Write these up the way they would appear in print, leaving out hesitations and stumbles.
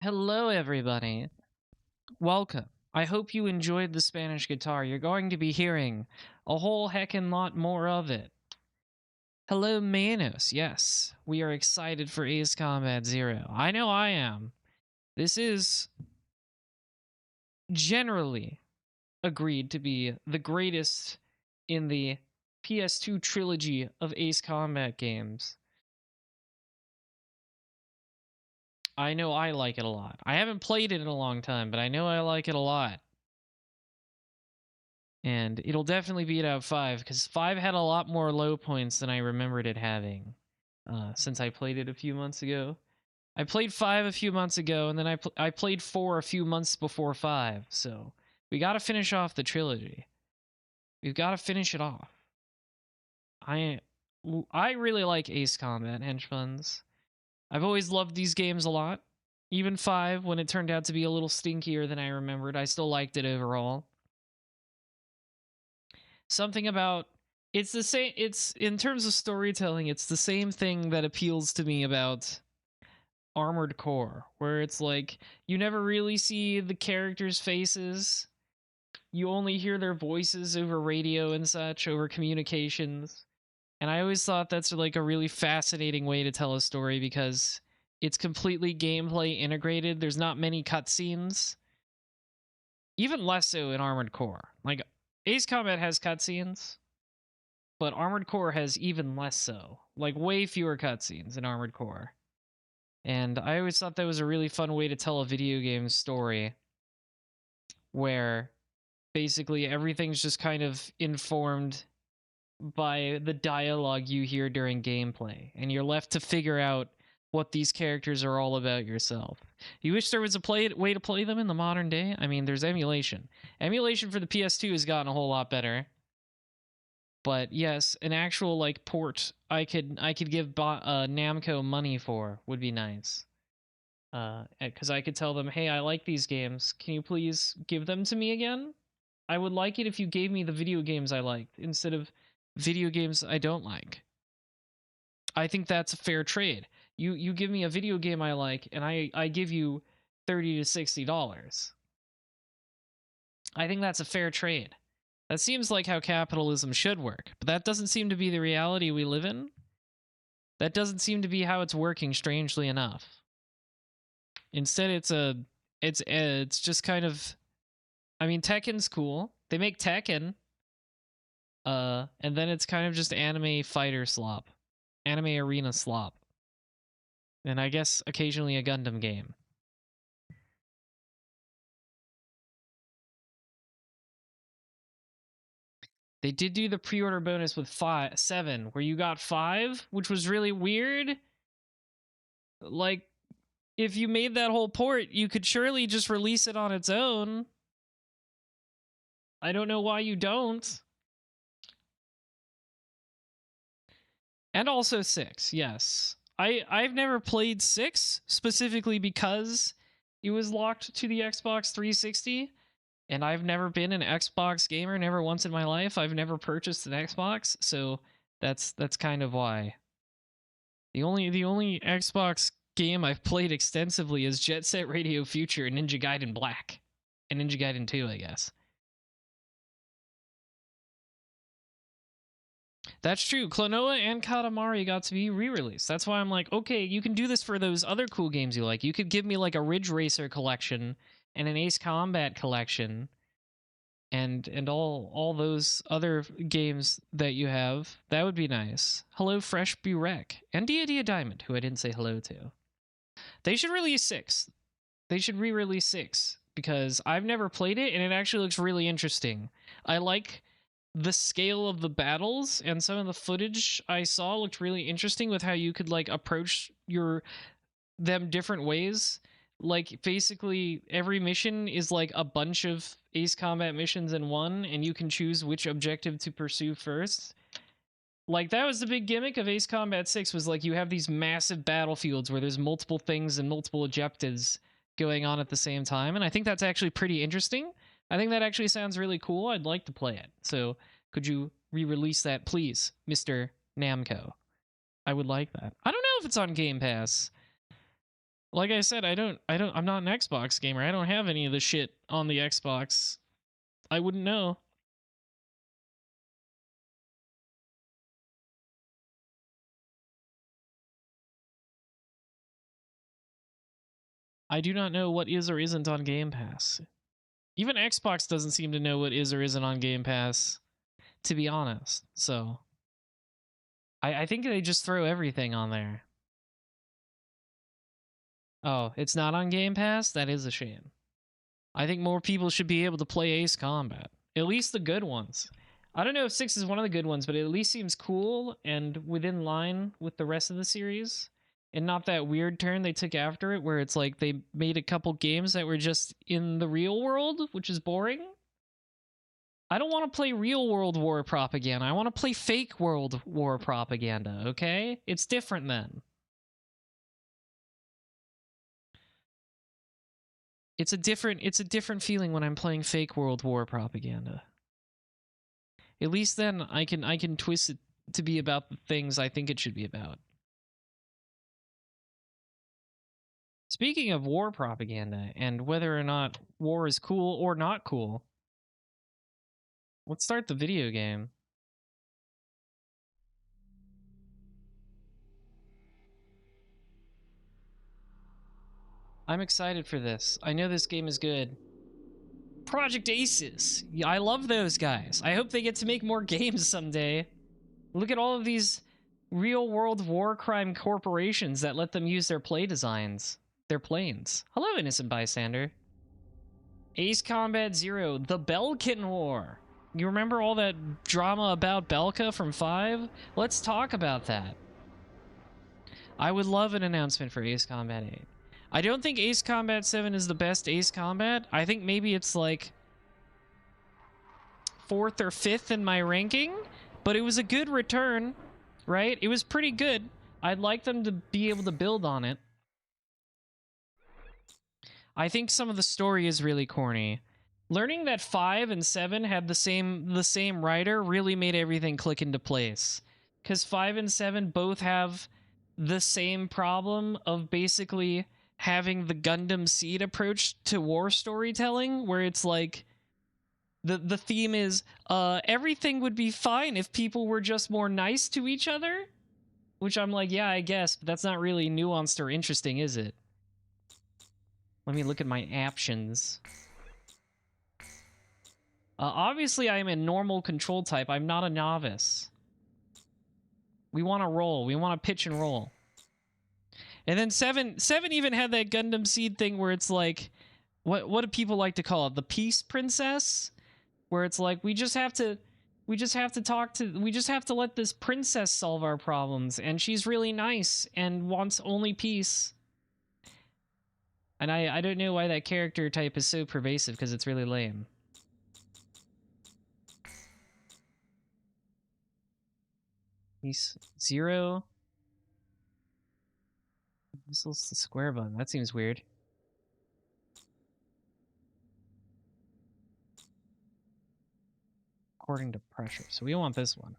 Hello, everybody. Welcome. I hope you enjoyed the Spanish guitar. You're going to be hearing a whole heckin' lot more of it. Hello, Manos. Yes, we are excited for Ace Combat Zero. I know I am. This is generally agreed to be the greatest in the PS2 trilogy of Ace Combat games. I know I like it a lot. I haven't played it in a long time, but I know I like it a lot. And it'll definitely beat out 5, because 5 had a lot more low points than I remembered it having since I played it a few months ago. I played 5 a few months ago, and then I played 4 a few months before 5, so we got to finish off the trilogy. We've got to finish it off. I really like Ace Combat Hench Funds. I've always loved these games a lot. Even 5, when it turned out to be a little stinkier than I remembered, I still liked it overall. Something about it's the same, it's in terms of storytelling, it's the same thing that appeals to me about Armored Core, where it's like you never really see the characters' faces. You only hear their voices over radio and such, over communications. And I always thought that's like a really fascinating way to tell a story, because it's completely gameplay integrated. There's not many cutscenes. Even less so in Armored Core. Like, Ace Combat has cutscenes, but Armored Core has even less so. Like, way fewer cutscenes in Armored Core. And I always thought that was a really fun way to tell a video game story, where basically everything's just kind of informed by the dialogue you hear during gameplay, and you're left to figure out what these characters are all about yourself. You wish there was a way to play them in the modern day? I mean, there's emulation. Emulation for the PS2 has gotten a whole lot better. But yes, an actual like port I could give Namco money for would be nice. Because I could tell them, hey, I like these games. Can you please give them to me again? I would like it if you gave me the video games I liked instead of video games I don't like. I think that's a fair trade. You give me a video game I like, and I give you $30 to $60. I think that's a fair trade. That seems like how capitalism should work, but that doesn't seem to be the reality we live in. That doesn't seem to be how it's working, strangely enough. Instead, it's just kind of, I mean, Tekken's cool. They make Tekken. And then it's kind of just anime fighter slop. Anime arena slop. And I guess occasionally a Gundam game. They did do the pre-order bonus with 7, where you got 5, which was really weird. Like, if you made that whole port, you could surely just release it on its own. I don't know why you don't. And also 6, yes. I've never played 6 specifically because it was locked to the Xbox 360, and I've never been an Xbox gamer, never once in my life. I've never purchased an Xbox, so that's kind of why. The only Xbox game I've played extensively is Jet Set Radio Future and Ninja Gaiden Black, and Ninja Gaiden 2, I guess. That's true. Klonoa and Katamari got to be re-released. That's why I'm like, okay, you can do this for those other cool games you like. You could give me like a Ridge Racer collection and an Ace Combat collection, and all those other games that you have. That would be nice. Hello Fresh Burek and Dia Diamond, who I didn't say hello to. They should release 6. They should re-release 6, because I've never played it and it actually looks really interesting. I like the scale of the battles, and some of the footage I saw looked really interesting with how you could like approach them different ways. Like, basically every mission is like a bunch of Ace Combat missions in one, and you can choose which objective to pursue first. Like, that was the big gimmick of Ace Combat 6, was like you have these massive battlefields where there's multiple things and multiple objectives going on at the same time, and I think that's actually pretty interesting. I think that actually sounds really cool. I'd like to play it. So could you re-release that, please, Mr. Namco? I would like that. I don't know if it's on Game Pass. Like I said, I'm not an Xbox gamer. I don't have any of the shit on the Xbox. I wouldn't know. I do not know what is or isn't on Game Pass. Even Xbox doesn't seem to know what is or isn't on Game Pass, to be honest. So I think they just throw everything on there. Oh, it's not on Game Pass? That is a shame. I think more people should be able to play Ace Combat. At least the good ones. I don't know if 6 is one of the good ones, but it at least seems cool and within line with the rest of the series. And not that weird turn they took after it where it's like they made a couple games that were just in the real world, which is boring. I don't want to play real world war propaganda. I want to play fake world war propaganda, okay? It's different then. It's a different feeling when I'm playing fake world war propaganda. At least then I can twist it to be about the things I think it should be about. Speaking of war propaganda and whether or not war is cool or not cool, let's start the video game. I'm excited for this. I know this game is good. Project Aces. Yeah, I love those guys. I hope they get to make more games someday. Look at all of these real world war crime corporations that let them use their play designs, their planes. Hello, innocent bystander. Ace Combat Zero, the Belkin War. You remember all that drama about Belka from 5? Let's talk about that. I would love an announcement for Ace Combat 8. I don't think Ace Combat 7 is the best Ace Combat. I think maybe it's like 4th or 5th in my ranking, but it was a good return, right? It was pretty good. I'd like them to be able to build on it. I think some of the story is really corny. Learning that 5 and 7 had the same writer really made everything click into place. Because 5 and 7 both have the same problem of basically having the Gundam Seed approach to war storytelling, where it's like the theme is everything would be fine if people were just more nice to each other. Which I'm like, yeah, I guess, but that's not really nuanced or interesting, is it? Let me look at my options. Obviously, I am a normal control type. I'm not a novice. We want to roll. We want to pitch and roll. And then 7 even had that Gundam Seed thing where it's like, what do people like to call it? The Peace Princess? Where it's like, we just have to let this princess solve our problems. And she's really nice and wants only peace. And I don't know why that character type is so pervasive, because it's really lame. He's 0. Missiles the square button. That seems weird. According to pressure. So we want this one.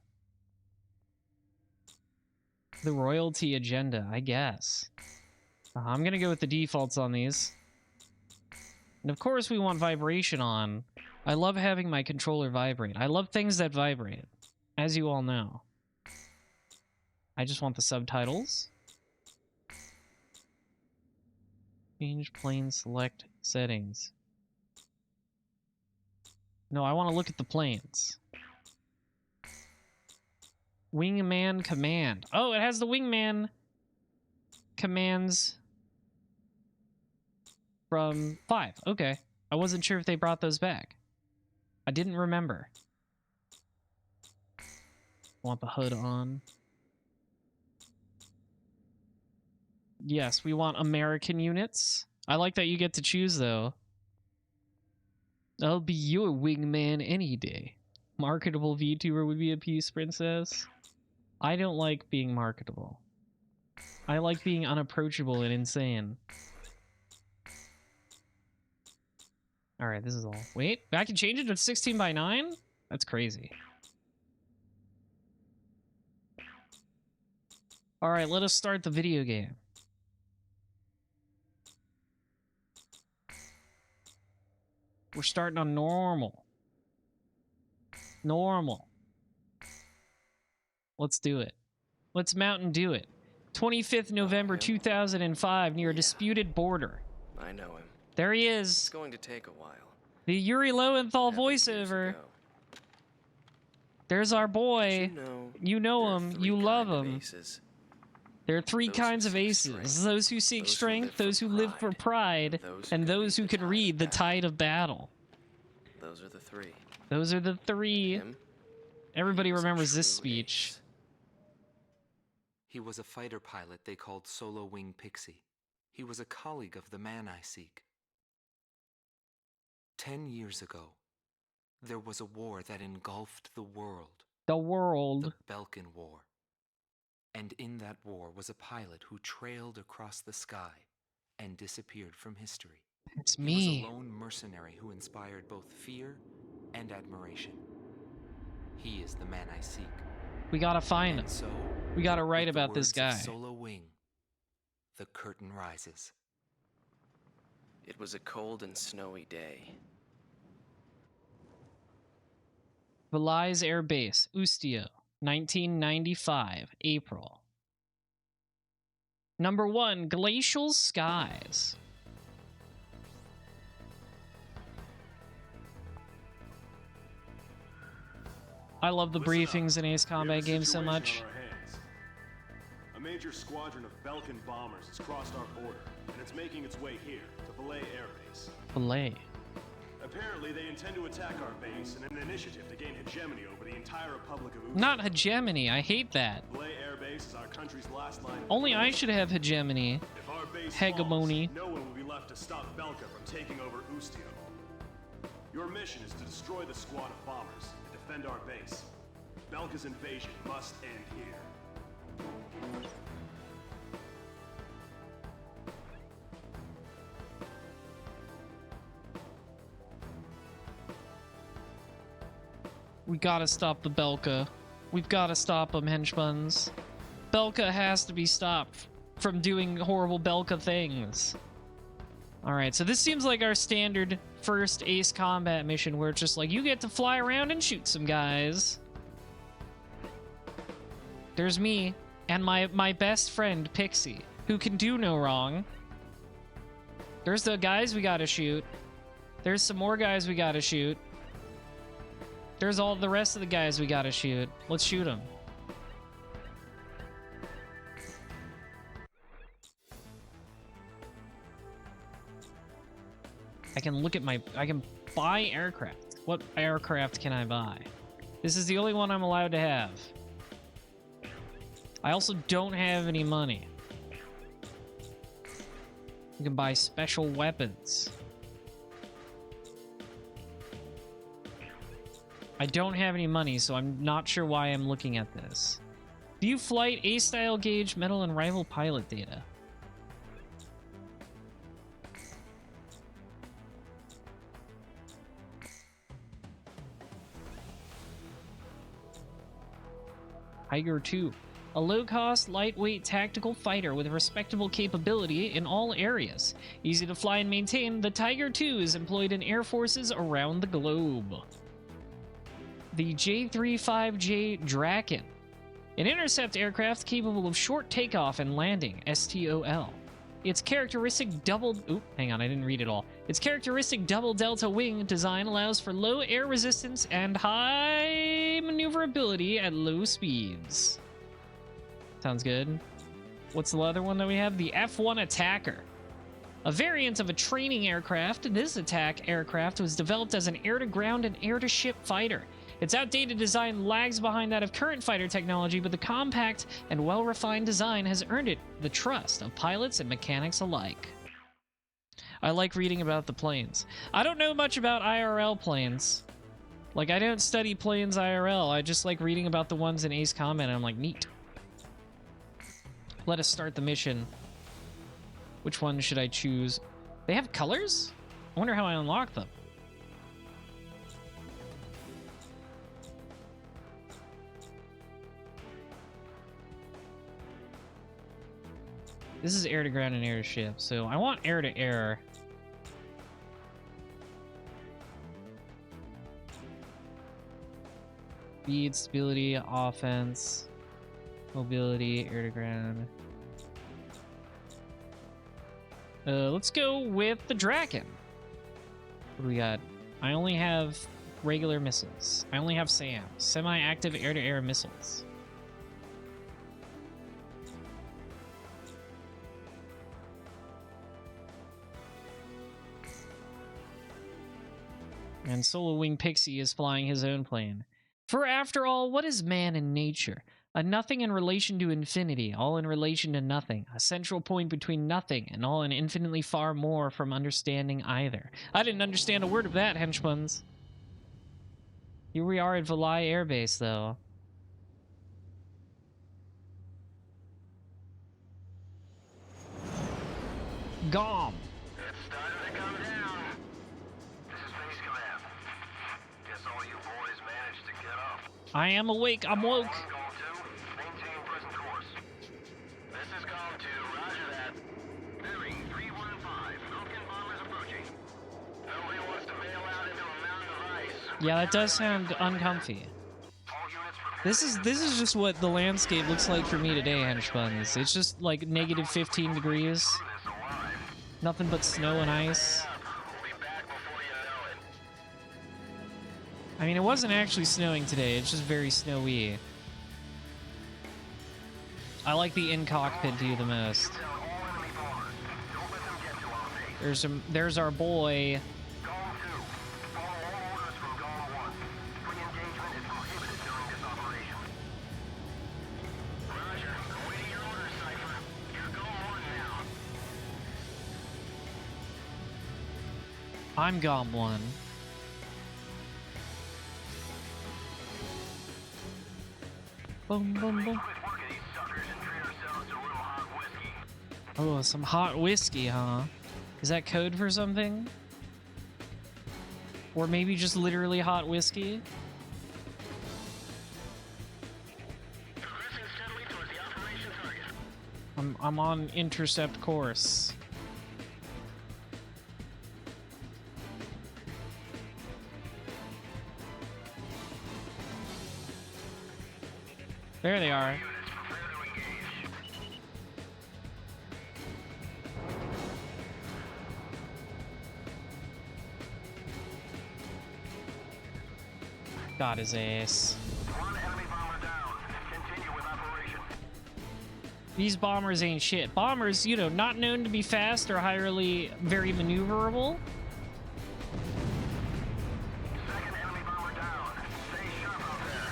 The royalty agenda, I guess. I'm going to go with the defaults on these. And of course we want vibration on. I love having my controller vibrate. I love things that vibrate, as you all know. I just want the subtitles. Change plane select settings. No, I want to look at the planes. Wingman command. Oh, it has the wingman commands from 5. Okay. I wasn't sure if they brought those back. I didn't remember. Want the hood on. Yes, we want American units. I like that you get to choose, though. I'll be your wingman any day. Marketable VTuber would be a peace princess. I don't like being marketable. I like being unapproachable and insane. Alright, this is all. Wait, I can change it to 16:9? That's crazy. Alright, let us start the video game. We're starting on normal. Normal. Let's do it. Let's Mountain do it. 25th November 2005, near a disputed border. I know him. There he is. It's going to take a while. The Yuri Lowenthal voiceover. There's our boy. You know him. You love him. There are three kinds of aces. Those who seek strength, those who live for pride, and those who can read the tide of battle. Those are the three. Those are the three. Everybody remembers this speech. He was a fighter pilot they called Solo Wing Pixie. He was a colleague of the man I seek. 10 years ago, there was a war that engulfed the world. The world. The Balkan War. And in that war was a pilot who trailed across the sky and disappeared from history. It's me. He was a lone mercenary who inspired both fear and admiration. He is the man I seek. We gotta find him. So, we gotta write about this guy. Solo Wing, the curtain rises. It was a cold and snowy day. Valais Air Base, Ustio, 1995, April. Number 1, Glacial Skies. I love the briefings in Ace Combat games so much. A major squadron of Balkan bombers has crossed our border, and it's making its way here, to Valais Air Base. Valais. Apparently, they intend to attack our base in an initiative to gain hegemony over the entire Republic of Ustio. Not hegemony, I hate that. Valais Air Base is our country's last line of Only I should have hegemony. If our base Hegemony. falls, no one will be left to stop Belka from taking over Ustio. Your mission is to destroy the squad of bombers and defend our base. Belka's invasion must end here. We gotta stop the Belka. We've gotta stop them, henchbuns. Belka has to be stopped from doing horrible Belka things. Alright, so this seems like our standard first Ace Combat mission where it's just like, you get to fly around and shoot some guys. There's me and my best friend, Pixie, who can do no wrong. There's the guys we gotta shoot. There's some more guys we gotta shoot. There's all the rest of the guys we gotta shoot. Let's shoot them. I can look at I can buy aircraft. What aircraft can I buy? This is the only one I'm allowed to have. I also don't have any money. You can buy special weapons. I don't have any money, so I'm not sure why I'm looking at this. View flight, A-style gauge, medal, and rival pilot data. Tiger II. A low-cost, lightweight tactical fighter with respectable capability in all areas. Easy to fly and maintain, the Tiger II is employed in air forces around the globe. The J-35J Draken. An intercept aircraft capable of short takeoff and landing, STOL. Its characteristic double... Oop, hang on, I didn't read it all. Its characteristic double delta wing design allows for low air resistance and high maneuverability at low speeds. Sounds good. What's the other one that we have? The F-1 Attacker. A variant of a training aircraft, this attack aircraft was developed as an air-to-ground and air-to-ship fighter. Its outdated design lags behind that of current fighter technology, but the compact and well-refined design has earned it the trust of pilots and mechanics alike. I like reading about the planes. I don't know much about IRL planes. Like, I don't study planes IRL. I just like reading about the ones in Ace Combat, and I'm like, neat. Let us start the mission. Which one should I choose? They have colors? I wonder how I unlock them. This is air-to-ground and air-to-ship, so I want air-to-air. Speed, stability, offense, mobility, air to ground. Let's go with the Draken. What do we got? I only have regular missiles. I only have SAM, semi-active air-to-air missiles. And Solo Wing Pixie is flying his own plane. For after all, what is man in nature? A nothing in relation to infinity, all in relation to nothing. A central point between nothing and all, and infinitely far more from understanding either. I didn't understand a word of that, henchmans. Here we are at Valai Air Base, though. Gom! It's starting to come down. This is Base Command. Guess all you boys managed to get up. I am awake. I'm woke. Call 2, maintain present course. This is Call 2, roger that. Bearing 315, Falcon bombers approaching. Nobody wants to bail out into a mountain of ice. Yeah, that does sound uncomfy. All units prepare. This is just what the landscape looks like for me today, henchbuns. It's just like negative 15 degrees. This alive. Nothing but snow and ice. We'll be back before you know it. I mean, it wasn't actually snowing today. It's just very snowy. I like the in-cockpit view the most. Tell all enemy bombers. Don't let them get to our base. There's our boy. Gong 2, follow all orders from Gong 1. Free engagement is prohibited during this operation. Roger. Awaiting your orders, Cypher. You're Gong 1 now. I'm Gom 1. Boom, boom, boom. Quit working these suckers and treat ourselves to a little hot whiskey. Oh, some hot whiskey, huh? Is that code for something? Or maybe just literally hot whiskey? Progressing steadily towards the operation target. I'm on intercept course. There they are. Units, prepare to engage. Got his ass. One enemy bomber down. Continue with operation. These bombers ain't shit. Bombers, you know, not known to be fast or highly very maneuverable. Second enemy bomber down. Stay sharp out there.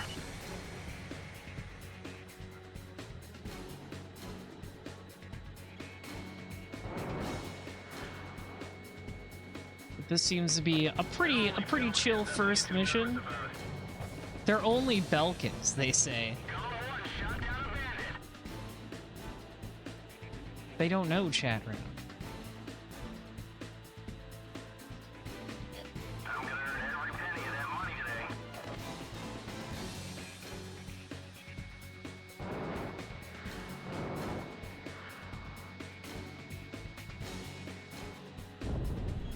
This seems to be a pretty chill first mission. They're only Belkins, they say. Gong 1 shot down a bandit. They don't know chat room. I'm gonna earn every penny of that money today.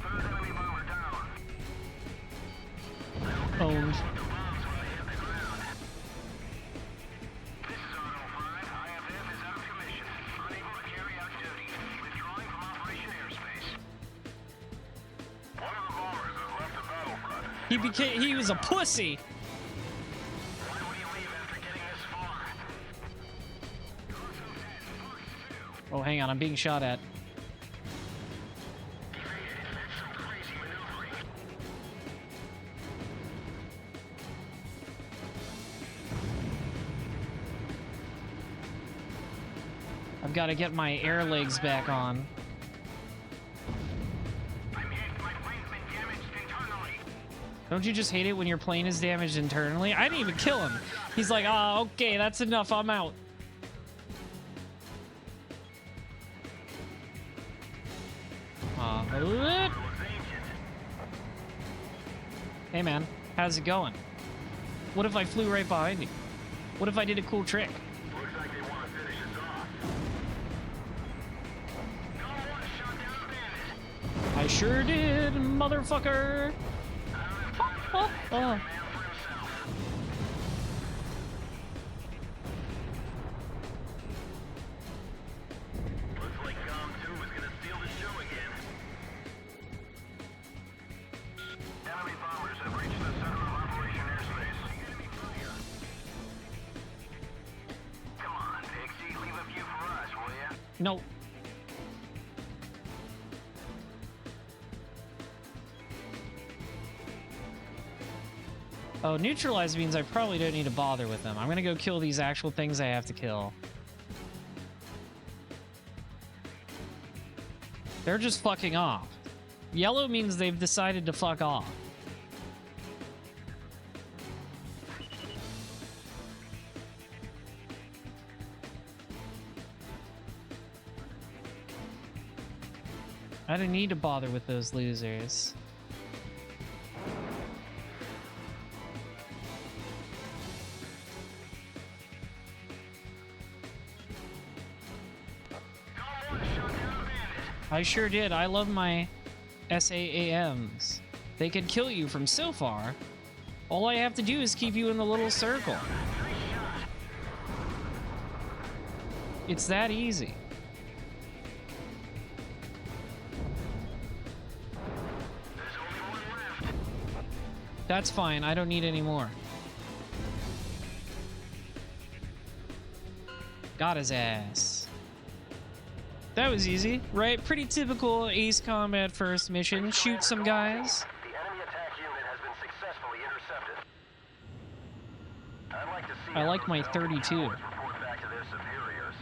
Third enemy bomber down. Owned. The bombs when they hit the ground. This is Auto 5. IFF is out of commission. Unable to carry out duty. Withdrawing from operation airspace. One of the bombers has left the battlefront. He was a pussy. Why would he leave after getting this far? Oh, hang on, I'm being shot at. That's some crazy maneuvering. I've got to get my air legs back on. I'm hit. My plane's been damaged internally. Don't you just hate it when your plane is damaged internally? I didn't even kill him. He's like, oh, okay, that's enough. I'm out. What? Hey, man. How's it going? What if I flew right behind you? What if I did a cool trick? Looks like they want to finish us off. Gong 1 shot down a bandit. I sure did, motherfucker. I don't have time for Oh, that. oh. Man for himself. No. Oh, neutralize means I probably don't need to bother with them. I'm gonna go kill these actual things I have to kill. They're just fucking off. Yellow means they've decided to fuck off. I don't need to bother with those losers. I sure did. I love my SAAMs. They can kill you from so far. All I have to do is keep you in the little circle. It's that easy. That's fine. I don't need any more. Got his ass. That was easy, right? Pretty typical Ace Combat first mission. Shoot some guys. The enemy attack unit has been successfully intercepted. I'd like to see I like my how 32. report back to their superiors.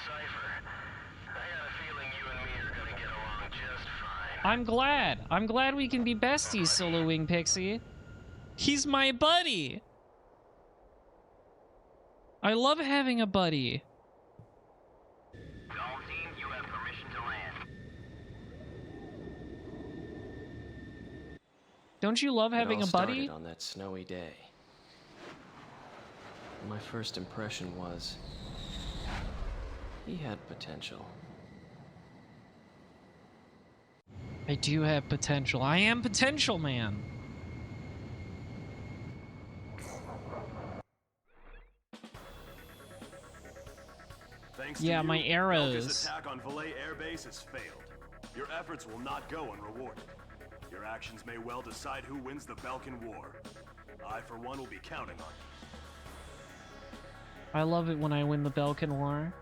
Cypher, I got a feeling you and me are gonna get along just fine. I'm glad. I'm glad we can be besties, Solo Wing Pixie. He's my buddy. I love having a buddy. All team, you have permission to land. Don't you love having It all a buddy? started on that snowy day. My first impression was he had potential. I do have potential. I am potential, man. Thanks Yeah, to you, my arrows. Belka's attack on Valet Air Base has failed. Your efforts will not go unrewarded. Your actions may well decide who wins the Belkan War. I, for one, will be counting on you. I love it when I win the Belkan War.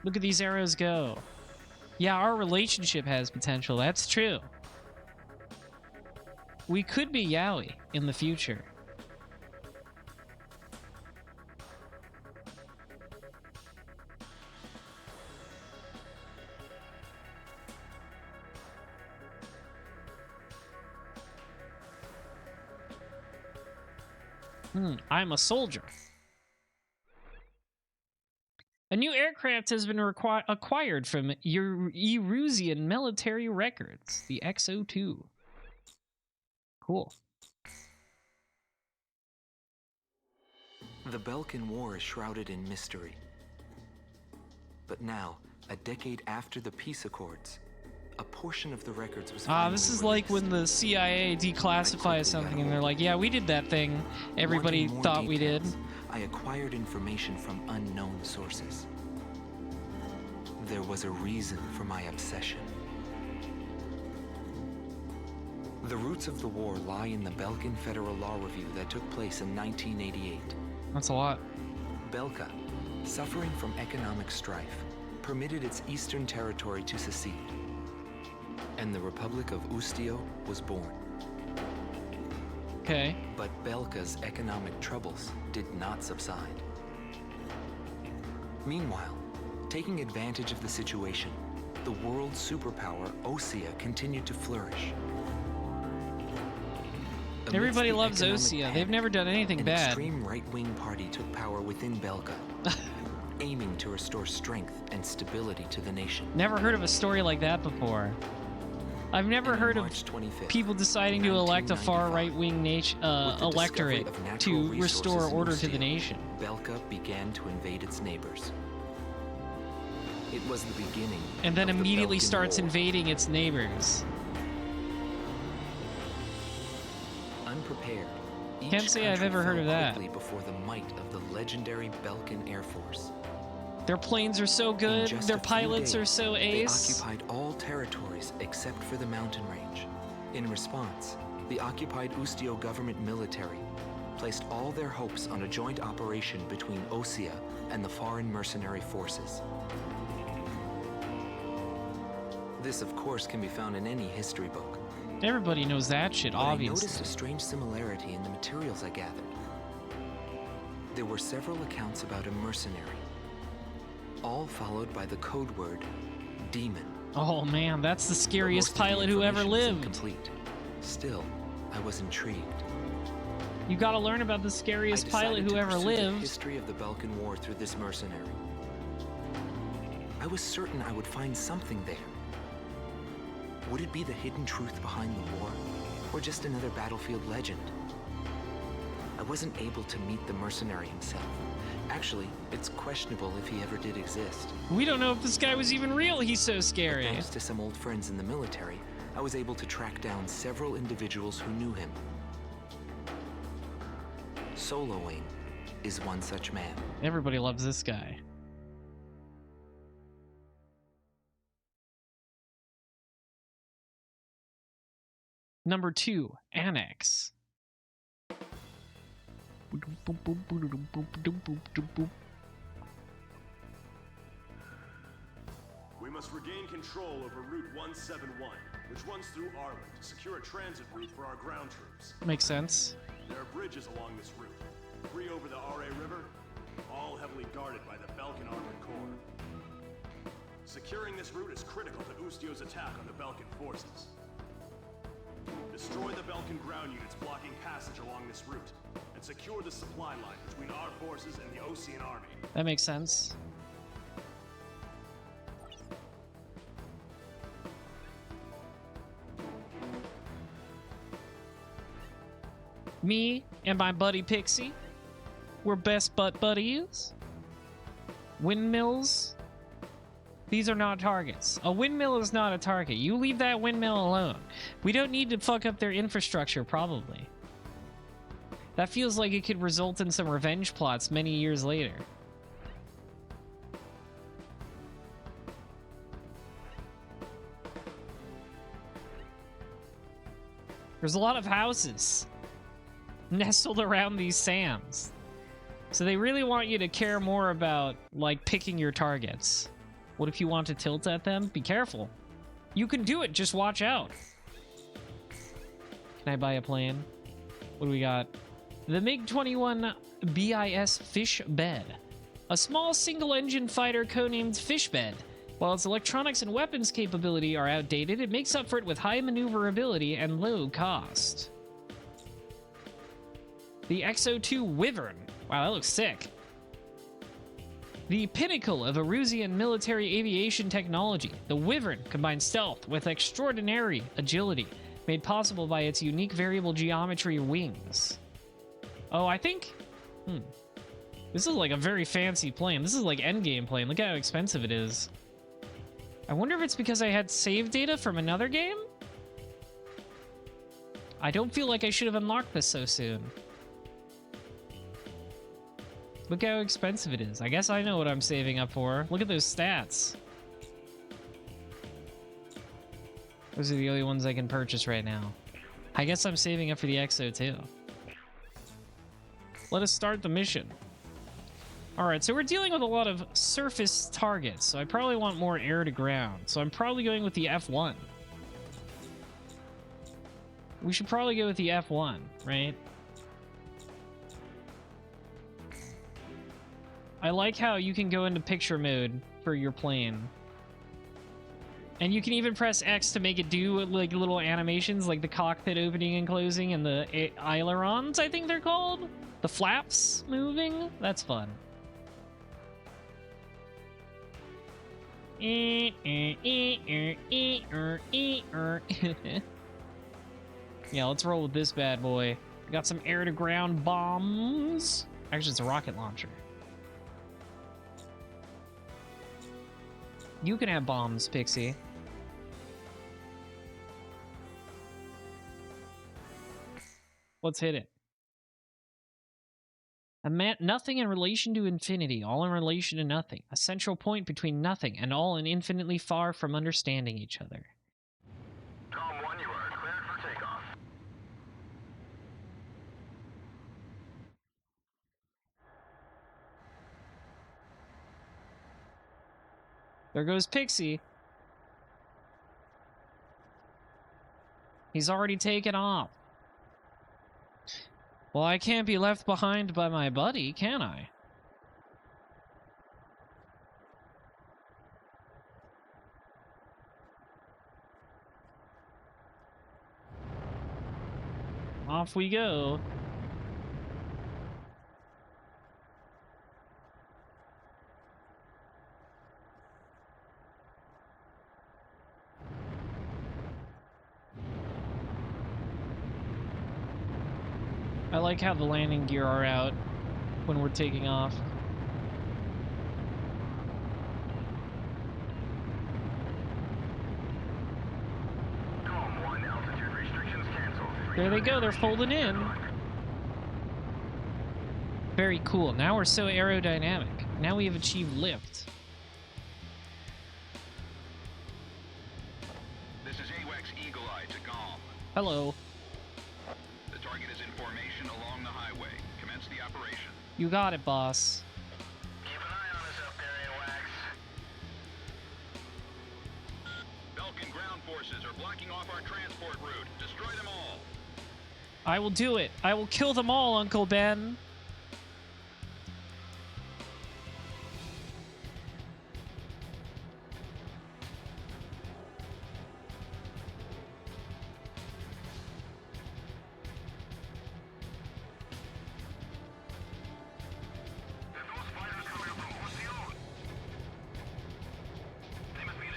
Look at these arrows go. Yeah, our relationship has potential. That's true. We could be yaoi in the future. I'm a soldier. A new aircraft has been acquired from Erusian Military Records, the XO2. Cool. The Belkan War is shrouded in mystery. But now, a decade after the peace accords, a portion of the records was This is like when the CIA declassifies something and they're like, yeah, we did that thing everybody thought we did. I acquired information from unknown sources. There was a reason for my obsession. The roots of the war lie in the Belkan Federal Law Review that took place in 1988. That's a lot. Belka, suffering from economic strife, permitted its eastern territory to secede, and the Republic of Ustio was born. Okay. But Belka's economic troubles did not subside. Meanwhile, taking advantage of the situation, the world superpower Osea continued to flourish. Everybody Amidst the loves economic Osea. panic, They've never done anything an bad. extreme right-wing party took power within Belka, aiming to restore strength and stability to the nation. Never heard of a story like that before. I've never And on heard of March 25th, people deciding to elect a far 1995, right-wing with the discovery electorate of natural to resources restore in order to the Ustio, nation. Belka began to invade its neighbors. It was the beginning. And then of the immediately Belkan starts War. invading its neighbors. Unprepared, Can't each say I've country ever heard fell of that. quickly before the might of the legendary Belkan Air Force. Their planes are so In good. just Their a few pilots are days, so they ace. occupied all territories except for the mountain range. In response, the occupied Ustio government military placed all their hopes on a joint operation between Osea and the foreign mercenary forces. This, of course, can be found in any history book. Everybody knows that shit, But I obviously. noticed a strange similarity in the materials I gathered. There were several accounts about a mercenary, all followed by the code word demon. Oh man, that's the But scariest most of the pilot who ever information was lived. incomplete. Still, I was intrigued. You gotta learn about the scariest pilot who ever The lived. history of the Balkan War through this mercenary. I was certain I would find something there. Would it be the hidden truth behind the war, or just another battlefield legend? I wasn't able to meet the mercenary himself. Actually, it's questionable if he ever did exist. We don't know if this guy was even real. He's so But scary. thanks to some old friends in the military, I was able to track down several individuals who knew him. Soloing is one such man. Everybody loves this guy. Number 2, Annex. We must regain control over Route 171, which runs through Arlen to secure a transit route for our ground troops. Makes sense. There are bridges along this route, 3 over the RA River, all heavily guarded by the Balkan Armored Corps. Securing this route is critical to Ustio's attack on the Balkan forces. Destroy the Balkan ground units blocking passage along this route, and secure the supply line between our forces and the Osean army. That makes sense. Me and my buddy Pixie, we're best butt buddies. Windmills, these are not targets. A windmill is not a target. You leave that windmill alone. We don't need to fuck up their infrastructure, probably. That feels like it could result in some revenge plots many years later. There's a lot of houses nestled around these sands. So they really want you to care more about, like, picking your targets. What if you want to tilt at them? Be careful. You can do it, just watch out. Can I buy a plane? What do we got? The MiG-21 BIS Fish Bed. A small single-engine fighter codenamed Fishbed. While its electronics and weapons capability are outdated, it makes up for it with high maneuverability and low cost. The XO-2 Wyvern. Wow, that looks sick. The pinnacle of Erusian military aviation technology, the Wyvern combines stealth with extraordinary agility, made possible by its unique variable geometry wings. Oh, I think... This is like a very fancy plane. This is like endgame plane. Look how expensive it is. I wonder if it's because I had save data from another game? I don't feel like I should have unlocked this so soon. Look how expensive it is. I guess I know what I'm saving up for. Look at those stats. Those are the only ones I can purchase right now. I guess I'm saving up for the XO2. Let us start the mission. Alright, so we're dealing with a lot of surface targets, so I probably want more air to ground. So I'm probably going with the F1. We should probably go with the F1, right? I like how you can go into picture mode for your plane. And you can even press X to make it do like little animations like the cockpit opening and closing and the ailerons, I think they're called. The flaps moving. That's fun. Yeah, let's roll with this bad boy. We got some air to ground bombs. Actually, it's a rocket launcher. You can have bombs, Pixie. Let's hit it. Nothing in relation to infinity, all in relation to nothing. A central point between nothing and all and infinitely far from understanding each other. Tom 1, you are cleared for takeoff. There goes Pixie. He's already taken off. Well, I can't be left behind by my buddy, can I? Off we go. I like how the landing gear are out when we're taking off. Tom 1, altitude restrictions canceled. There they go, they're folding in. Very cool. Now we're so aerodynamic. Now we have achieved lift. This is AWACS Eagle Eye to Calm. Hello. The target is in formation along the highway. Commence the operation. You got it, boss. Keep an eye on us up there, AWACS. Belkin ground forces are blocking off our transport route. Destroy them all. I will do it. I will kill them all, Uncle Ben.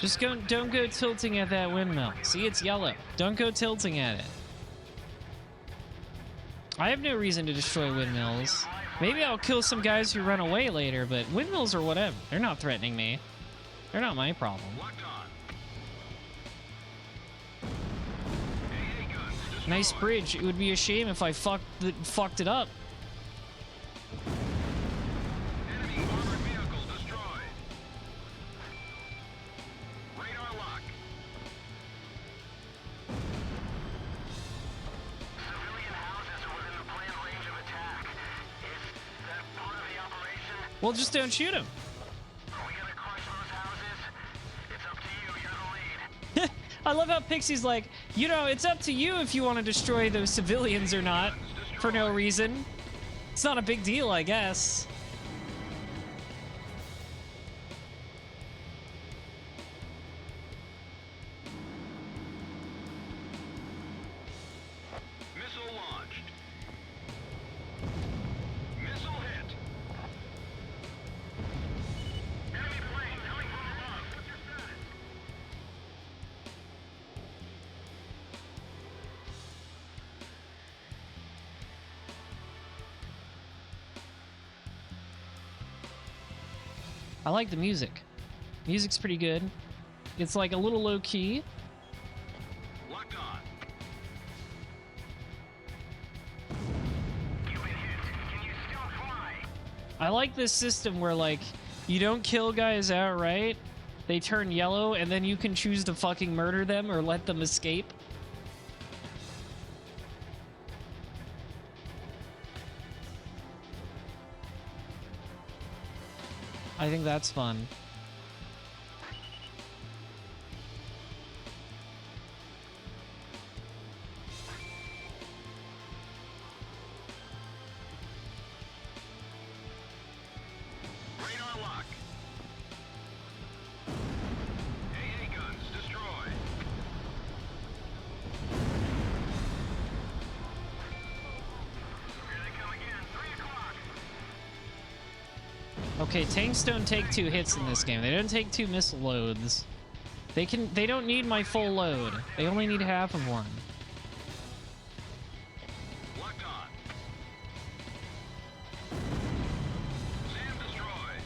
Just don't go tilting at that windmill. See, it's yellow. Don't go tilting at it. I have no reason to destroy windmills. Maybe I'll kill some guys who run away later, but windmills are whatever. They're not threatening me. They're not my problem. Nice bridge. It would be a shame if I fucked it up. Enemy armored vehicle destroyed. Radar lock. Civilian houses are within the planned range of attack. Is that part of the operation? Well, just don't shoot him. Are we gonna crush those houses? It's up to you. You're the lead. I love how Pixie's like, you know, it's up to you if you want to destroy those civilians or not, for no reason. It's not a big deal, I guess. Missile launched. Missile hit. Enemy plane coming from above. What's your status? I like the music. Music's pretty good. It's like a little low key. Locked on. You've been hit. Can you still fly? I like this system where, like, you don't kill guys outright, they turn yellow, and then you can choose to fucking murder them or let them escape. I think that's fun. Radar lock. AA guns destroyed. Here they come again. 3 o'clock. Okay, tanks don't take 2 hits in this game. They don't take 2 missile loads. They don't need my full load. They only need half of one. Locked on. SAM destroyed.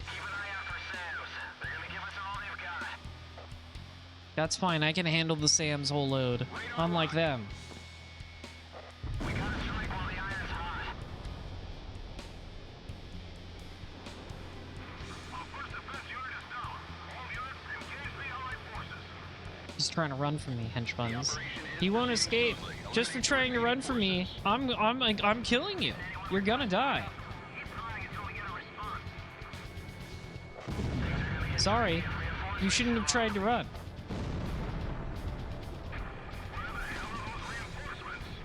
Keep an eye out for SAMs. They're gonna give us all they've got. That's fine. I can handle the Sam's whole load. Unlike them. We gotta strike while the iron's hot. Our first defense unit is down. All units engage the Allied forces. He's trying to run from me, hench funds. He won't escape. Just for trying to run from me, I'm killing you. You're gonna die. Keep running until we get a response. Sorry. You shouldn't have tried to run. Where the hell are those reinforcements?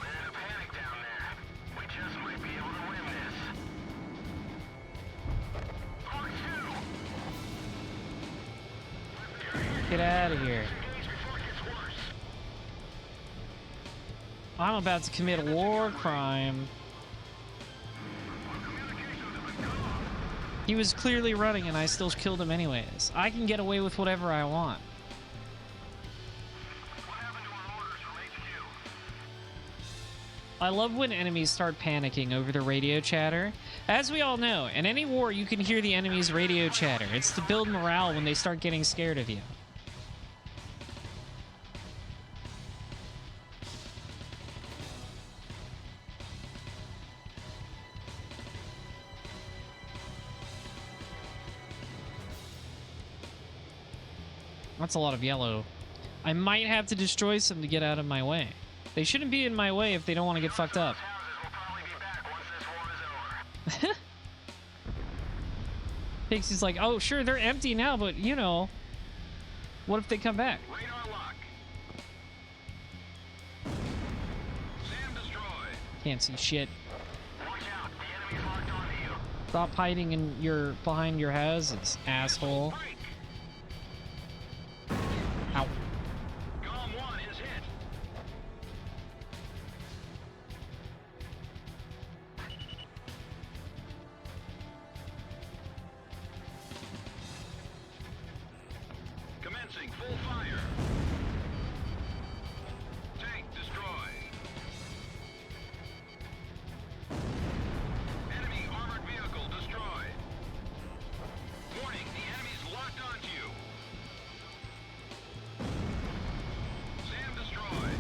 There's a panic down there. We just might be able to win this. Mark 2! Get out of here. Engage before it gets worse. I'm about to commit a war crime. He was clearly running and I still killed him anyways. I can get away with whatever I want. What happened to our orders from HQ? I love when enemies start panicking over the radio chatter. As we all know, in any war you can hear the enemy's radio chatter. It's to build morale when they start getting scared of you. That's a lot of yellow. I might have to destroy some to get out of my way. They shouldn't be in my way if they don't want to get fucked up. Houses will probably be back once this war is over. Pixie's like, oh, sure, they're empty now, but, you know, what if they come back? Radar lock. Sam destroyed. Can't see shit. Watch out, the enemy's locked onto you. Stop hiding in behind your houses, asshole. Break. Ow. Golem 1 is hit. Commencing full fire. Tank destroyed. Enemy armored vehicle destroyed. Warning, the enemy's locked onto you. Sam destroyed.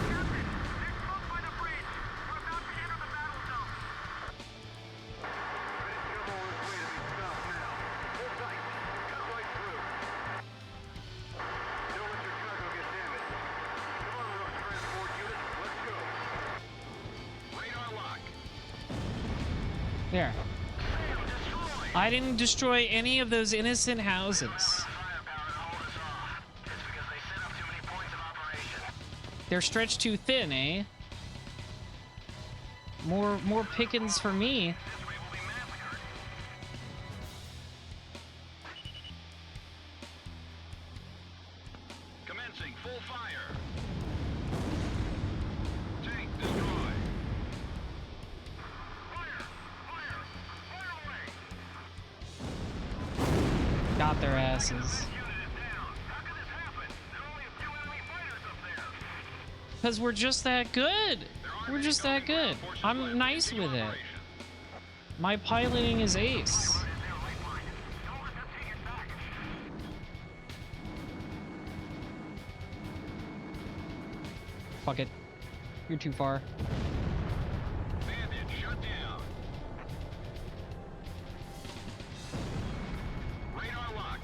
Captain, they're close by the bridge. We're about to enter the battle zone. Radar lock. There. Sam destroyed. I didn't destroy any of those innocent houses. Firepower to hold us off. It's because they set up too many points of operation. They're stretched too thin, eh? More pickings for me. This way we'll be massacred. Commencing full fire. Tank destroyed. Fire! Fire! Fire away! Got their asses. Unit is down. How could this happen? There are only a few enemy fighters up there. Because we're just that good. We're just that good. I'm nice with it. My piloting is ace. Don't let them take it back. Fuck it. You're too far. Bandit shut down. Radar lock.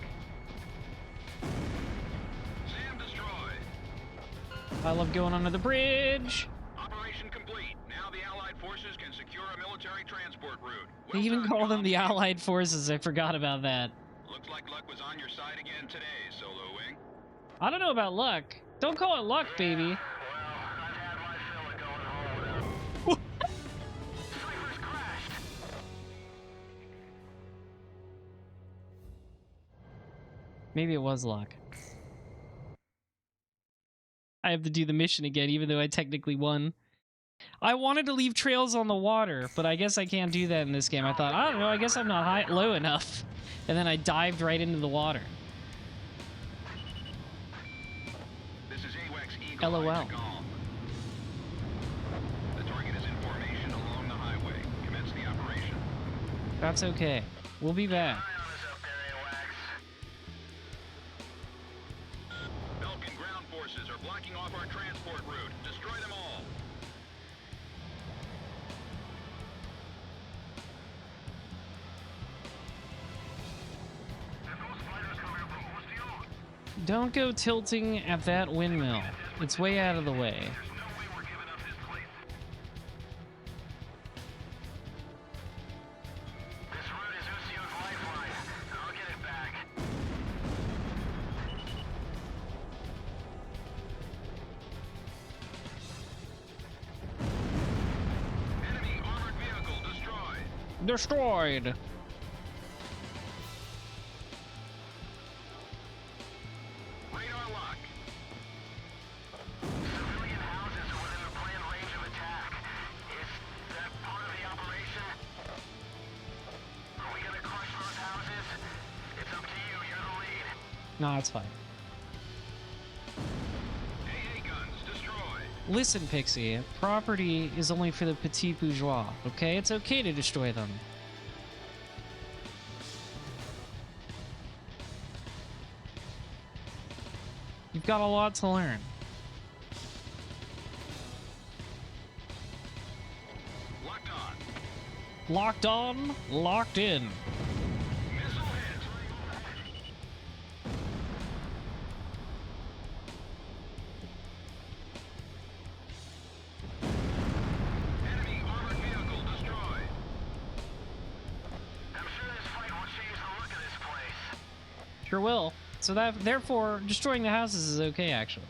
Sam destroyed. I love going under the bridge. Operation complete. Now the Allied forces can secure a military transport route. They even call them the Allied Forces. I forgot about that. Looks like luck was on your side again today, Solo Wing. I don't know about luck. Don't call it luck, baby. Well, I've had my fill of going home without. Cypher's crashed. Maybe it was luck. I have to do the mission again, even though I technically won. I wanted to leave trails on the water, but I guess I can't do that in this game. I thought, I don't know, I guess I'm not low enough. And then I dived right into the water. This is AWACS Eagle. LOL. The target is in formation along the highway. That's okay. We'll be back. Eye on us up there, AWACS. Belkin ground forces are blocking off our transport route. Destroy them all. Don't go tilting at that windmill. It's way out of the way. There's no way we're giving up this place. This route is Usio's lifeline. I'll get it back. Enemy armored vehicle destroyed. Destroyed! Radar lock. Civilian houses are within the planned range of attack. Is that part of the operation? Are we gonna crush those houses? It's up to you. You're the lead. No, it's fine. AA guns destroyed. Listen, Pixie, property is only for the petit bourgeois, okay? It's okay to destroy them. You've got a lot to learn. Locked on. Locked on, locked in. Missile hit. Enemy armored vehicle destroyed. I'm sure this fight will change the look of this place. Sure will. So that, therefore, destroying the houses is okay, actually.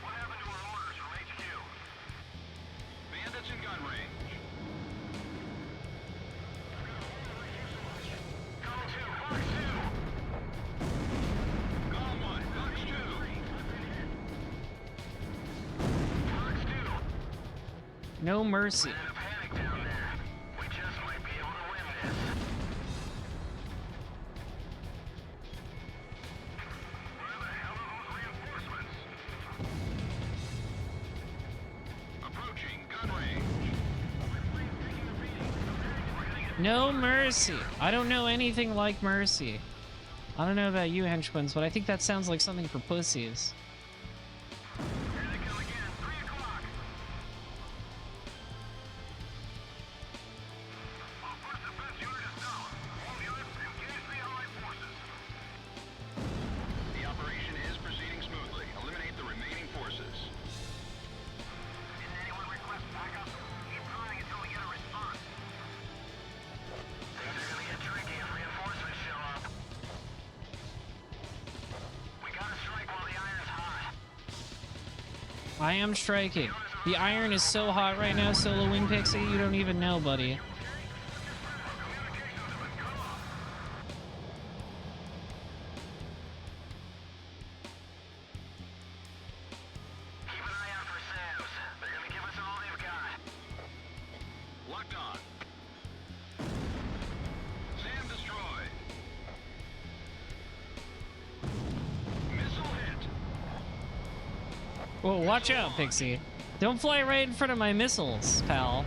What happened to our orders from HQ? Bandits in gun range. Column 2, Fox 2. Column 1, Fox 2. Fox 2. No mercy. In a panic down there. We just might be able to win this. Where the hell are those reinforcements? Approaching gun range. No mercy. I don't know anything like mercy. I don't know about you, henchmans, but I think that sounds like something for pussies. Here they come again. 3 o'clock. Our first defense unit is down. All units engage the Allied forces. The operation is proceeding smoothly. Eliminate the remaining forces. Didn't anyone request backup? Keep trying until we get a response. Things are gonna get tricky if reinforcements show up. We gotta strike while the iron's hot. I am striking. The iron is so hot right now, Solo Wing Pixie, you don't even know, buddy. Keep an eye out for SAMs. They're gonna give us all they've got. Locked on. SAM destroyed. Missile hit. Whoa, watch out, Pixie. Don't fly right in front of my missiles, pal. Column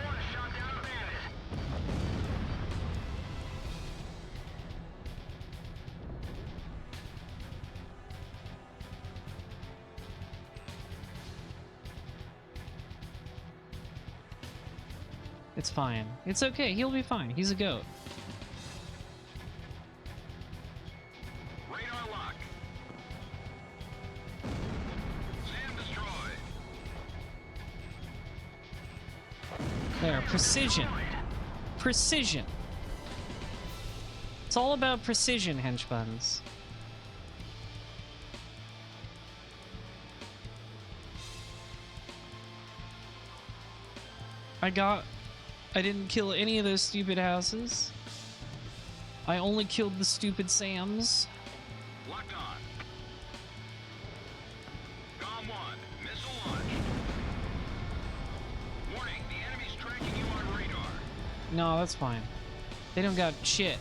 1 shot down a bandit. It's fine. It's okay. He'll be fine. He's a goat. Radar lock. SAM destroyed. There, precision. Precision. It's all about precision, henchbuns. I didn't kill any of those stupid houses. I only killed the stupid Sams. Locked on. COM 1, missile launch. Warning, the enemy's tracking you on radar. No, that's fine. They don't got shit.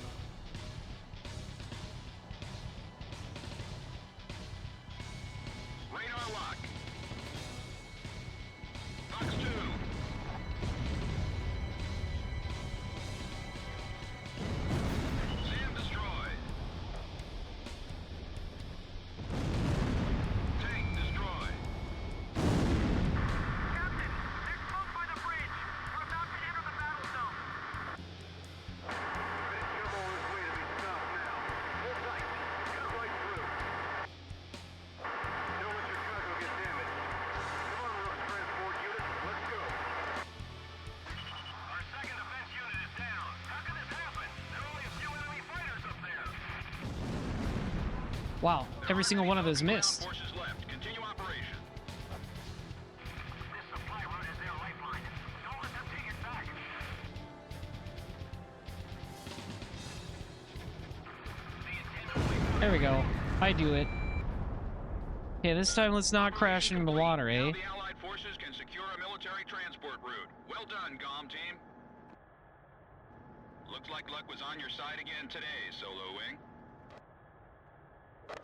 Radar lock. Fox 2. Wow, every single one of those Ground missed. forces left. Continue operation. This supply route is their lifeline. Don't let them take it back. There we go. I do it. Okay, this time let's not crash into the water, Now eh? the Allied forces can secure a military transport route. Well done, GOM team. Looks like luck was on your side again today, Solo Wing. Yeah,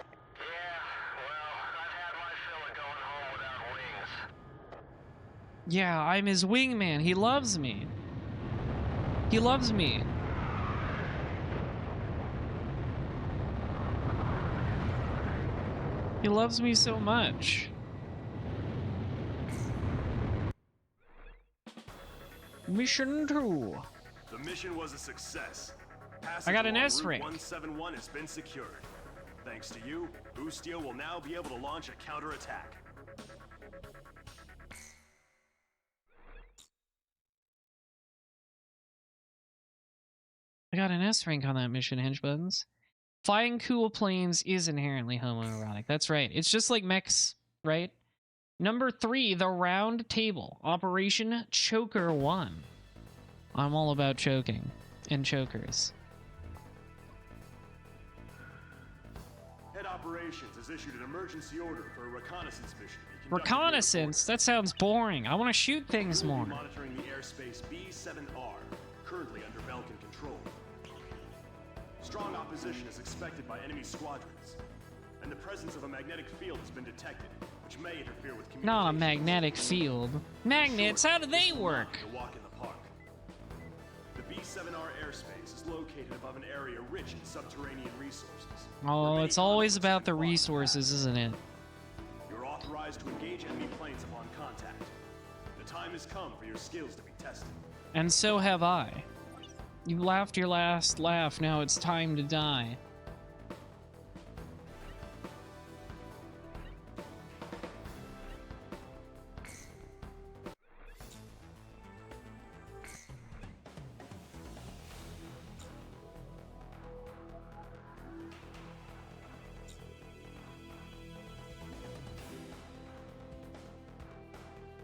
well, I've had my fill of going home without wings. Yeah, I'm his wingman. He loves me. He loves me. He loves me so much. Mission 2. The mission was a success. I got an Passage S along rank. Route 171 has been secured. Thanks to you, Ustio will now be able to launch a counterattack. I got an S rank on that mission, Hinge Buttons. Flying cool planes is inherently homoerotic. That's right. It's just like mechs, right? Number 3, the round table. Operation Choker 1. I'm all about choking and chokers. Head Operations has issued an emergency order for a reconnaissance mission. to be conducted near the Reconnaissance? That sounds boring. I want to shoot things border. more. We'll be monitoring the airspace B-7R, currently under Belkin control. Strong opposition is expected by enemy squadrons, and the presence of a magnetic field has been detected, which may interfere with communication. Not a magnetic field. Magnets, how do they work? To walk in the park. The B-7R airspace is located above an area rich in subterranean resources. Oh, where it's many always conflicts about the have fought in resources, past. isn't it? You're authorized to engage enemy planes upon contact. The time has come for your skills to be tested. And so have I. You laughed your last laugh, now it's time to die.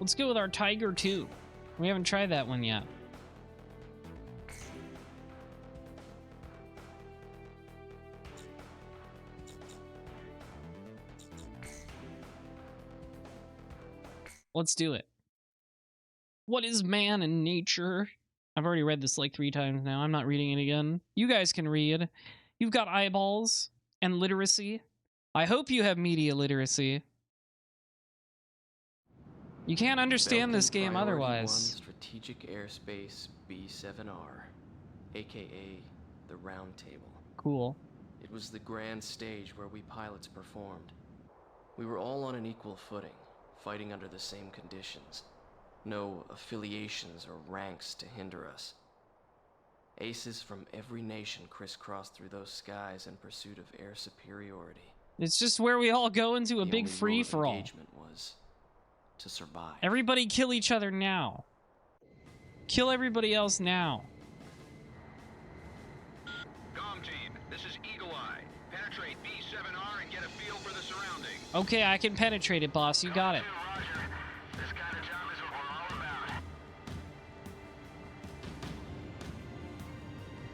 Let's go with our Tiger 2. We haven't tried that one yet. Let's do it. What is man in nature? I've already read this like 3 times now. I'm not reading it again. You guys can read. You've got eyeballs and literacy. I hope you have media literacy. You can't understand this game Priority otherwise. 1 Strategic Airspace B-7R, aka the Round Table. Cool. It was the grand stage where we pilots performed. We were all on an equal footing, fighting under the same conditions. No affiliations or ranks to hinder us. Aces from every nation crisscrossed through those skies in pursuit of air superiority. It's just where we all go into a The big only rule of free-for-all. engagement was to survive. Everybody kill each other now. Kill everybody else now. GOM team, this is Eagle Eye. Penetrate B-7R and get a feel for the surrounding. Okay, I can penetrate it, boss. You got it. Roger. This kind of job is what we're all about.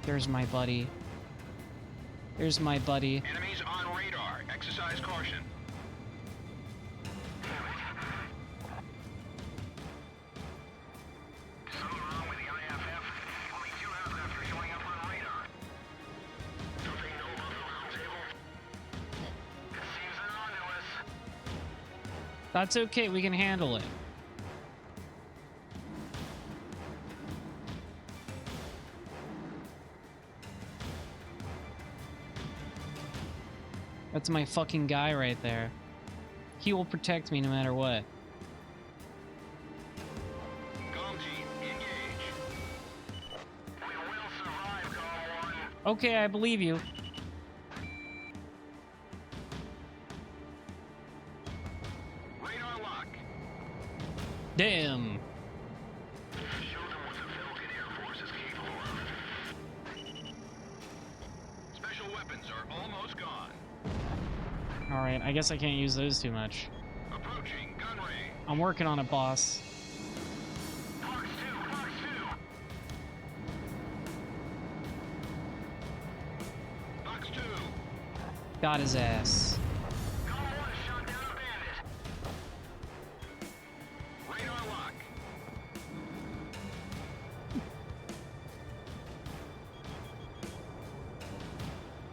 There's my buddy. There's my buddy. Enemies on radar. Exercise caution. Something wrong with the IFF? Only 2 aircraft are showing up on radar. Don't they know about the round table? It seems they're onto us. That's okay, we can handle it. That's my fucking guy right there. He will protect me no matter what. GOM team, engage. We will survive, GOM 1. Okay, I believe you. Radar lock. Damn. Show them what the Falcon Air Force is capable of. Special weapons are almost gone. Alright, I guess I can't use those too much. Approaching gun range. I'm working on it, boss. Fox 2, Fox 2. Fox 2. Got his ass. Column 1 shot down a bandit. Radar lock.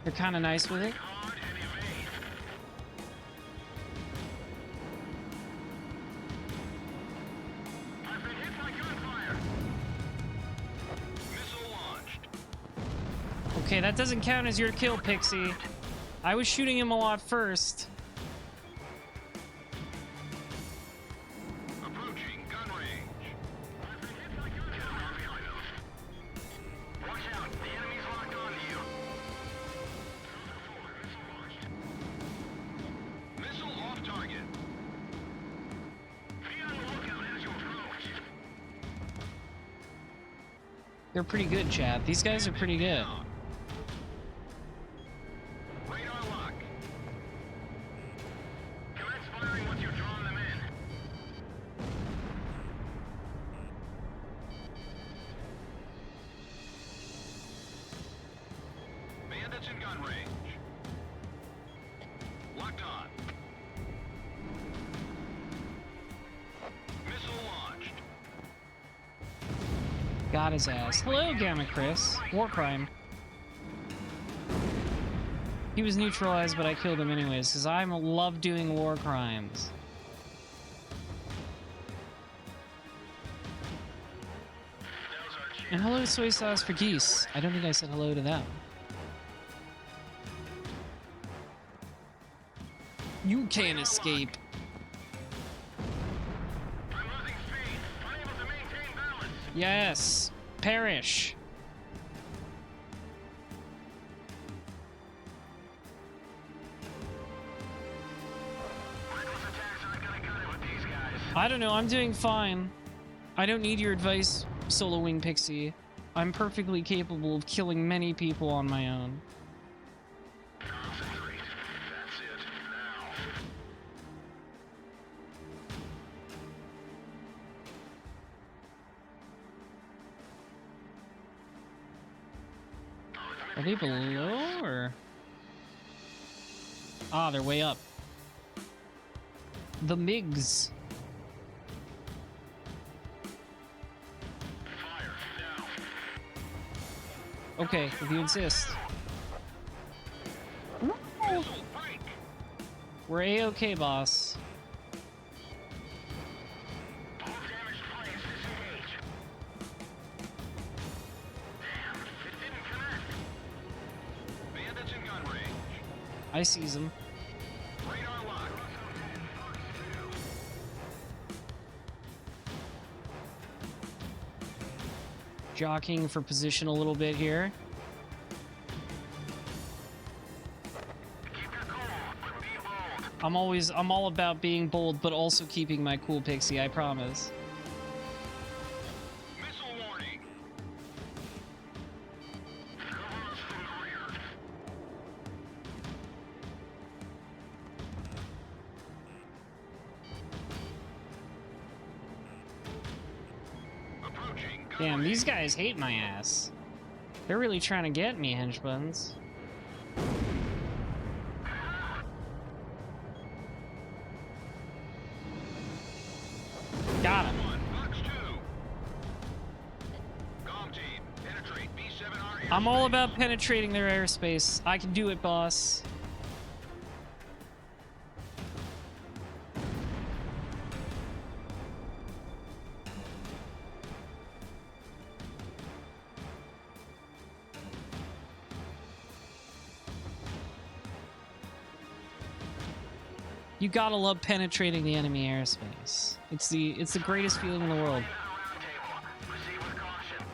They're kind of nice with it. Hard and evade. I've been hit by gunfire. Missile launched. Okay, that doesn't count as your kill, Pixie. I was shooting him a lot first. Approaching gun range. I've been hit by gunfire. Get him out behind them. Watch out, the enemy's locked onto you. Missile off target. Be on the lookout as you approach. They're pretty good, chat. These guys are pretty good. Radar lock. Commence firing once you've drawn them in. Bandits in gun range. Locked on. Missile launched. Got his ass. Hello, Gamma Chris. War crime. He was neutralized, but I killed him anyways, because I love doing war crimes. And hello, soy sauce for geese. I don't think I said hello to them. You can't escape. I'm losing speed. Unable to maintain balance. Yes. Perish. Reckless attacks aren't gonna cut it with these guys. I don't know. I'm doing fine. I don't need your advice, Solo Wing Pixie. I'm perfectly capable of killing many people on my own. Concentrate. That's it. Now. Are they below or? Ah, they're way up. The MiGs. Fire. Now. Okay, if you insist. Missile break. We're A-okay, boss. All damaged planes disengage. Damn, it didn't connect. Bandits in gun range. I seize them. Radar lock. Jockeying for position a little bit here. Keep your cool, but be bold. I'm all about being bold, but also keeping my cool, Pixie, I promise. Missile warning. Cover us from the rear. Approaching. gun Damn, these range. guys hate my ass. They're really trying to get me, hench buns. Got him. One, Fox 2. Comm team, penetrate B7R. I'm all about penetrating their airspace. I can do it, boss. You gotta love penetrating the enemy airspace. It's the greatest feeling in the world. Proceed with caution.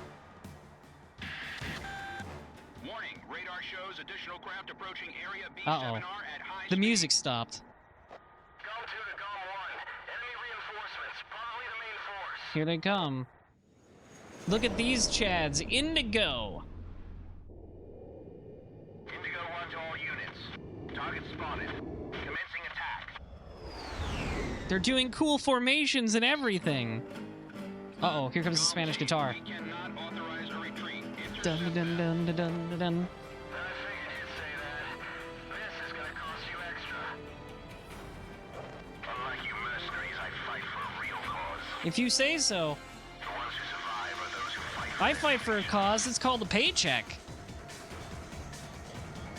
Warning, radar shows additional craft approaching area B7R at high The speed. music stopped. Go 2 to Go 1. Enemy reinforcements, probably the main force. Here they come. Look at these chads. Indigo. Indigo 1 to all units. Target spotted. Commence They're doing cool formations and everything. Uh-oh, here comes the Spanish guitar. We cannot authorize a retreat. Dun dun dun dun dun dun dun. I figured you'd say that. This is gonna cost you extra. Unlike you mercenaries, I fight for a real cause. If you say so. The ones who survive are those who fight for I fight for a cause. It's called a paycheck. This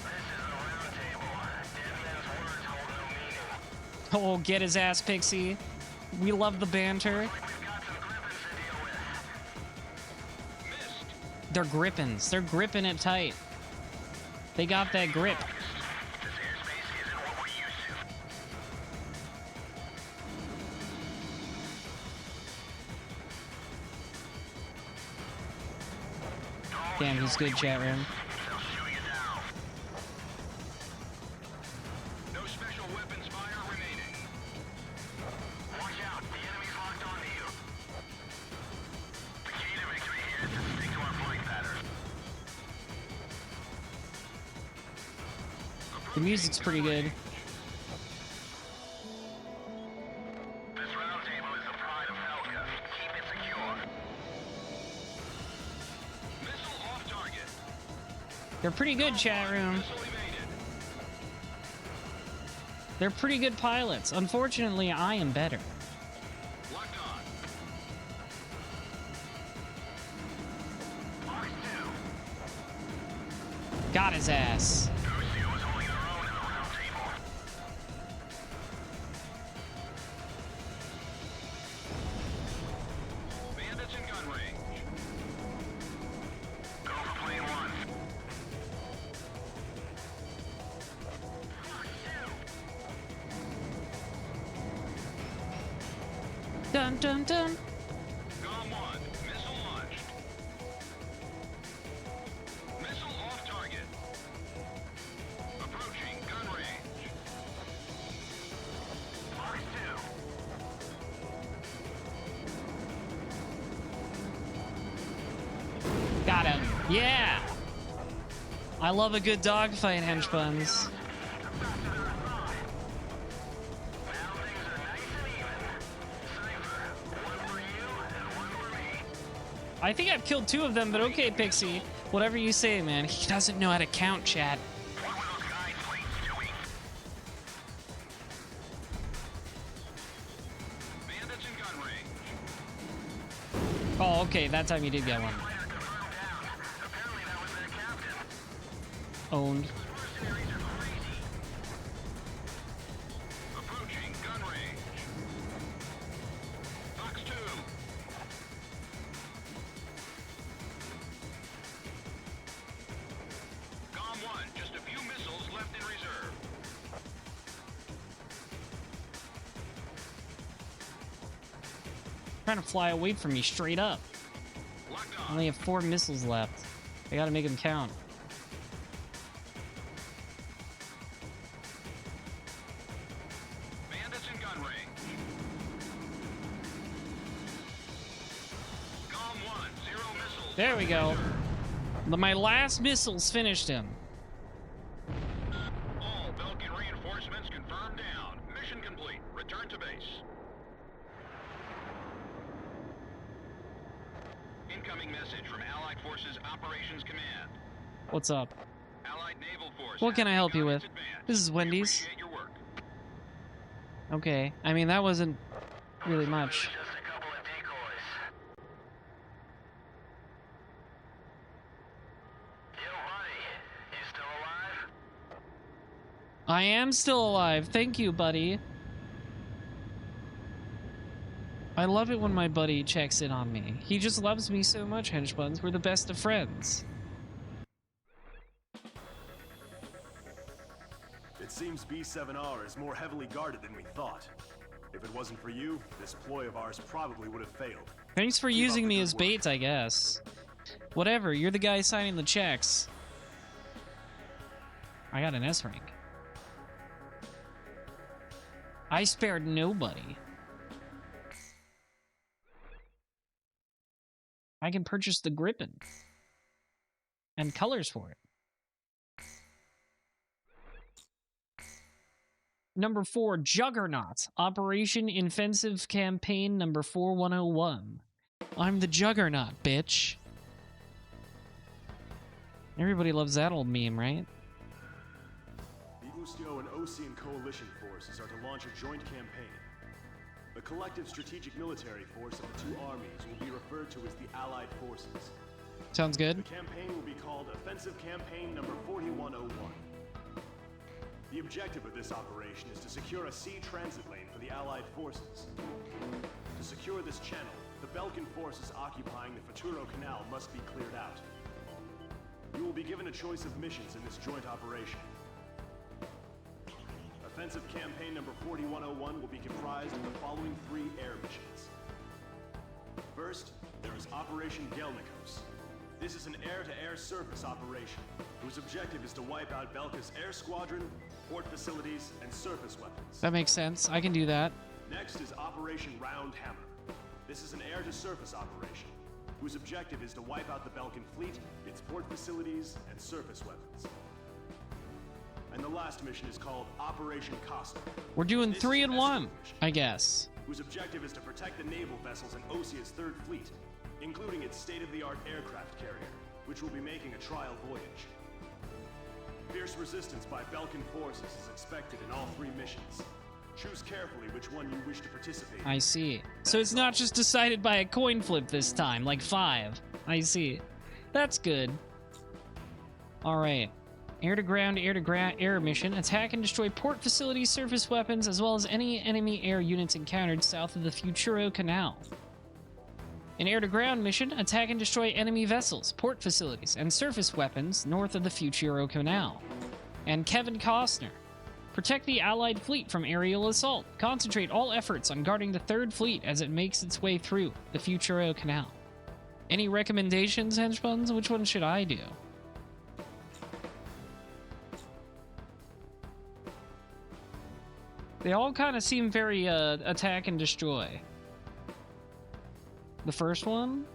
is a round table. Dead men's words hold no meaning. Oh, get his ass, Pixie. We love the banter. We've got some grippins to deal with. Missed. They're grippins. They're gripping it tight. They got that grip. This airspace isn't what we're used to. Damn, he's good, chat room. They'll shoot you down. No special weapons fire remaining. Watch out, the enemy's locked onto you. The key to victory here is to stick to our flight pattern. The music's pretty good. This round table is the pride of Falca. Keep it secure. Missile off target. They're pretty good, chat room. Missile evaded. They're pretty good pilots. Unfortunately, I am better. Locked on. Box 2. Got his ass. Lucio is holding their own in the round table. Bandits in gun range. Go for plane 1. Dun dun dun. Gone 1. Missile launched. Missile off target. Approaching gun range. Box 2. Got him. Yeah. I love a good dogfight, hench buns. I think I've killed 2 of them, but okay, Pixie. Whatever you say, man. He doesn't know how to count, chat. What were those guide planes doing? Bandits in gun range. Oh, okay. That time you did get one. Player confirmed down. Apparently that was their captain. Owned. Mercenaries are crazy. Approaching gun range. Box 2. Gone 1. Just a few missiles left in reserve. Trying to fly away from me straight up. Locked I on. only have 4 missiles left. I gotta make them count. Bandits in gun range. Gone 1. 0 missiles. There we go. My last missiles finished him. All Belkin reinforcements confirmed down. Mission complete. Return to base. Incoming message from Allied Forces Operations Command. What's up? Allied Naval Force. What can I help you with? advanced. This is We Wendy's. appreciate your work. Okay. I mean, that wasn't really much. Just a couple of decoys. Yo, buddy. You still alive? I am still alive. Thank you, buddy. I love it when my buddy checks in on me. He just loves me so much, hench buns. We're the best of friends. It seems B7R is more heavily guarded than we thought. If it wasn't for you, this ploy of ours probably would have failed. Thanks for Keep up using the me good as work. bait, I guess. Whatever, you're the guy signing the checks. I got an S rank. I spared nobody. I can purchase the Griffin. And colors for it. Number 4, Juggernaut. Operation Offensive Campaign number 4101. I'm the Juggernaut, bitch. Everybody loves that old meme, right? The Ustio and Osean coalition forces are to launch a joint campaign. The collective strategic military force of the two armies will be referred to as the Allied Forces. Sounds good. The campaign will be called Offensive Campaign number 4101. The objective of this operation is to secure a sea transit lane for the Allied forces. To secure this channel, the Belkan forces occupying the Futuro Canal must be cleared out. You will be given a choice of missions in this joint operation. Offensive Campaign number 4101 will be comprised of the following 3 air missions. First, there is Operation Gelnikos. This is an air-to-air surface operation, whose objective is to wipe out Belka's air squadron, port facilities, and surface weapons. That makes sense. I can do that. Next is Operation Round Hammer. This is an air-to-surface operation, whose objective is to wipe out the Belkan fleet, its port facilities, and surface weapons. And the last mission is called Operation Costa. We're doing This 3 is in an 1, escort mission, I guess. whose objective is to protect the naval vessels in Osia's 3rd Fleet, including its state-of-the-art aircraft carrier, which will be making a trial voyage. Fierce resistance by Belkan forces is expected in all 3 missions. Choose carefully which one you wish to participate in. I see. So it's not just decided by a coin flip this time, like 5. I see. That's good. Alright. Air-to-ground, air-to-ground, air mission. Attack and destroy port facilities, surface weapons, as well as any enemy air units encountered south of the Futuro Canal. An air-to-ground mission. Attack and destroy enemy vessels, port facilities, and surface weapons north of the Futuro Canal. And Kevin Costner. Protect the Allied fleet from aerial assault. Concentrate all efforts on guarding the 3rd Fleet as it makes its way through the Futuro Canal. Any recommendations, henchbuns? Which one should I do? They all kind of seem very attack and destroy. The first one?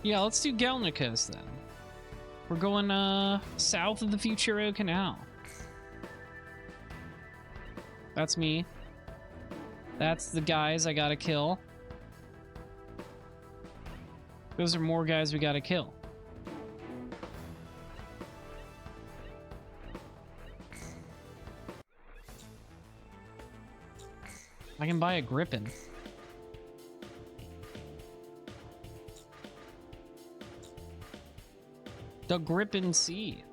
Yeah, let's do Gelnikos then. We're going south of the Futuro Canal. That's me. That's the guys I gotta kill. Those are more guys we gotta kill. I can buy a Griffin. The Griffin C.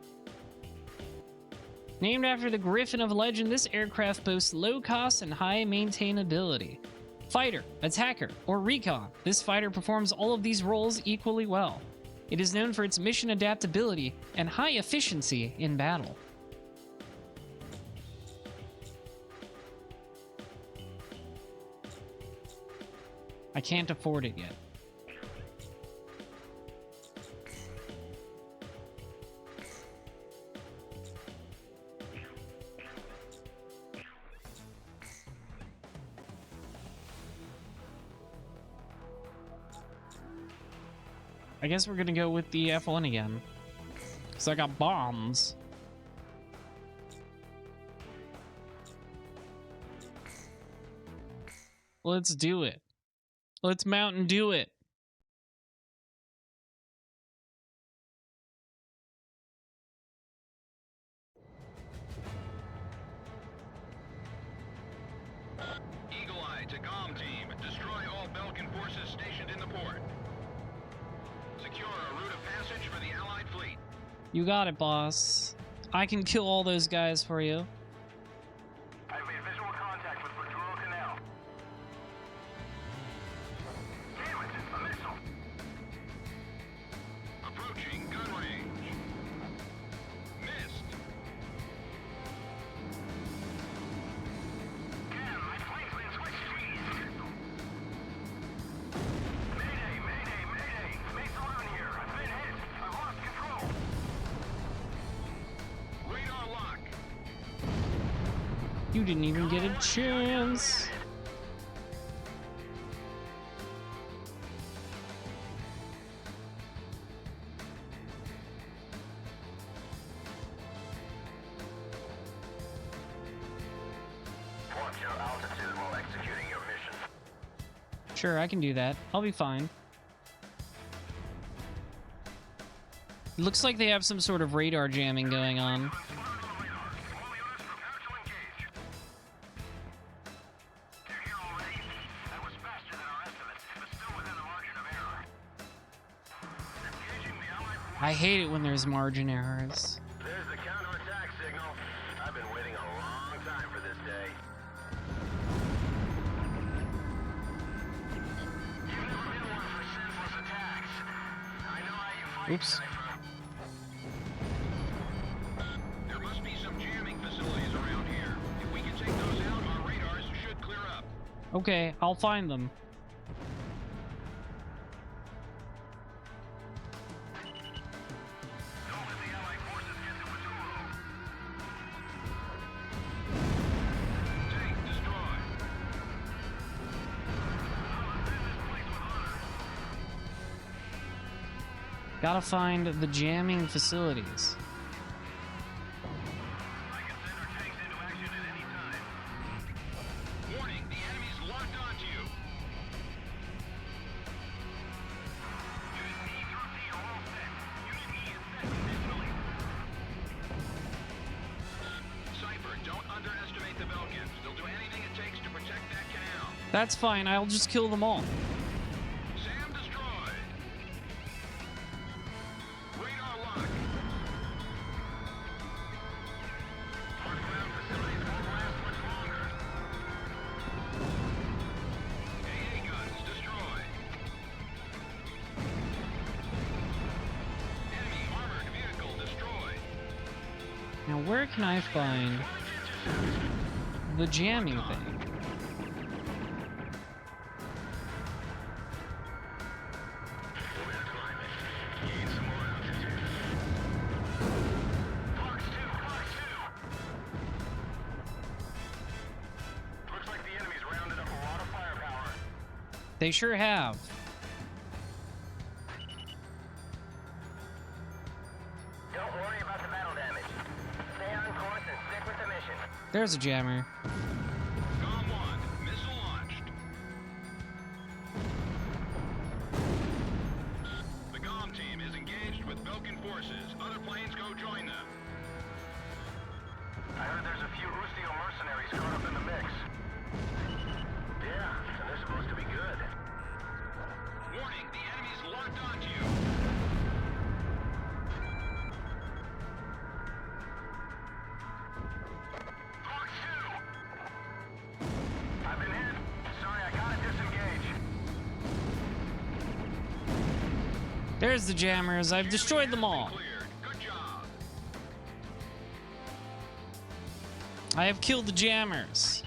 Named after the Griffin of legend, this aircraft boasts low cost and high maintainability. Fighter, attacker, or recon, this fighter performs all of these roles equally well. It is known for its mission adaptability and high efficiency in battle. I can't afford it yet. I guess we're gonna go with the F1 again. Because I got bombs. Let's do it. Let's Mountain Dew it. Eagle Eye to comm team. Destroy all Belkan forces stationed in the port. Secure a route of passage for the Allied fleet. You got it, boss. I can kill all those guys for you. I've made visual contact with Futuro Canal. Damn it, a missile! Approaching gun range. Missed. Damn, my plane's been switched speeds! Mayday, mayday, mayday! Mace 11 here. I've been hit. I've lost control. Radar lock. You didn't even get a chance. Watch your altitude while executing your mission. Sure, I can do that. I'll be fine. Looks like they have some sort of radar jamming going on. I hate it when there's margin errors. There's the counterattack signal. I've been waiting a long time for this day. You've never been one for senseless attacks. I know how you fight. Oops. There must be some jamming facilities around here. If we can take those out, our radars should clear up. Okay, I'll find them. Don't let the Allied forces get to vtuber. Tank destroyed. Gotta find the jamming facilities. I can send our tanks into action at any time. Warning, the enemy's locked onto you. Unit B through C are all set. Unit E is set conditionally. Cypher, don't underestimate the Belkins. They'll do anything it takes to protect that canal. That's fine, I'll just kill them all. Sam destroyed. Radar lock. Our ground facilities won't last much longer. AA guns destroyed. Enemy armored vehicle destroyed. Now where can I find the jamming thing? Gain some more altitude. Fox 2, Fox 2. Looks like the enemy's rounded up a lot of firepower. They sure have. Don't worry about the battle damage. Stay on course and stick with the mission. There's a jammer. Com 1, missile launched. The GOM team is engaged with Belkin forces. Other planes go join them. I heard there's a few Ustio mercenaries caught up in the mix. Yeah, and they're supposed to be good. Warning, the enemy's locked onto you. Fox 2! I've been hit. Sorry, I gotta disengage. There's the jammers. I've destroyed them all. Cleared. Good job. I have killed the jammers.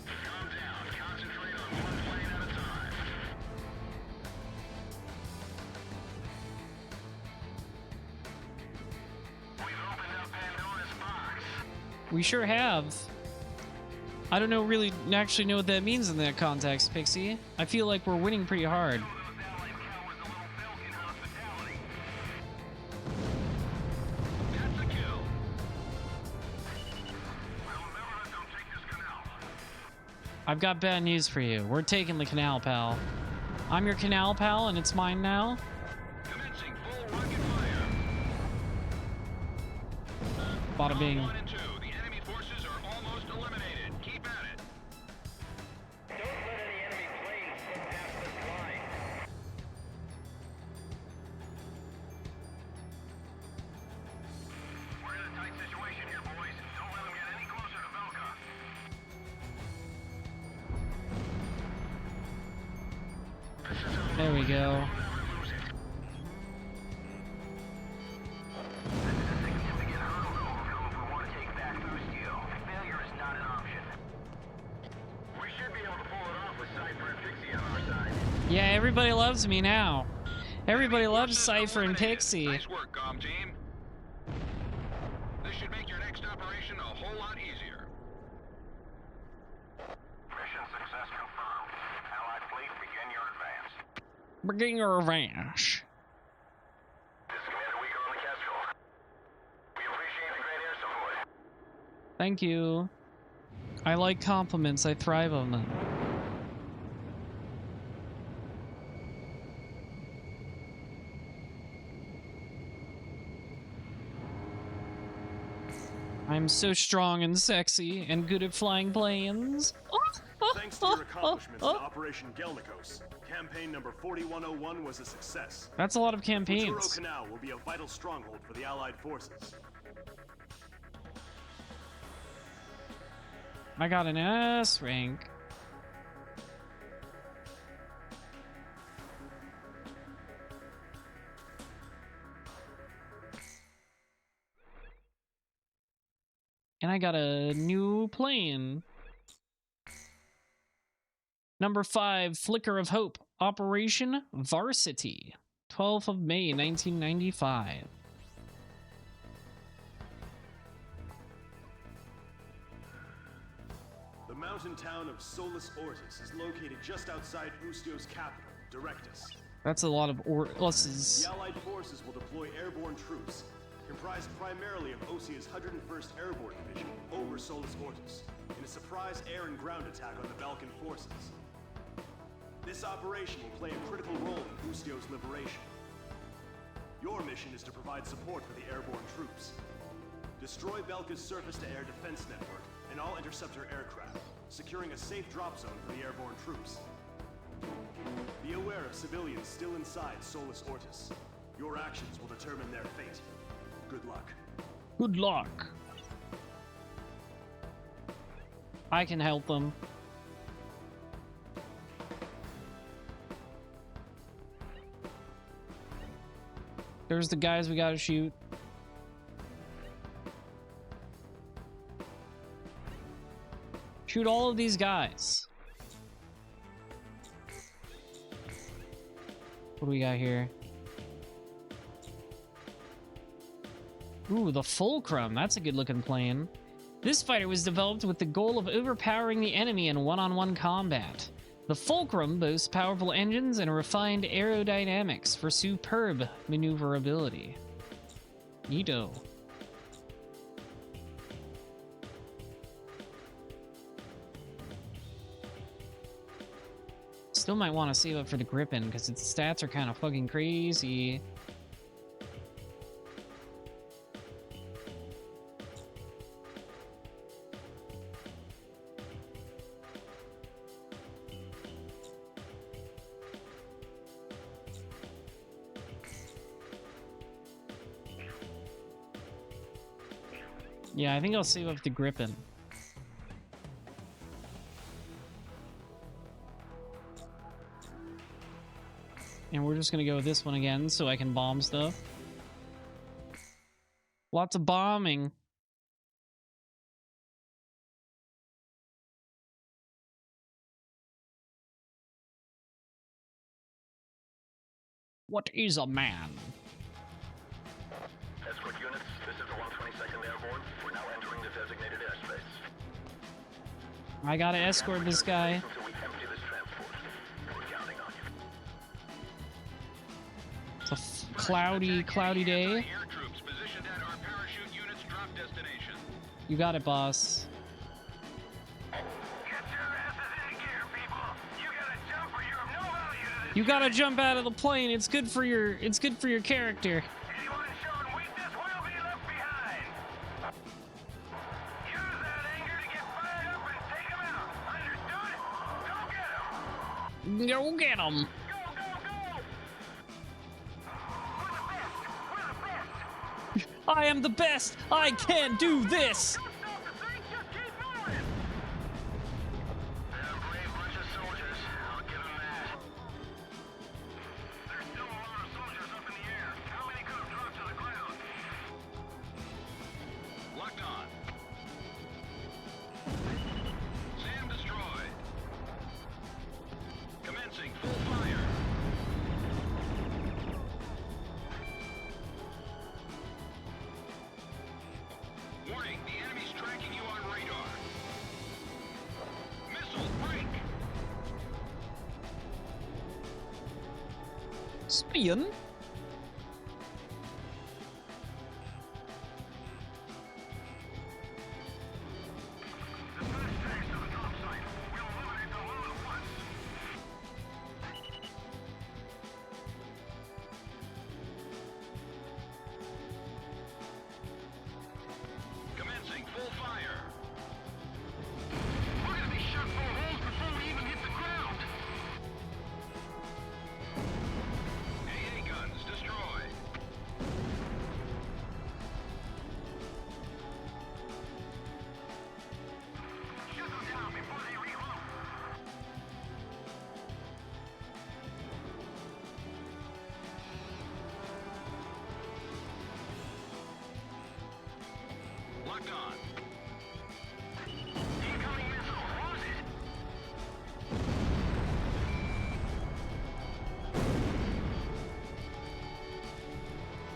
Calm down. Concentrate on one plane at a time. We've opened up Pandora's box. We sure have. I don't know really actually know what that means in that context, Pixie. I feel like we're winning pretty hard. Those allied cowards a little Belkin hospitality. That's a kill. We'll never let them take this canal. I've got bad news for you. We're taking the canal, pal. I'm your canal pal, and it's mine now. Commencing full rocket fire. Bada bing. 1 and 2. The enemy forces are almost eliminated. Keep at it. Don't let any enemy planes slip past this line. We're in a tight situation here, boys. Don't let them get any closer to Belka. There we go. Significant hurdle to overcome if we want to take back Ustio. Failure is not an option. We should be able to pull it off with Cypher and Pixie on our side. Yeah, everybody loves me now. Everybody loves Cypher and Pixie. Nice work, GOM team. This should make your next Begin your revenge. This is Commander Weaker on the Kestrel. We appreciate the great air support. Thank you. I like compliments. I thrive on them. I'm so strong and sexy and good at flying planes. Thanks to your accomplishments in Operation Gelnikos, campaign number 4101 was a success. That's a lot of Futuro campaigns. Canal will be a vital stronghold for the Allied forces. I got an S rank. And I got a new plane. Number 5, Flicker of Hope, Operation Varsity, 12th of May, 1995. The mountain town of Solus Ortis is located just outside Ustio's capital, Directus. That's a lot of Ortuses. The Allied forces will deploy airborne troops, comprised primarily of Osia's 101st Airborne Division, over Solus Ortis, in a surprise air and ground attack on the Balkan forces. This operation will play a critical role in Ustio's liberation. Your mission is to provide support for the airborne troops. Destroy Belka's surface-to-air defense network and all interceptor aircraft, securing a safe drop zone for the airborne troops. Be aware of civilians still inside Solus Ortis. Your actions will determine their fate. Good luck. Good luck. I can help them. There's the guys we gotta shoot. Shoot all of these guys. What do we got here? Ooh, the Fulcrum. That's a good looking plane. This fighter was developed with the goal of overpowering the enemy in one-on-one combat. The Fulcrum boasts powerful engines and refined aerodynamics for superb maneuverability. Neato. Still might want to save up for the Gripen because its stats are kind of fucking crazy. Yeah, I think I'll save up the Gripen. And we're just gonna go with this one again so I can bomb stuff. Lots of bombing. What is a man? Escort units, this is the 122nd Airborne. We're now entering the designated airspace. I gotta escort this guy. Until we empty this transport. We're counting on you. It's a cloudy day. Air troops positioned at our parachute unit's drop destination. You got it, boss. Get your asses in gear, people. You gotta jump or you have no value to this. You gotta jump out of the plane. It's good for your character. Anyone showing weakness will be left behind. Use that anger to get fired up and take them out. Understood? Go get them. Go get him. Go, go, go. We're the best. We're the best. I am the best. I can do this. Don't stop the thing. Just keep moving. They're a brave bunch of soldiers. I'll give them that. There's still a lot of soldiers up in the air. How many could have dropped to the ground? Locked on. SAM destroyed. Commencing full fire. Warning, the enemy Spion? Commencing full fire. We're gonna be shot full of holes before we even hit the ground. AA guns destroyed. Shoot them down before they reload. Locked on. Incoming missile. Lose it.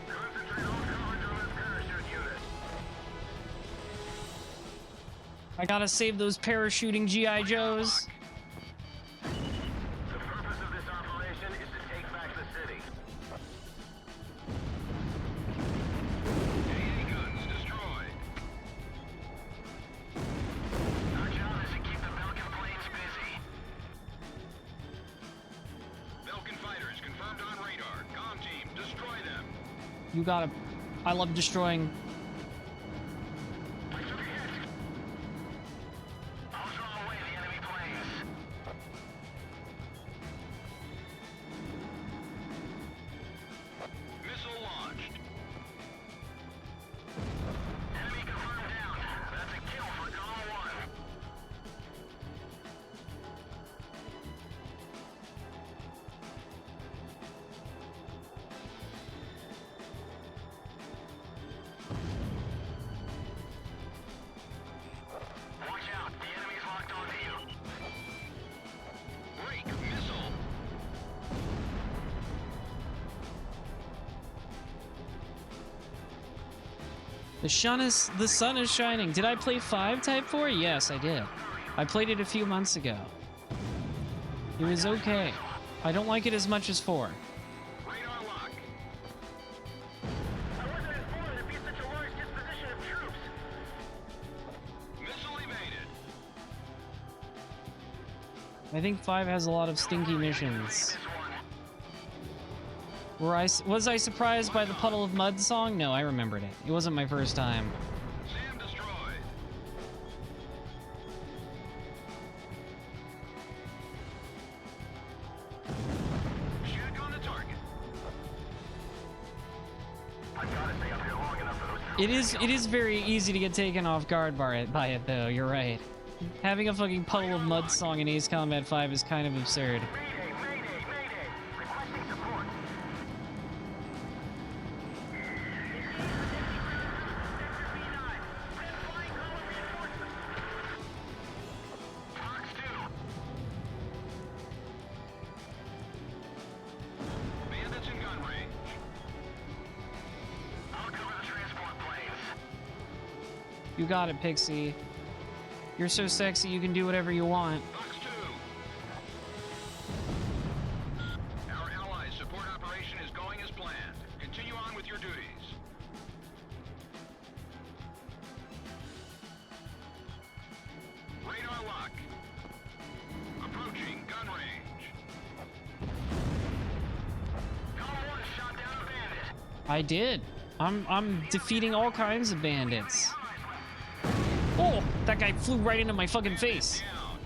Concentrate all coverage on this parachute unit. I gotta save those parachuting G.I. Joes. The purpose of this operation is to take back the city. AA guns destroyed. Our job is to keep the Belkin planes busy. Belkin fighters confirmed on radar. Comm team, destroy them. You gotta. I love destroying. I took a hit. I'll draw away the enemy planes. Missile launched. Enemy confirmed down. That's a kill for Column 1. Watch out, the enemy's locked onto you. Break missile. The sun is shining. Did I play 5 Type 4? Yes, I did. I played it a few months ago. It was okay. I don't like it as much as 4. Radar lock. I wasn't informed there'd be such a large disposition of troops. Missile evaded. I think 5 has a lot of stinky missions. This one. Was I surprised by the Puddle of Mud song? No, I remembered it. It wasn't my first time. SAM destroyed. Shoot on the target. I gotta stay up here long enough for those. It is very easy to get taken off guard by it though. You're right. Having a fucking Puddle of Mud song in Ace Combat 5 is kind of absurd. Mayday, mayday, mayday. Requesting support. Fox 2. Bandits in gun range. I'll cover the transport planes. You got it, Pixie. You're so sexy, you can do whatever you want. Fox 2. Our allies' support operation is going as planned. Continue on with your duties. Radar lock. Approaching gun range. Column 1 shot down a bandit. I did. I'm defeating all kinds of bandits. Oh, that guy flew right into my fucking face. Down.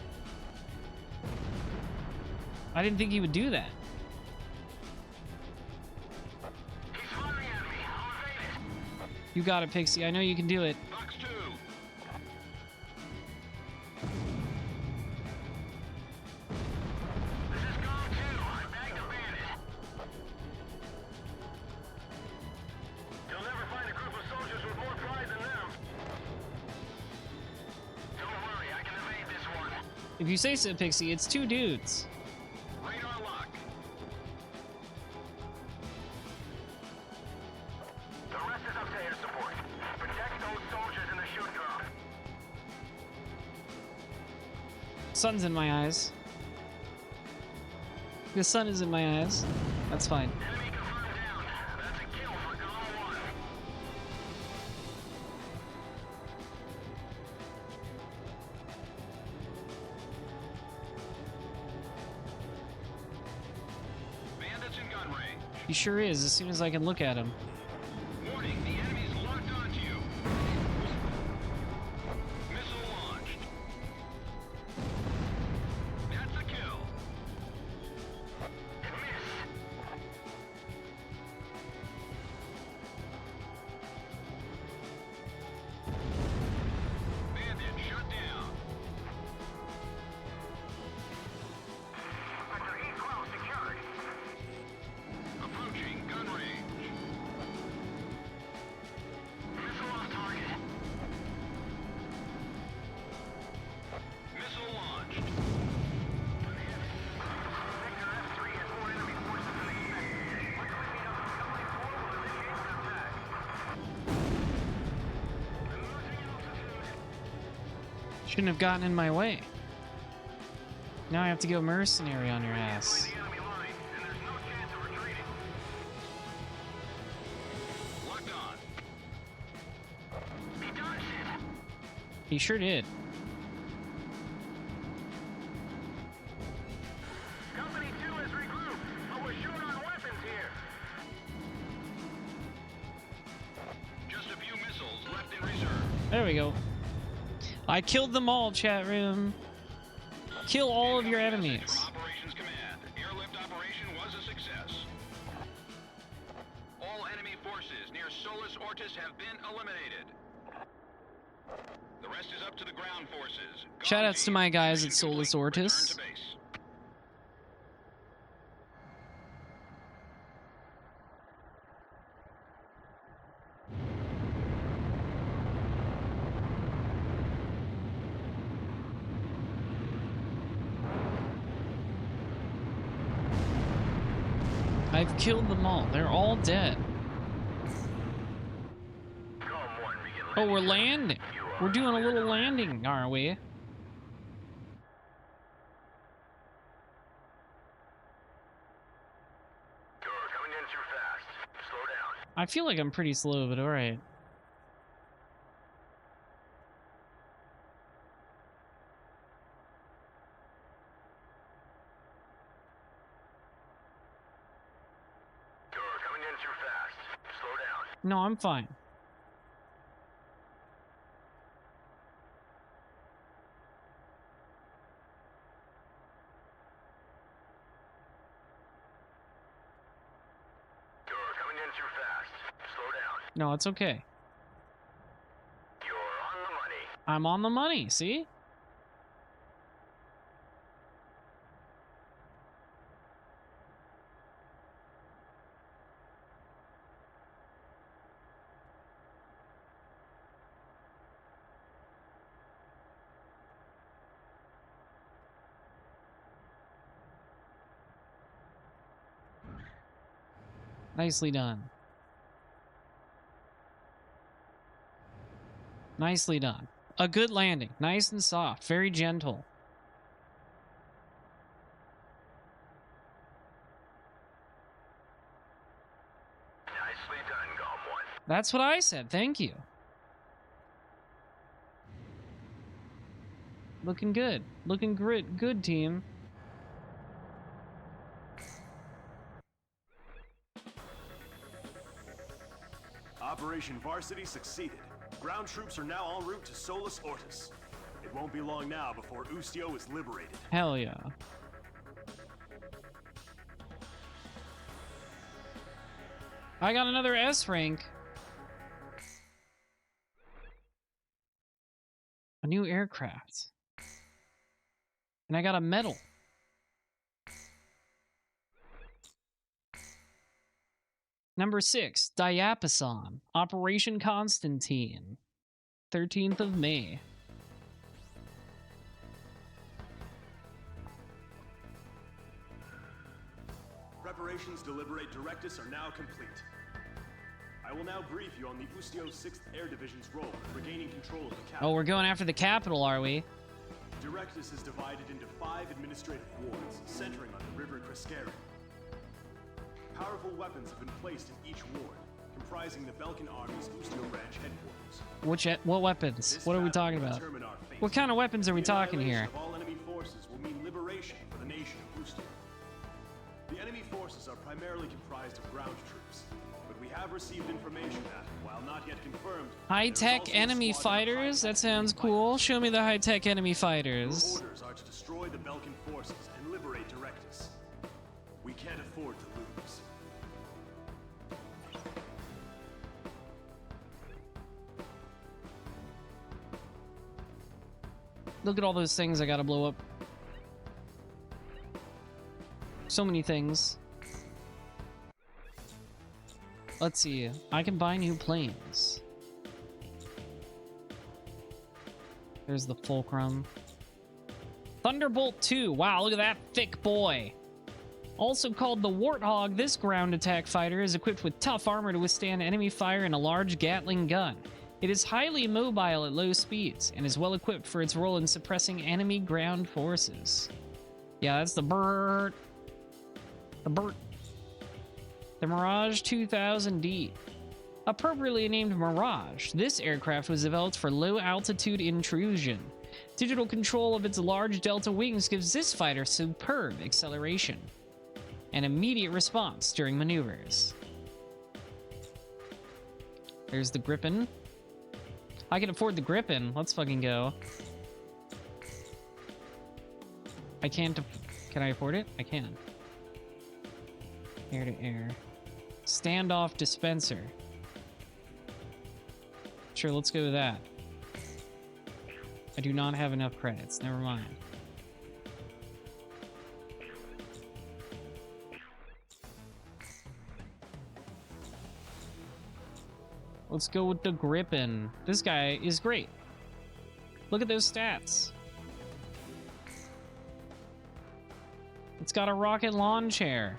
I didn't think he would do that. He's firing at me. I'll evade it. You got it, Pixie. I know you can do it. Fox 2. This is Column 2. I bagged a bandit. You'll never find a group of soldiers with more pride than them. Don't worry, I can evade this one. If you say so, Pixie, it's 2 dudes. Radar lock. The rest is up to air support. Protect those soldiers in the shoot drop. Sun's in my eyes. The sun is in my eyes. That's fine. Enemy confirmed down. That's a kill for Golem 1. Bandits in gun range. He sure is, as soon as I can look at him. Warning, the enemy's locked onto you. Missile launched. That's a kill. It missed. Bandit shut down. Sector E12 secured. Approaching gun range. Missile off target. Missile launched. Sector F3 has more enemy forces than expected. Likely meet up with Company 4 will initiate an attack. Losing altitude. Shouldn't have gotten in my way. Now I have to go mercenary on your ass. The enemy line, and there's no chance of retreating. Locked on. He dodged it. He sure did. Company 2 has regrouped, but we're short on weapons here. Just a few missiles left in reserve. There we go. I killed them all, chat room. Kill all of your enemies. From Operations Command, airlift operation was a success. All enemy forces near Solus Ortis have been eliminated. The rest is up to the ground forces. Shoutouts to my guys at Mission Solus complete. Ortis. Return to base. I've killed them all. They're all dead. Oh, we're landing. We're doing a little landing, aren't we? Coming in too fast. Slow down. I feel like I'm pretty slow, but alright. Coming in too fast. Slow down. No, I'm fine. Coming in too fast. Slow down. No, it's okay. You're on the money. I'm on the money, see? Nicely done. Nicely done. A good landing. Nice and soft. Very gentle. Nicely done, Golem 1. That's what I said. Thank you. Looking good. Looking good, team. Operation Varsity succeeded. Ground troops are now en route to Solus Ortis. It won't be long now before Ustio is liberated. Hell yeah. I got another S rank. A new aircraft. And I got a medal. Number 6, Diapason, Operation Constantine, 13th of May. Preparations to liberate Directus are now complete. I will now brief you on the Ustio 6th Air Division's role in regaining control of the capital. Oh, we're going after the capital, are we? Directus is divided into 5 administrative wards, centering on the River Crescere. Powerful weapons have been placed in each ward, comprising the Belkan Army's Ustio Branch headquarters. What weapons? This What are we battle talking will about? determine our fate. What kind of weapons are we The talking here? annihilation of all enemy forces will mean liberation for the nation of Ustio. The enemy forces are primarily comprised of ground troops, but we have received information that, while not yet confirmed, High-tech enemy fighters? That sounds cool. Show me the high-tech enemy Your fighters. orders are to destroy the Belkan forces and liberate Directus. We can't afford to lose. Look at all those things I gotta blow up. So many things. Let's see. I can buy new planes. There's the Fulcrum. Thunderbolt 2. Wow, look at that thick boy. Also called the Warthog, this ground attack fighter is equipped with tough armor to withstand enemy fire and a large Gatling gun. It is highly mobile at low speeds and is well equipped for its role in suppressing enemy ground forces. Yeah, that's the Burt. The Burt. The Mirage 2000D. Appropriately named Mirage, this aircraft was developed for low-altitude intrusion. Digital control of its large delta wings gives this fighter superb acceleration and immediate response during maneuvers. There's the Gripen. I can afford the Gripen. Let's fucking go. I can't. Can I afford it? I can. Air to air. Standoff dispenser. Sure, let's go with that. I do not have enough credits. Never mind. Let's go with the Gripen. This guy is great. Look at those stats. It's got a rocket lawn chair.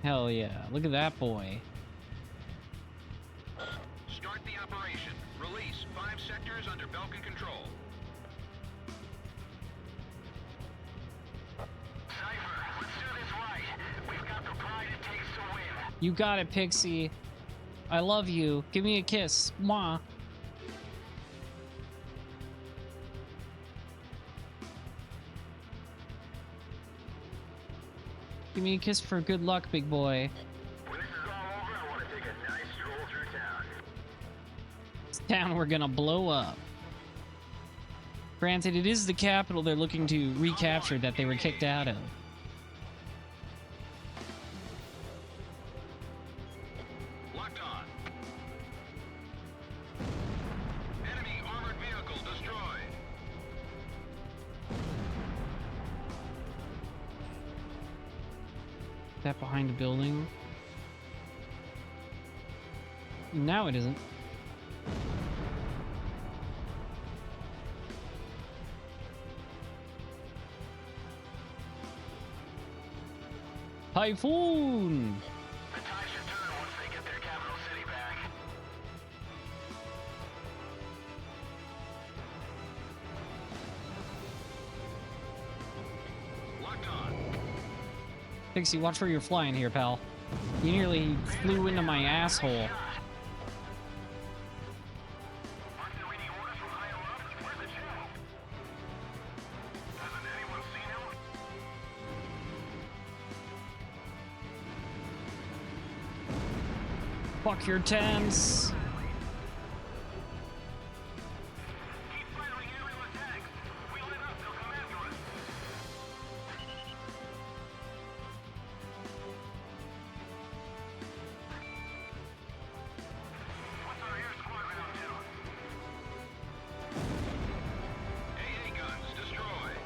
Hell yeah. Look at that boy. Start the operation. Release 5 sectors under Belkan control. Cypher, let's do this right. We've got the pride it takes to win. You got it, Pixie. I love you. Give me a kiss. Mwah. Give me a kiss for good luck, big boy. When this is all over, I want to take a nice stroll through town. It's town we're gonna blow up. Granted, it is the capital they're looking to recapture that they were kicked out of. Locked on. Enemy armored vehicle destroyed. That behind a building. Now it isn't. Typhoon! The tide should turn once they get their capital city back. Locked on. Pixie, watch where you're flying here, pal. You nearly flew into my asshole. Aren't there any orders from higher up? Where's the general? Hasn't anyone seen him? Fuck your tents. Keep firing aerial attacks. If we let up, they'll come after us. What's our air squadron up to? AA guns destroyed.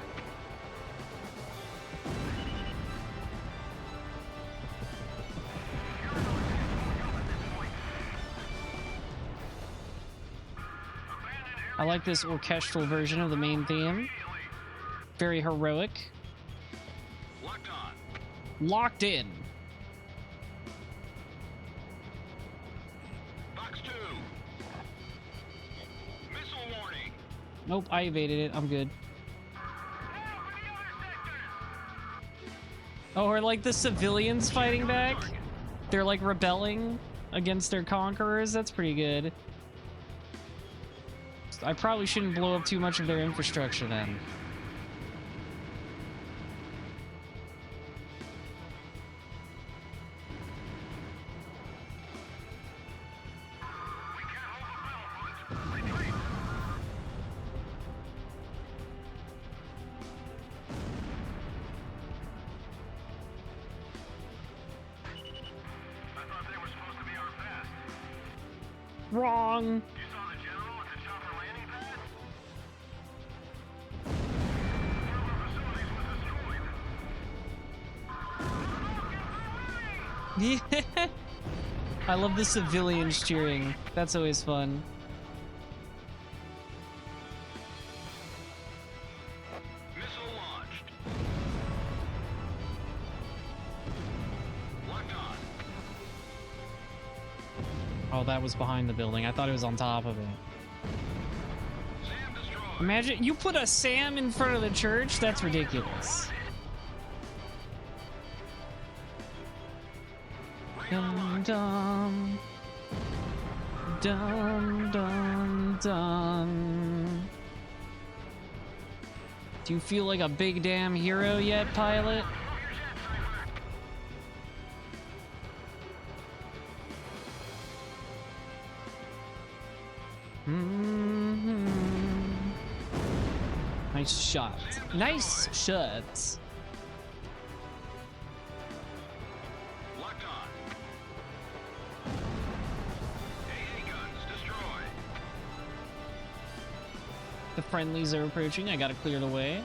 I like this orchestral version of the main theme. Very heroic. Locked on. Locked in. Box 2. Missile warning. Nope, I evaded it. I'm good. Oh, or like the civilians fighting back? They're like rebelling against their conquerors? That's pretty good. I probably shouldn't blow up too much of their infrastructure then. Wrong. You saw the general at the chopper landing pad? One of our facilities was destroyed. Yeah. I love the civilians cheering. That's always fun. Missile launched. Locked on. Oh, that was behind the building. I thought it was on top of it. SAM destroyed. Imagine you put a SAM in front of the church? That's ridiculous. Dum dum. Dum dum dum. Do you feel like a big damn hero yet, pilot? Nice shot. Nice shots. Locked on. AA guns destroyed. The friendlies are approaching. I gotta clear the way.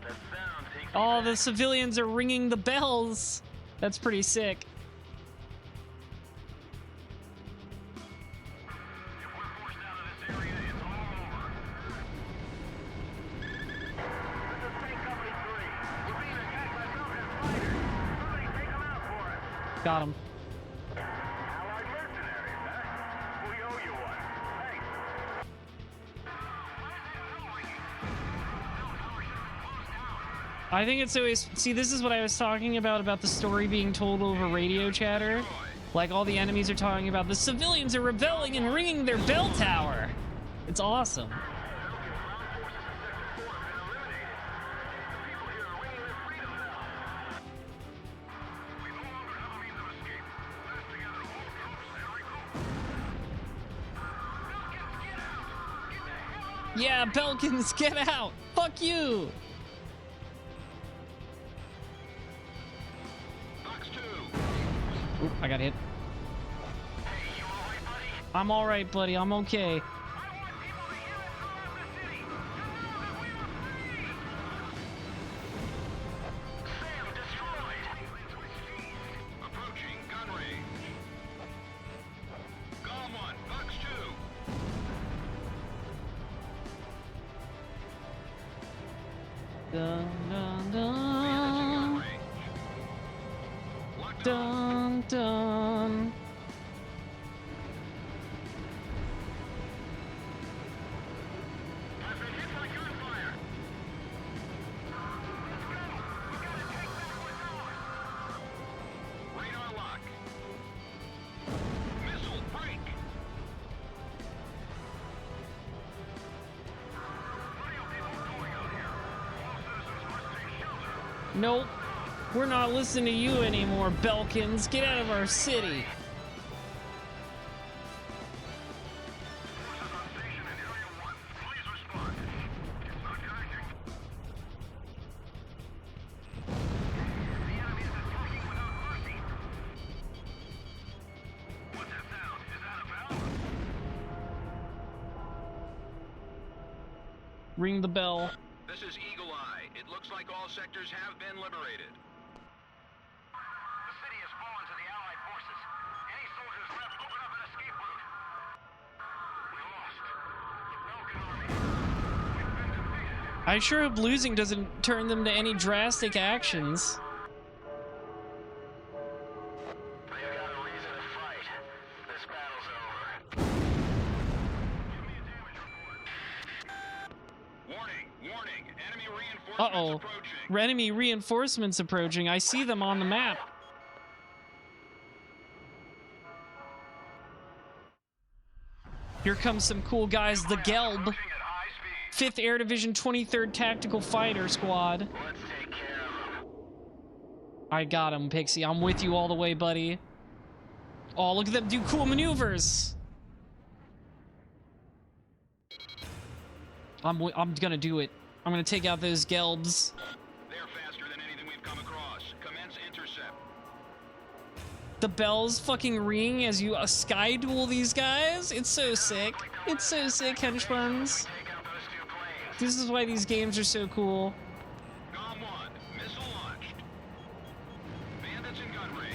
The sound takes Oh, the civilians are ringing the bells. That's pretty sick. If we're forced out of this area, it's all over. This is Tank Company 3. We're being attacked by Falcon fighters. Somebody take them out for us. Got him. Allied mercenaries, huh? We owe you one. Thanks. I think it's always... See, this is what I was talking about the story being told over radio chatter. Like, all the enemies are talking about the civilians are rebelling and ringing their bell tower. It's awesome. Yeah, Belkins, get out! Fuck you! Box 2. Oop, I got hit. Hey, you alright, buddy? I'm alright, buddy. I'm okay. I want people to hear it throughout the city. To know that we are free. SAM destroyed. Approaching gun range. Golem 1, Box 2. Dun dun Managing gun dun. range. Locked on. Dun dun. I've been hit by gunfire. Let's go. We gotta take back what's ours. Radar lock. Missile break. Plenty of people going out here. All citizens must take shelter. Nope. We're not listening to you anymore, Belkins. Get out of our city. Forces on station in Area 1. Please respond. It's not connecting. The enemy is attacking without mercy. What's that sound? Is that a bell? Ring the bell. This is Eagle Eye. It looks like all sectors have been liberated. The city has fallen to the Allied forces. Any soldiers left, open up an escape route. We lost. The Belgian army. We've been defeated. I sure hope losing doesn't turn them to any drastic actions. They've got a reason to fight. This battle's over. Give me a damage report. Warning, warning, enemy reinforcements Uh-oh. approaching. Enemy reinforcements approaching. I see them on the map. Here comes some cool guys, the Gelb. Approaching at high speed. 5th Air Division 23rd Tactical Fighter Squad. Let's take care of them. I got him, Pixie. I'm with you all the way, buddy. Oh, look at them do cool maneuvers. I'm gonna do it. I'm gonna take out those Gelbs. They're faster than anything we've come across. Commence intercept. The bells fucking ring as you sky duel these guys. It's so sick. It's so sick, henchbuns. Take out those 2 planes. This is why these games are so cool. Com 1, missile launched. Bandits in gun range.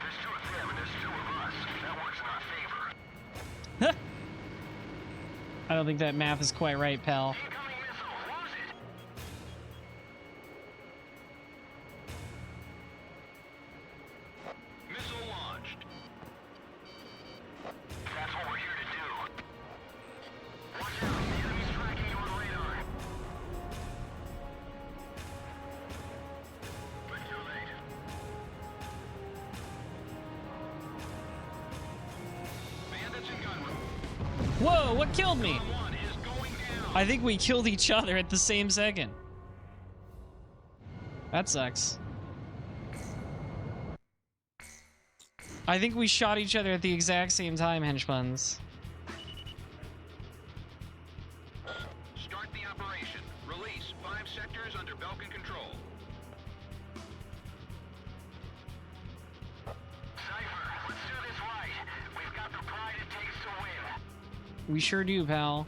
There's 2 of them and there's 2 of us. That works in our favor. I don't think that math is quite right, pal. Incoming missiles. Lose it. Missile launched. That's what we're here to do. Watch out. The enemy's tracking you on radar. But too late. Bandits in gun range. Whoa, what killed me? Com 1 is going down. I think we killed each other at the same second. That sucks. I think we shot each other at the exact same time, henchbuns. Start the operation. Release 5 sectors under Belkin control. Cypher, let's do this right. We've got the pride it takes to win. We sure do, pal.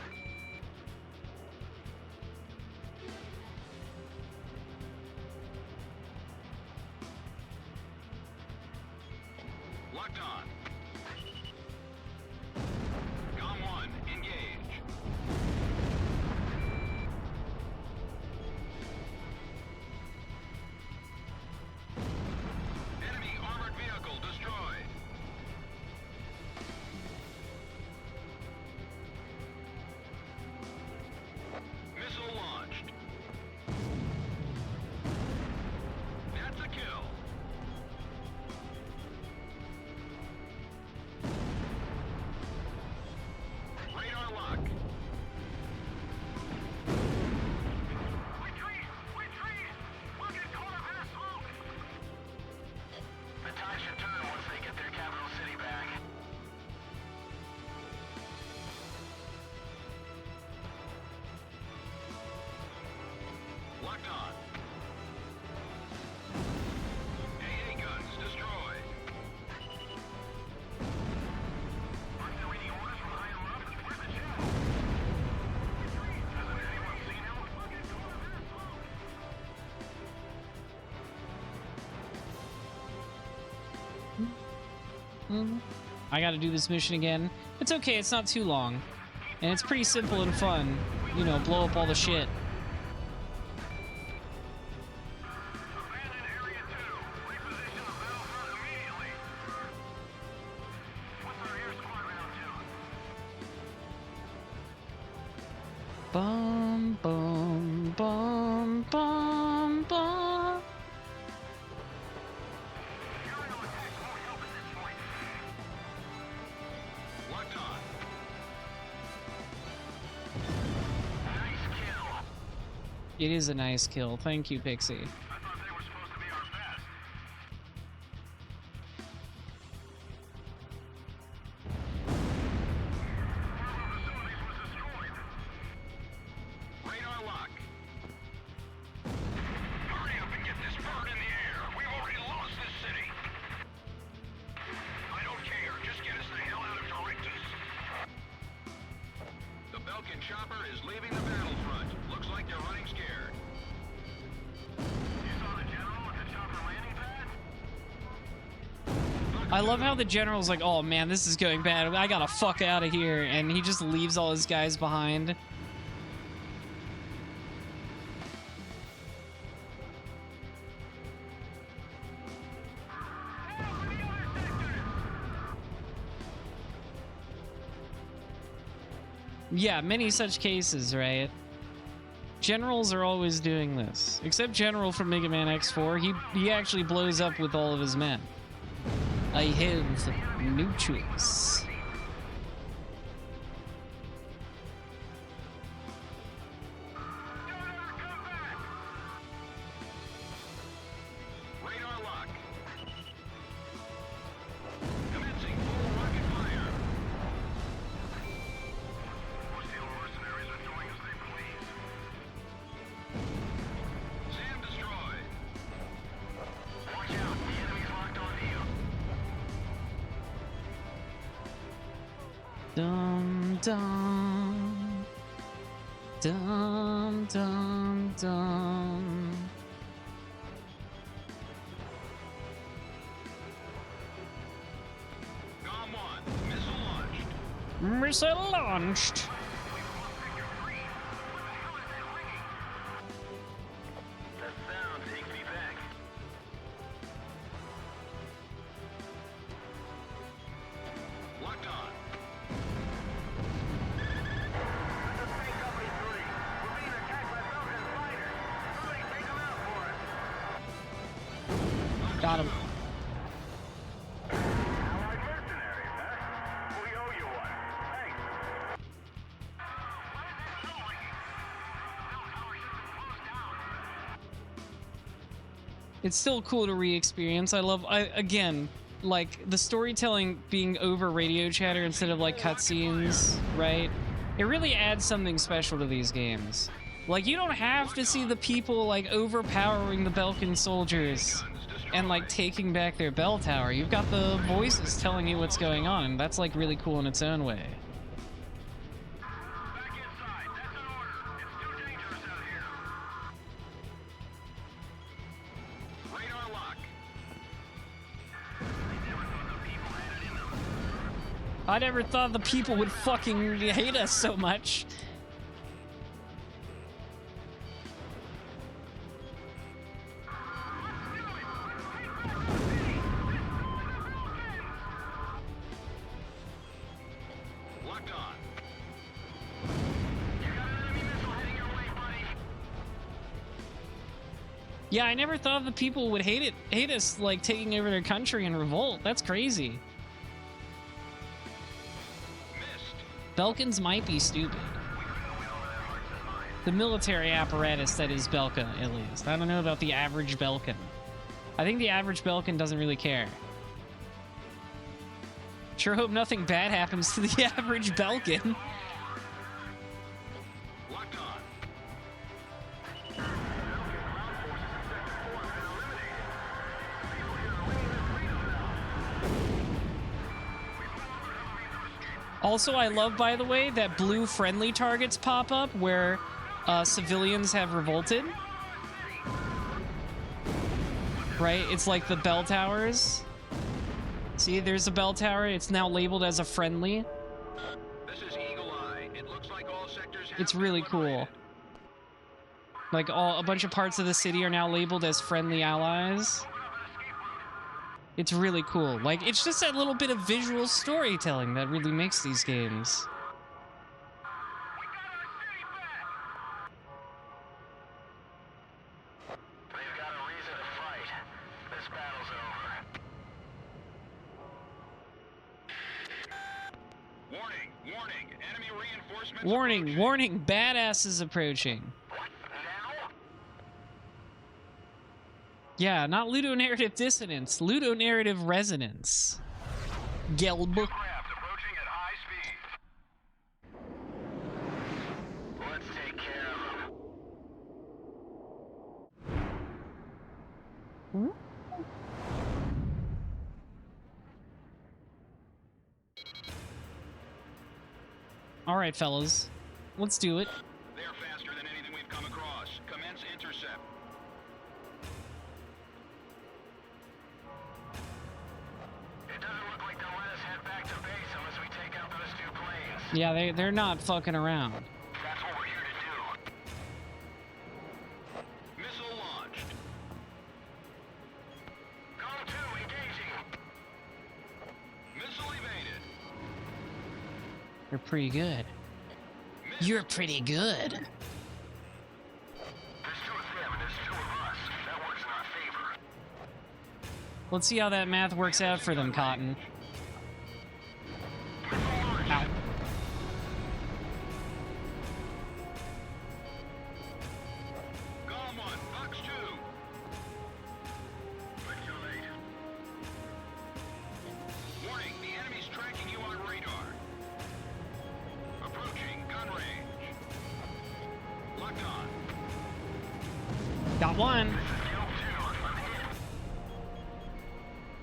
Locked on. Com 1, engage. Enemy armored vehicle destroyed. Missile launched. That's a kill. Radar lock. Retreat! Retreat! We'll get caught up in a smoke! The tide should turn once they get their capital city back. Locked on. AA guns destroyed. Aren't there any orders from higher up? Where's the shell? Retreat! Hasn't anyone seen him? We'll get caught up in a smoke! I gotta do this mission again. It's okay, it's not too long. And it's pretty simple and fun. You know, blow up all the shit. Abandon Area 2. Reposition the battlefront immediately. What's our air squad round to? Bum, bum, bum, bum, bum. Aerial attacks won't help at this point. Locked on. Nice kill. It is a nice kill. Thank you, Pixie. I thought they were supposed to be our best. One of our facilities was destroyed. Radar lock. Hurry up and get this bird in the air. We've already lost this city. I don't care. Just get us the hell out of Dorintus. The Belkin chopper is leaving the battlefront. Looks like they're running scared. You saw the general at the chopper landing pad? I love how the general's like, oh man, this is going bad. I gotta fuck out of here. And he just leaves all his guys behind. Yeah, many such cases, right? Generals are always doing this. Except General from Mega Man X4, he actually blows up with all of his men. I have no choice. Radar lock. Commencing full rocket fire. Steel mercenaries are doing as they please. Sam destroyed. Watch out, the enemy's locked onto you. Dum dum. Dum dum dum. Gom 1, missile launched. Missile launched. That sound takes me back. Locked on. This is Tank Company 3. We're being attacked by Belkin fighters. Somebody take them out for us. Got him. Allied mercenaries, huh? We owe you one. Thanks. Why is that so ringing? Bell tower should have been closed down. It's still cool to re-experience. Again, like the storytelling being over radio chatter instead of like cutscenes, right? It really adds something special to these games. Like you don't have to see the people like overpowering the Belkin soldiers and like taking back their bell tower. You've got the voices telling you what's going on, and that's like really cool in its own way. Back inside. That's an order. It's too dangerous out here. Radar lock. I never thought the people would fucking hate us so much. Locked on. You got an enemy missile heading your way, buddy. Yeah, I never thought the people would hate us like taking over their country in revolt. That's crazy. Missed. Belkans might be stupid. The military apparatus that is Belka, at least. I don't know about the average Belkan. I think the average Belkan doesn't really care. Sure hope nothing bad happens to the average Belkan. Locked on. Also, I love, by the way, that blue friendly targets pop up where civilians have revolted. Right? It's like the bell towers. See, there's a bell tower. It's now labeled as a friendly. This is Eagle Eye. It looks like all sectors have It's really been cool. liberated. Like a bunch of parts of the city are now labeled as friendly allies. It's really cool. Like, it's just that little bit of visual storytelling that really makes these games. They've got a reason to fight. This battle's over. Warning, warning. Enemy reinforcements. Warning, approaching. warning, badass is approaching. What? Now? Yeah, not ludonarrative dissonance, ludonarrative resonance. Gelb. Craft approaching at high speed. Let's take care of them. All right, fellas. let's do it. They're faster than anything we've come across. Commence intercept. It doesn't look like they'll let us head back to base unless we take out those two planes. Yeah, they're not fucking around. That's what we're here to do. Missile launched. Gong 2, engaging. Missile evaded. You're pretty good. You're pretty good. There's 2 of them and there's 2 of us. That works in our favor. Let's see how that math works out for them, Cotton. Ow. Gone 1, Fox 2. But too late. Warning, the enemy's tracking you on radar. Approaching gun range. Locked on. Got one. This is Kill 2. I'm hit.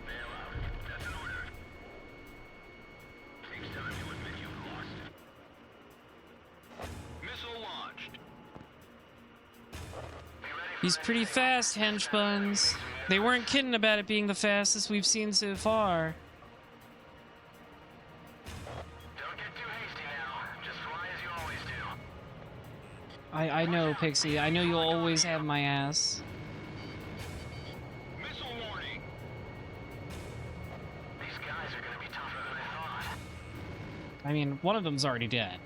Bail out. That's an order. Takes time to admit you've lost. Missile launched. Be ready for He's that pretty thing. fast, hench buns. They weren't kidding about it being the fastest we've seen so far. Don't get too hasty now. Just fly as you always do. I know, Pixie. I know you'll always have my ass. Missile warning. These guys are gonna be tougher than I thought. I mean, one of them's already dead.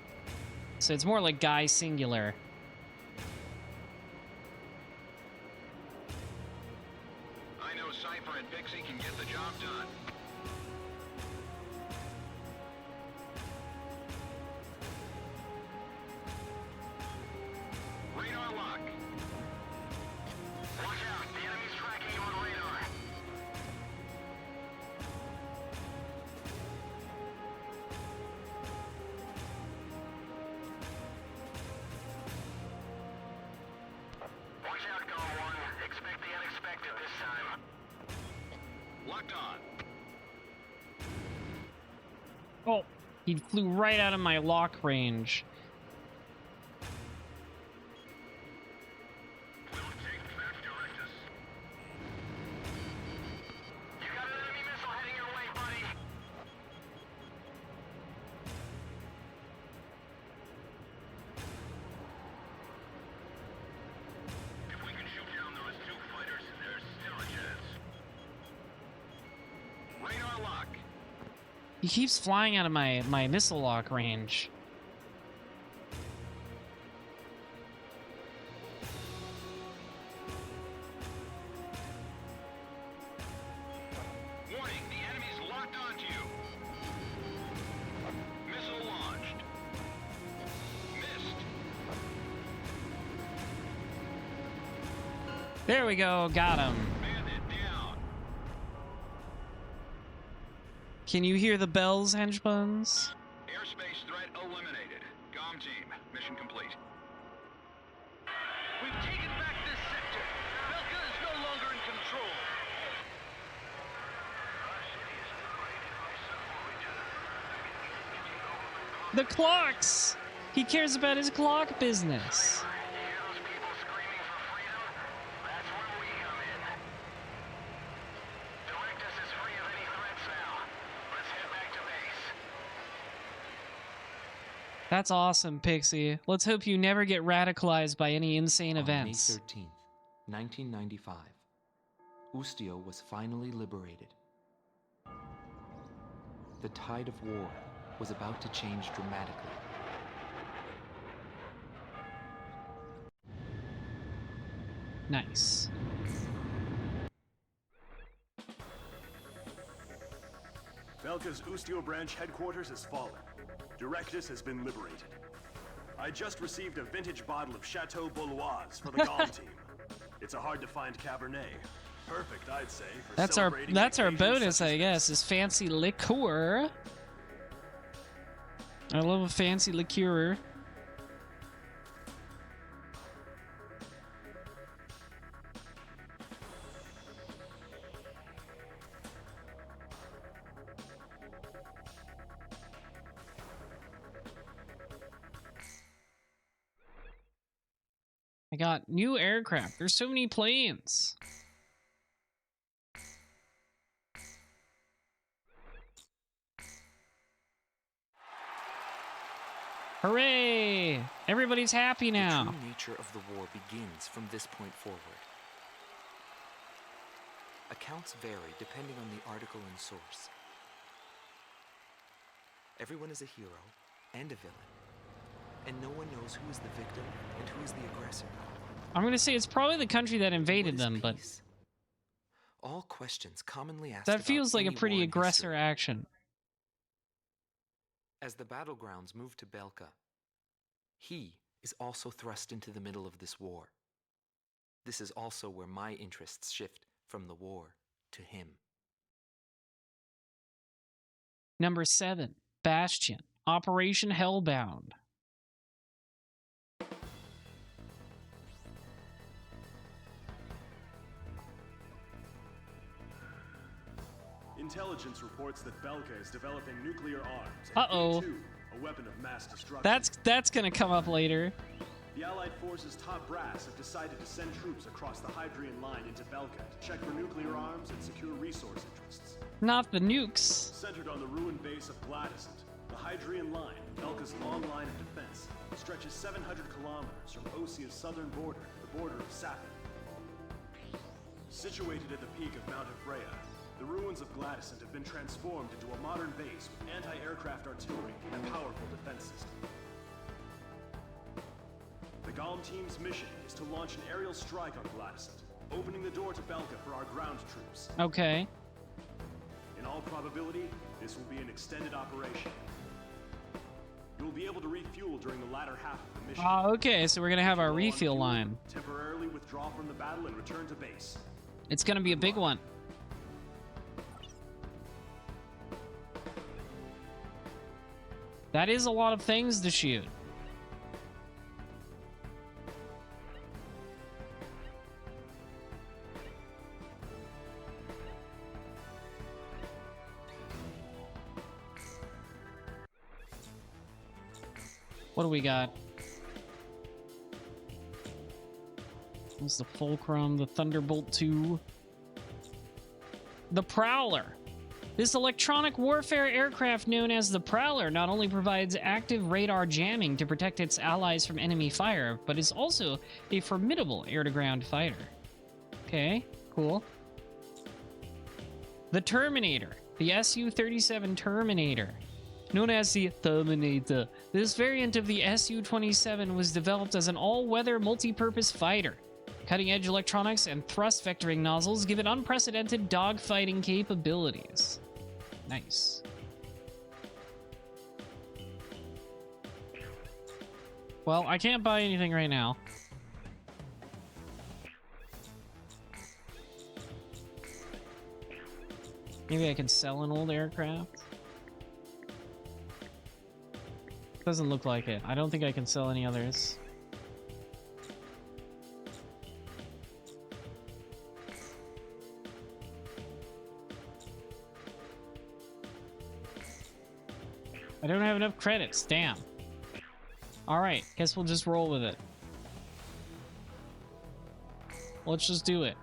So it's more like guy singular. I know Cypher and Pixie can get the job done. Radar lock. Watch out. The enemy's tracking you on radar. Watch out, Gong 1. Expect the unexpected this time. Locked on. Oh, he flew right out of my lock range. We'll take that, direct us. You got an enemy missile heading your way, buddy. If we can shoot down those 2 fighters, there's still a chance. Radar lock. He keeps flying out of my missile lock range. Warning, the enemy's locked onto you. Missile launched. Missed. There we go, got him. Bandit down. Can you hear the bells, hench buns? Airspace threat eliminated. GOM team, mission complete. We've taken back this sector. Belka is no longer in control. The clocks! He cares about his clock business. You hear those people screaming for freedom? That's where we come in. Directus is free of any threats now. Let's head back to base. That's awesome, Pixie. Let's hope you never get radicalized by any insane On events. May 13th, 1995, Ustio was finally liberated. The tide of war was about to change dramatically. Nice. Belka's Ustio branch headquarters has fallen. Directus has been liberated. I just received a vintage bottle of Chateau Bouloise for the GOM team. It's a hard-to-find Cabernet. Perfect, I'd say, for That's our celebrating occasions bonus, such as I guess, this. is fancy liqueur. I love a fancy liqueur. I got new aircraft. There's so many planes. Hooray! Everybody's happy now. The true nature of the war begins from this point forward. Accounts vary depending on the article and source. Everyone is a hero and a villain, and no one knows who is the victim and who is the aggressor. I'm going to say it's probably the country that invaded What is them, but peace? All questions commonly asked that about feels like a any pretty war in aggressor history. action. As the battlegrounds move to Belka, he is also thrust into the middle of this war. This is also where my interests shift from the war to him. Number 7, Bastion, Operation Hellbound. Intelligence reports that Belka is developing nuclear arms. and Uh-oh. V2, a weapon of mass destruction. That's going to come up later. The Allied forces' top brass have decided to send troops across the Hydrian line into Belka to check for nuclear arms and secure resource interests. Not the nukes. Centered on the ruined base of Gladysant, the Hydrian line, Belka's long line of defense, stretches 700 kilometers from Osia's southern border to the border of Sapphire. Situated at the peak of Mount Freya, the ruins of Gladysant have been transformed into a modern base with anti-aircraft artillery and a powerful defense system. The Golem team's mission is to launch an aerial strike on Gladysant, opening the door to Belka for our ground troops. Okay. In all probability, this will be an extended operation. You will be able to refuel during the latter half of the mission. Okay, so we're going to have our Low on refuel fuel, line. Temporarily withdraw from the battle and return to base. It's going to be a big one. That is a lot of things to shoot. What do we got? There's the Fulcrum, the Thunderbolt 2. The Prowler. This electronic warfare aircraft known as the Prowler not only provides active radar jamming to protect its allies from enemy fire, but is also a formidable air-to-ground fighter. Okay, cool. The Terminator. The Su-37 Terminator. Known as the Terminator, this variant of the Su-27 was developed as an all-weather multi-purpose fighter. Cutting-edge electronics and thrust vectoring nozzles give it unprecedented dogfighting capabilities. Nice. Well, I can't buy anything right now. Maybe I can sell an old aircraft? Doesn't look like it. I don't think I can sell any others. I don't have enough credits, damn. Alright, guess we'll just roll with it. Let's just do it.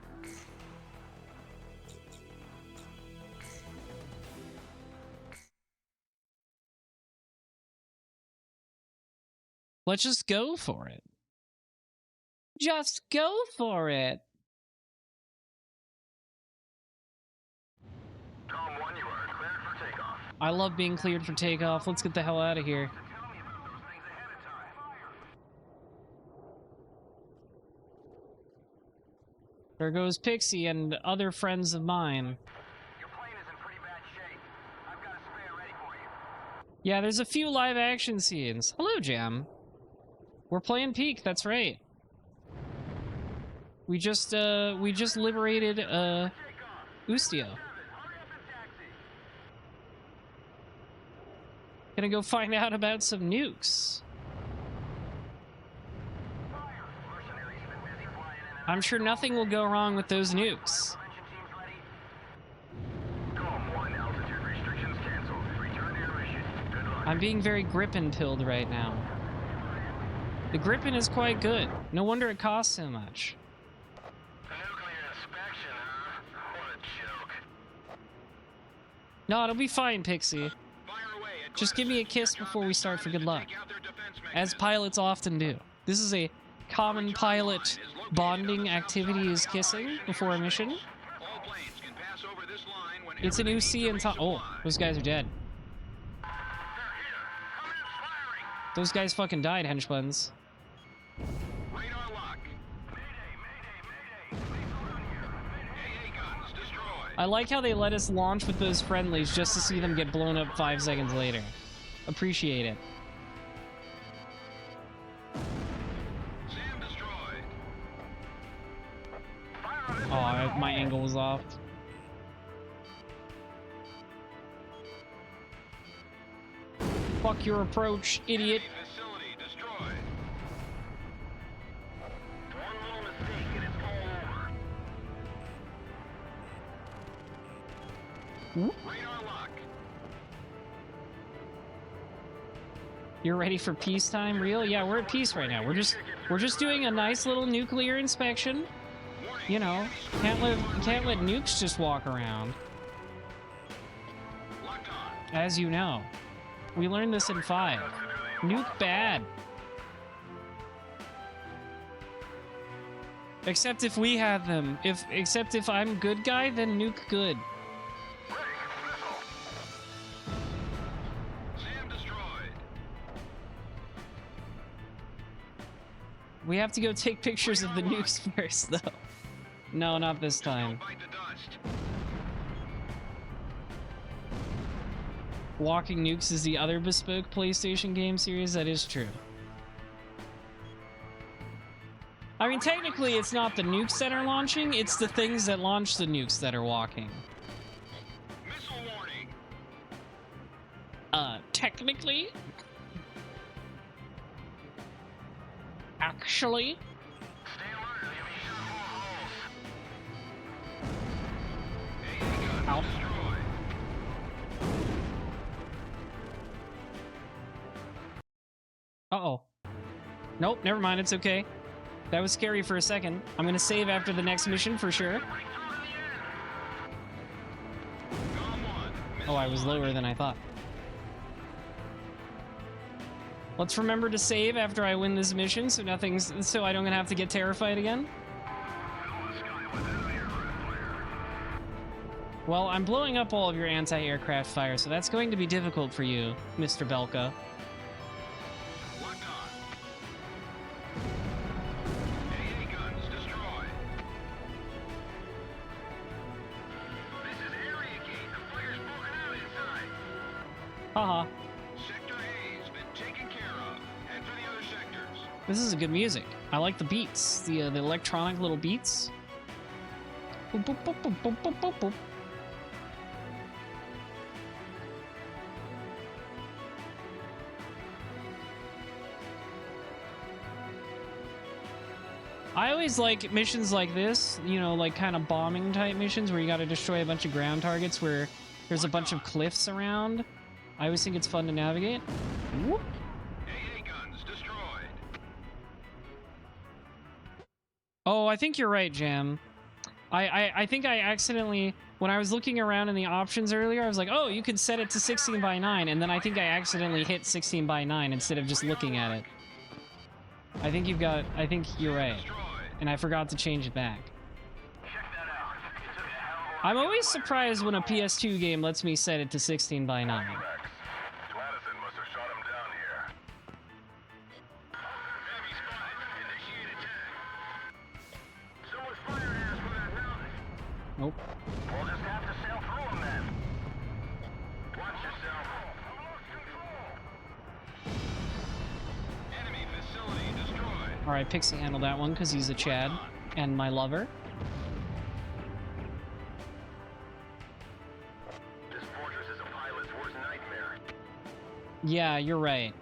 Let's just go for it. Just go for it. Tom 1, you are cleared for takeoff. I love being cleared for takeoff. Let's get the hell out of here. Tell me about those things ahead of time. There goes Pixie and other friends of mine. Your plane is in pretty bad shape. I've got a spare ready for you. Yeah, there's a few live action scenes. Hello, Jam. We're playing Peak, that's right. We just liberated, Ustio. Gonna go find out about some nukes. I'm sure nothing will go wrong with those nukes. I'm being very grip and pilled right now. The Gripen is quite good. No wonder it costs so much. Nuclear inspection, huh? What a joke. No, it'll be fine, Pixie. Fire away at Just give me a kiss before we start for good luck. As pilots often do. This is a common pilot bonding activity is kissing before a mission. All planes can pass over this line when It's an UC and oh, those guys are dead. Those guys fucking died, henchbuns. radar lock. AA guns destroyed. I like how they let us launch with those friendlies just to see them get blown up 5 seconds later. Appreciate it. SAM destroyed. Oh, my angle was off. Fuck your approach, idiot. Enemy facility destroyed. One little mistake and it's all over. Radar lock. You're ready for peacetime, real? Yeah, we're at peace right now. We're just doing a nice little nuclear inspection. You know, can't let nukes just walk around. Locked on. As you know. We learned this in 5. Nuke bad. Except if we have them. Except if I'm good guy, then nuke good. SAM destroyed. We have to go take pictures of the nukes first, though. No, not this time. Bite the dust. Walking Nukes is the other bespoke PlayStation game series. That is true. I mean, technically, it's not the nukes that are launching. It's the things that launch the nukes that are walking. Missile warning. Technically? Actually? Stay alert, you'll be shot full of holes. AA guns Ow. destroyed. Uh-oh. Nope, never mind, it's okay. That was scary for a second. I'm gonna save after the next mission for sure. Oh, I was lower than I thought. Let's remember to save after I win this mission so I don't have to get terrified again. Well, I'm blowing up all of your anti-aircraft fire, so that's going to be difficult for you, Mr. Belka. Locked on. AA guns destroyed. This is area gate. The fire's broken out inside. Haha. Sector A's been taken care of. Head for the other sectors. This is a good music. I like the beats, the electronic little beats. Boop, boop, boop, boop, boop, boop, boop, boop. I always like missions like this, you know, like kind of bombing type missions where you got to destroy a bunch of ground targets where there's a bunch of cliffs around. I always think it's fun to navigate. Whoop. AA guns destroyed. Oh, I think you're right, Jam. I think I accidentally, when I was looking around in the options earlier, I was like, oh, you could set it to 16:9, and then I think I accidentally hit 16:9 instead of just looking at it. I think you're right. And I forgot to change it back. I'm always surprised when a PS2 game lets me set it to 16:9. Madison must have shot him down here. Enemy spotted. Initiate attack. Someone's firing at us from that mountain. Nope. We'll just have to sail through them then. Watch yourself. Enemy facility destroyed. All right, Pixie handled that one because he's a Chad and my lover. This fortress is a pilot's worst nightmare. Yeah, you're right.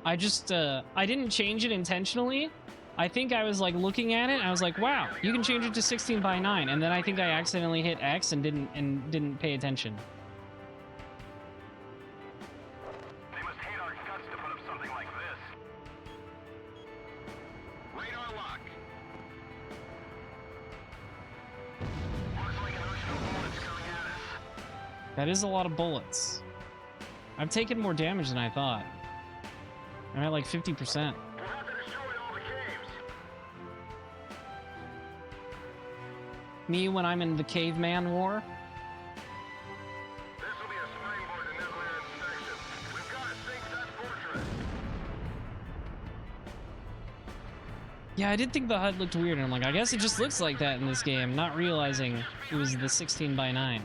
I just, I didn't change it intentionally. I think I was like looking at it and I was like, wow, you can change it to 16:9. And then I think I accidentally hit X and didn't pay attention. They must hate our guts to put up something like this. lock. Looks like an ocean of bullets coming at us. That is a lot of bullets. I've taken more damage than I thought. I'm at like 50%. We'll have to destroy all the caves. Me when I'm in the caveman war. This will be a springboard to nuclear inspection. We've got to sink that fortress. Yeah, I did think the HUD looked weird, and I'm like, I guess it just looks like that in this game, not realizing it was the 16:9.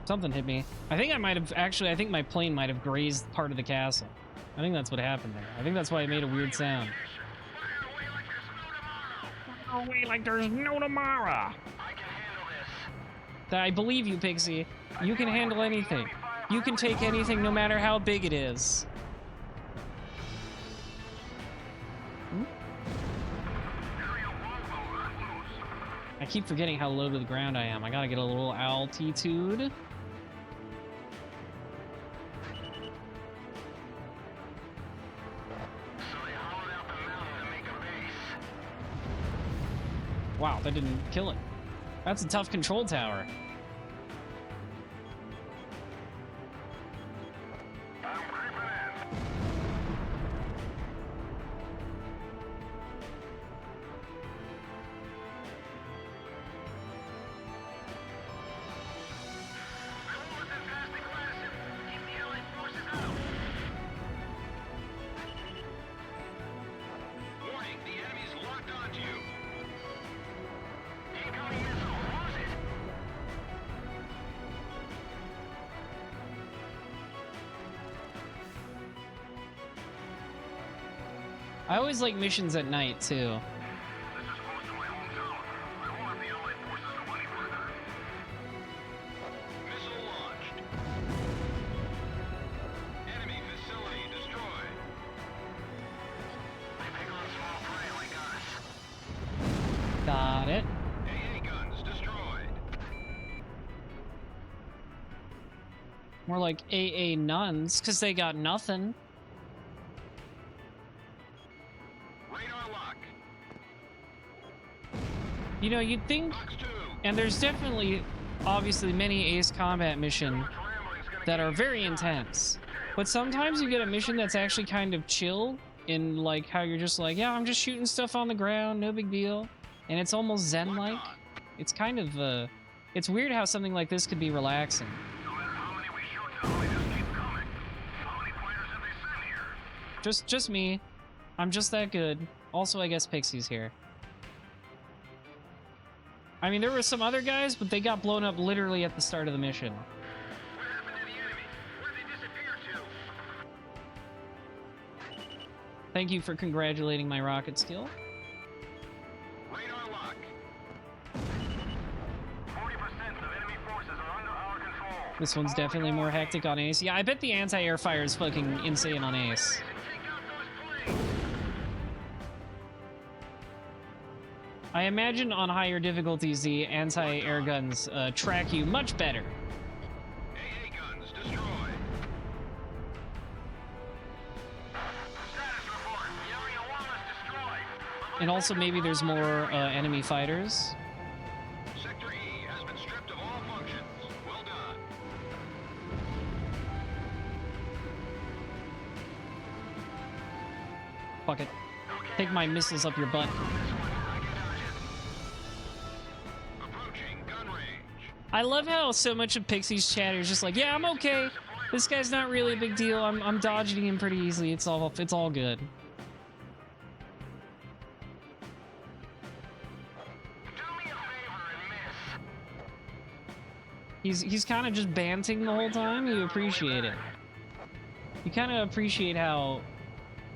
Something hit me. I think I might have actually. I think my plane might have grazed part of the castle. I think that's what happened there. I think that's why it made a weird sound. Fire away like there's no tomorrow. I can handle this. I believe you, Pixie. You can handle anything. You can take anything, no matter how big it is. I keep forgetting how low to the ground I am. I gotta get a little altitude. Wow, that didn't kill it. That's a tough control tower. I'm creeping in. I won't let them pass the glacis. Keep the Allied forces out. Warning, the enemy's locked onto you. Incoming missile, lose it. I always like missions at night, too. This is close to my hometown. I won't let the Allied forces go any further. Missile launched. Enemy facility destroyed. They pick on small prey like us. Got it. AA guns destroyed. More like AA nuns, because they got nothing. Radar lock. You know, you'd think, Box 2. and there's definitely, obviously, many Ace Combat missions that are very intense. But sometimes you get a mission that's actually kind of chill, in like how you're just like, yeah, I'm just shooting stuff on the ground, no big deal. And it's almost zen-like. It's kind of, it's weird how something like this could be relaxing. No matter how many we shoot till, they just keep coming. How many fighters have they sent here? Just me. I'm just that good. Also, I guess Pixie's here. I mean, there were some other guys, but they got blown up literally at the start of the mission. What happened to the enemy? Where'd they disappear to? Thank you for congratulating my rocket skill. Radar lock. 40% of enemy forces are under our control. This one's definitely more hectic on Ace. Yeah, I bet the anti-air fire is fucking insane on Ace. Take out those planes. I imagine on higher difficulties, the anti-air guns track you much better. AA guns destroyed. Status report. The area 1 is destroyed. And also maybe there's more enemy fighters. Sector E has been stripped of all functions. Well done. Fuck it. Take my missiles up your butt. Approaching gun range. I love how so much of Pixie's chat is just like, yeah, I'm okay. This guy's not really a big deal. I'm dodging him pretty easily. It's all good. Do me a favor and miss. He's kind of just banting the whole time. You appreciate it. You kind of appreciate how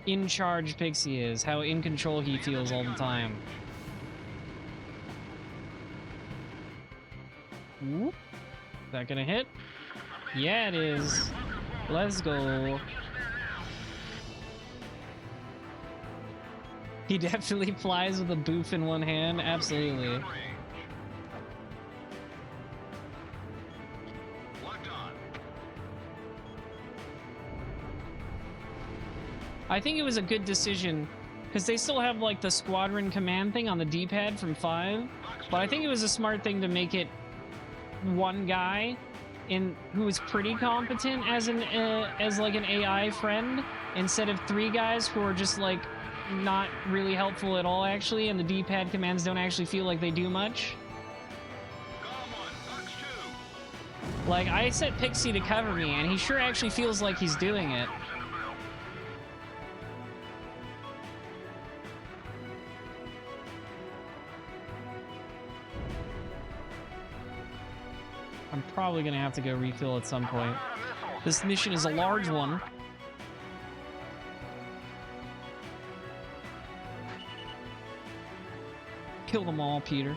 in charge Pixie is, how in control he feels all the time. Whoop. Is that gonna hit? Yeah, it is. Let's go. He definitely flies with a boof in one hand. Absolutely. Gun range. Locked on. I think it was a good decision because they still have like the squadron command thing on the D-pad from 5, but I think it was a smart thing to make it one guy who is pretty competent as an AI friend instead of 3 guys who are just like not really helpful at all actually, and the D-pad commands don't actually feel like they do much. Like, I set Pixie to cover me, and he sure actually feels like he's doing it. I'm probably gonna have to go refill at some point. This mission is a large one. Kill them all, Peter.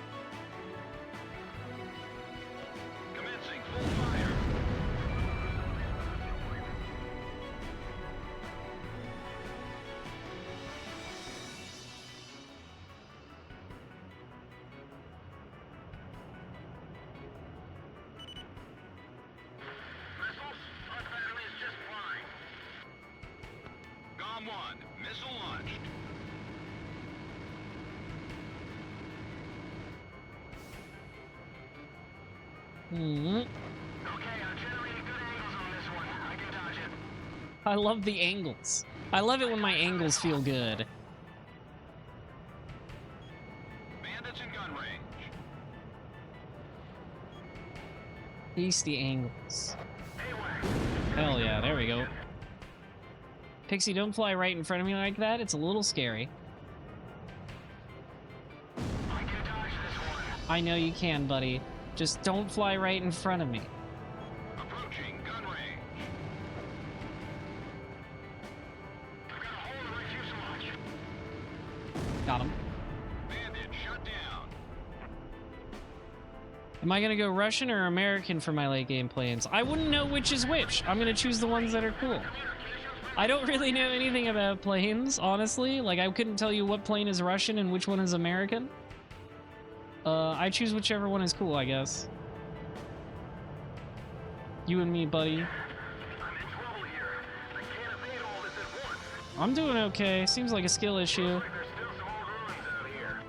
Commencing full fire. Missiles? Our battery is just fine. GOM 1, missile launched. Okay, I'm generating good angles on this one. I can dodge it. I love the angles. I love it when my angles feel good. Bandits in gun range. Tasty angles. Hell yeah, there we go. Pixie, don't fly right in front of me like that. It's a little scary. I can dodge this one. I know you can, buddy. Just don't fly right in front of me. Approaching gun range. I've got a hole in the right fuselage. Got him. Bandit shut down. Am I gonna go Russian or American for my late game planes? I wouldn't know which is which. I'm gonna choose the ones that are cool. I don't really know anything about planes, honestly. Like, I couldn't tell you what plane is Russian and which one is American. I choose whichever one is cool, I guess. You and me, buddy. I'm in trouble here. I can't evade all this at once. I'm doing okay. Seems like a skill issue. There's still some old ruins out here.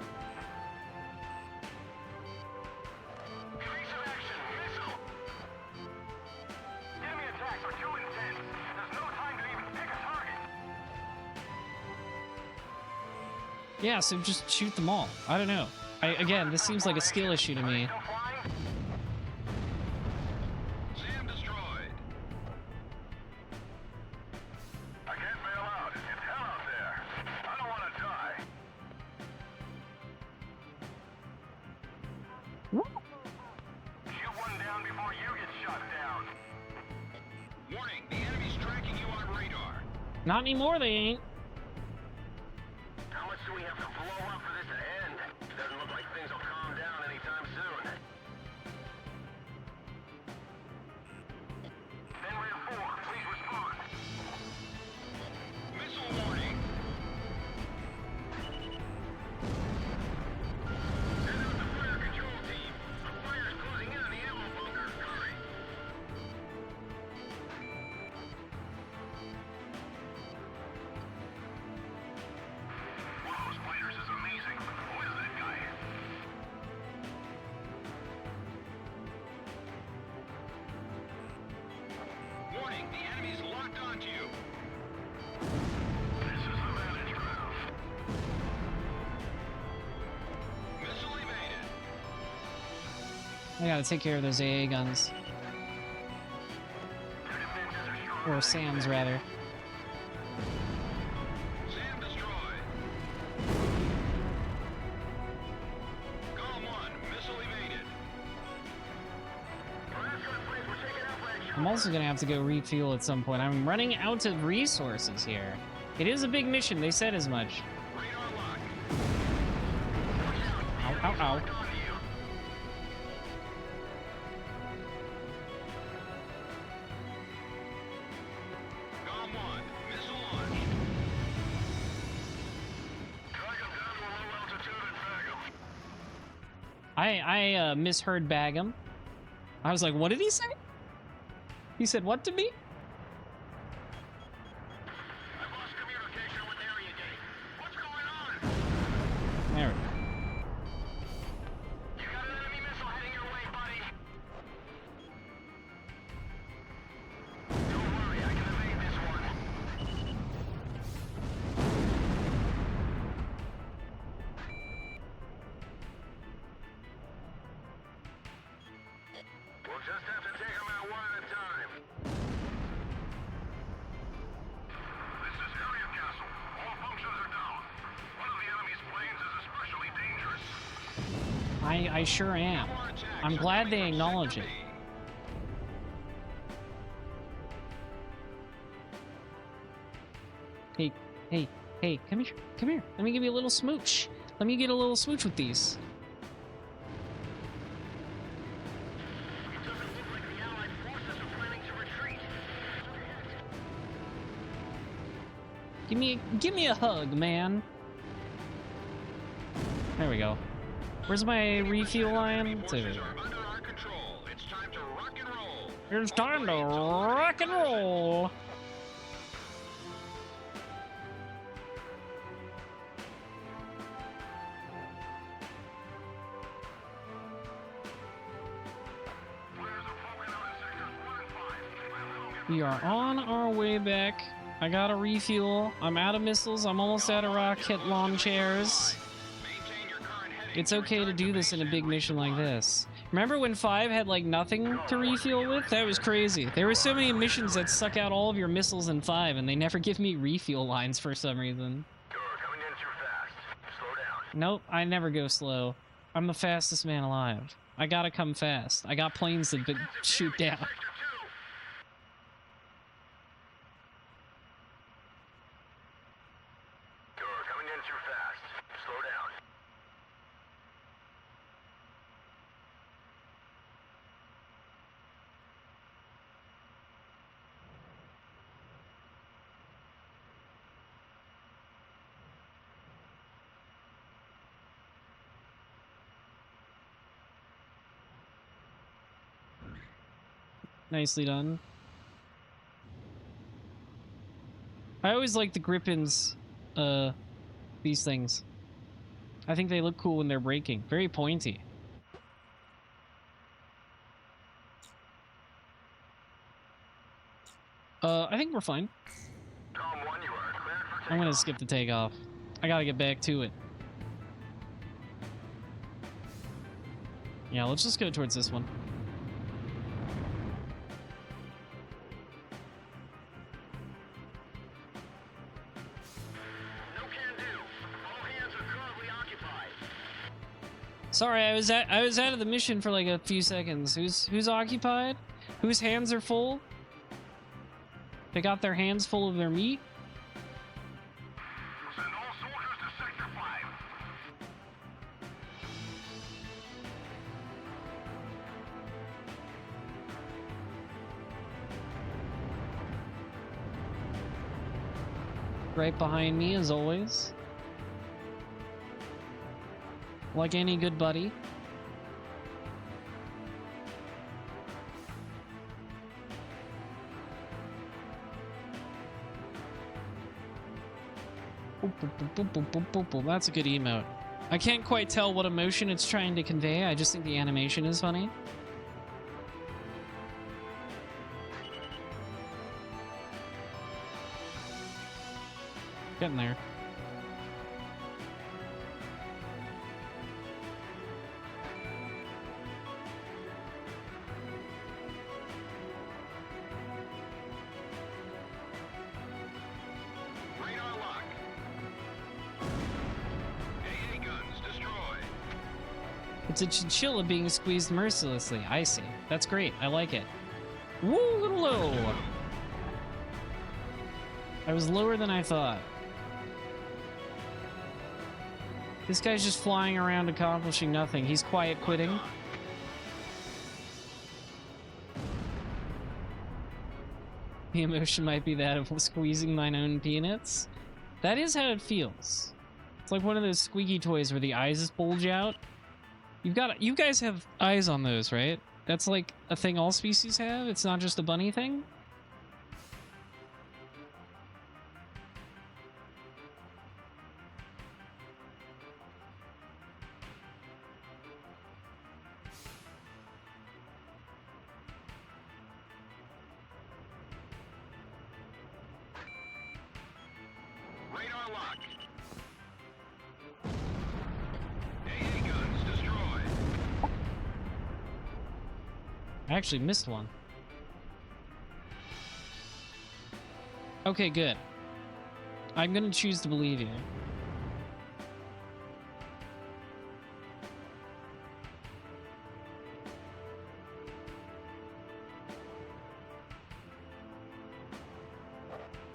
Evasive action. Missile. Enemy attacks are too intense. There's no time to even pick a target. Yeah, so just shoot them all. I don't know. Again, this seems like a skill issue to me. Still flying? SAM destroyed. I can't bail out. It's hell out there. I don't want to die. Shoot one down before you get shot down. Warning, the enemy's tracking you on radar. Not anymore, they ain't. How much do we have to blow up for this to end? Doesn't look like things will calm down anytime soon. Benray 4, please respond. Missile warning. Send out the fire control team. A fire's closing in on the ammo bunker. Hurry. One of those fighters is amazing. Who is that guy? Warning, the enemy's locked onto you. This is the vantage ground. Missile evaded. I gotta take care of those AA guns. Their defenses are strong. Or SAMs, rather. SAM destroyed. GOM 1, missile evaded. We're taking out flag. I'm also gonna have to go refuel at some point. I'm running out of resources here. It is a big mission, they said as much. Radar lock. Ow, ow, ow. Onto you. GOM 1, missile launched. Drag him down to a low altitude and bag him. I misheard bag him. I was like, what did he say? He said what to me? I've lost communication. Just have to take them out one at a time. This is Area Castle. All functions are down. One of the enemy's planes is especially dangerous. I sure am. I'm glad they acknowledge it. Hey, come here, come here. Let me give you a little smooch. Let me get a little smooch with these. It doesn't look like the Allied forces are planning to retreat. Give me a hug, man. There we go. Where's my refuel line? It's over there. Under our control. It's time to rock and roll. It's time to rock and roll. We are on our way back. I got a refuel. I'm out of missiles. I'm almost out of rocket launchers. It's okay to do this in a big mission like this. Remember when 5 had like nothing to refuel with? That was crazy. There were so many missions that suck out all of your missiles in 5 and they never give me refuel lines for some reason. You're coming in too fast. Slow down. Nope, I never go slow. I'm the fastest man alive. I gotta come fast. I got planes that shoot down. Sector 2. You're coming in too fast. Slow down. Nicely done. I always like the Grippen's, these things. I think they look cool when they're braking. Very pointy. I think we're fine. Tom 1, you are cleared for takeoff. I'm gonna skip the takeoff. I gotta get back to it. Yeah, let's just go towards this one. No can do. All hands are currently occupied. Sorry, I was out of the mission for like a few seconds. Who's occupied? Whose hands are full? They got their hands full of their meat? Send all soldiers to Sector 5. Right behind me, as always. Like any good buddy. Boop, boop, boop, boop, boop, boop, boop, boop. That's a good emote. I can't quite tell what emotion it's trying to convey. I just think the animation is funny. Getting there. Radar lock. AA guns destroyed. It's a chinchilla being squeezed mercilessly. I see. That's great. I like it. Woo, a little low. I was lower than I thought. This guy's just flying around accomplishing nothing. He's quiet quitting. The emotion might be that of squeezing mine own peanuts. That is how it feels. It's like one of those squeaky toys where the eyes just bulge out. You guys have eyes on those, right? That's like a thing all species have? It's not just a bunny thing? Radar lock. AA guns destroyed. I actually missed one. Okay, good. I'm gonna choose to believe you.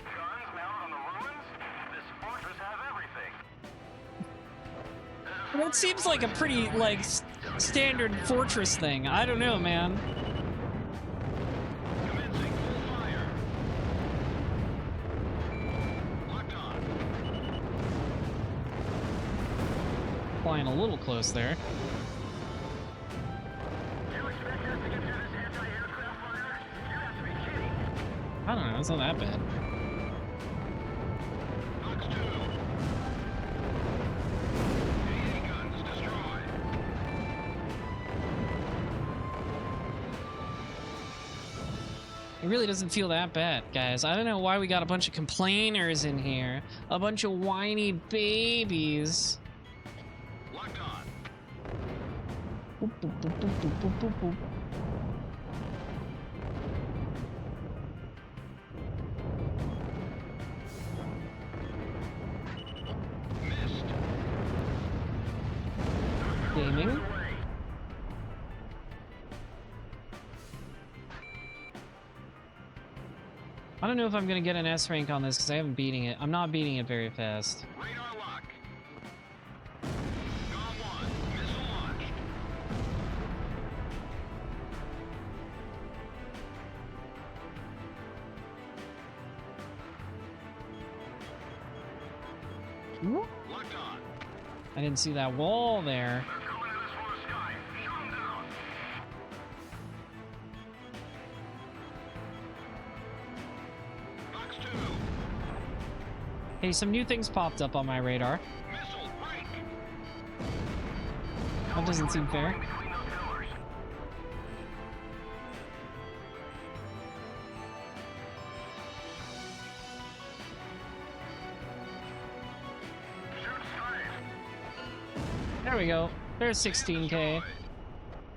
Guns mounted on the ruins? This fortress has everything. That seems like a pretty, like, standard fortress thing. I don't know, man. Commencing full fire. Locked on. Flying a little close there. You expect us to get through this anti-aircraft fire? You have to be kidding. I don't know, it's not that bad. Box 2. AA guns destroyed. It really doesn't feel that bad, guys. I don't know why we got a bunch of complainers in here. A bunch of whiny babies. Locked on. Boop, boop, boop, boop, boop, boop, boop, boop. Missed. Gaming. I don't know if I'm gonna get an S rank on this because I haven't beating it. I'm not beating it very fast. Radar lock. Gone 1. Missile launched. Locked on. I didn't see that wall there. They're coming at us from the sky. Shoot them down. Box 2. Hey, some new things popped up on my radar. Missile break. That doesn't seem fair. Between those pillars. Shoot straight. There we go. There's 16K.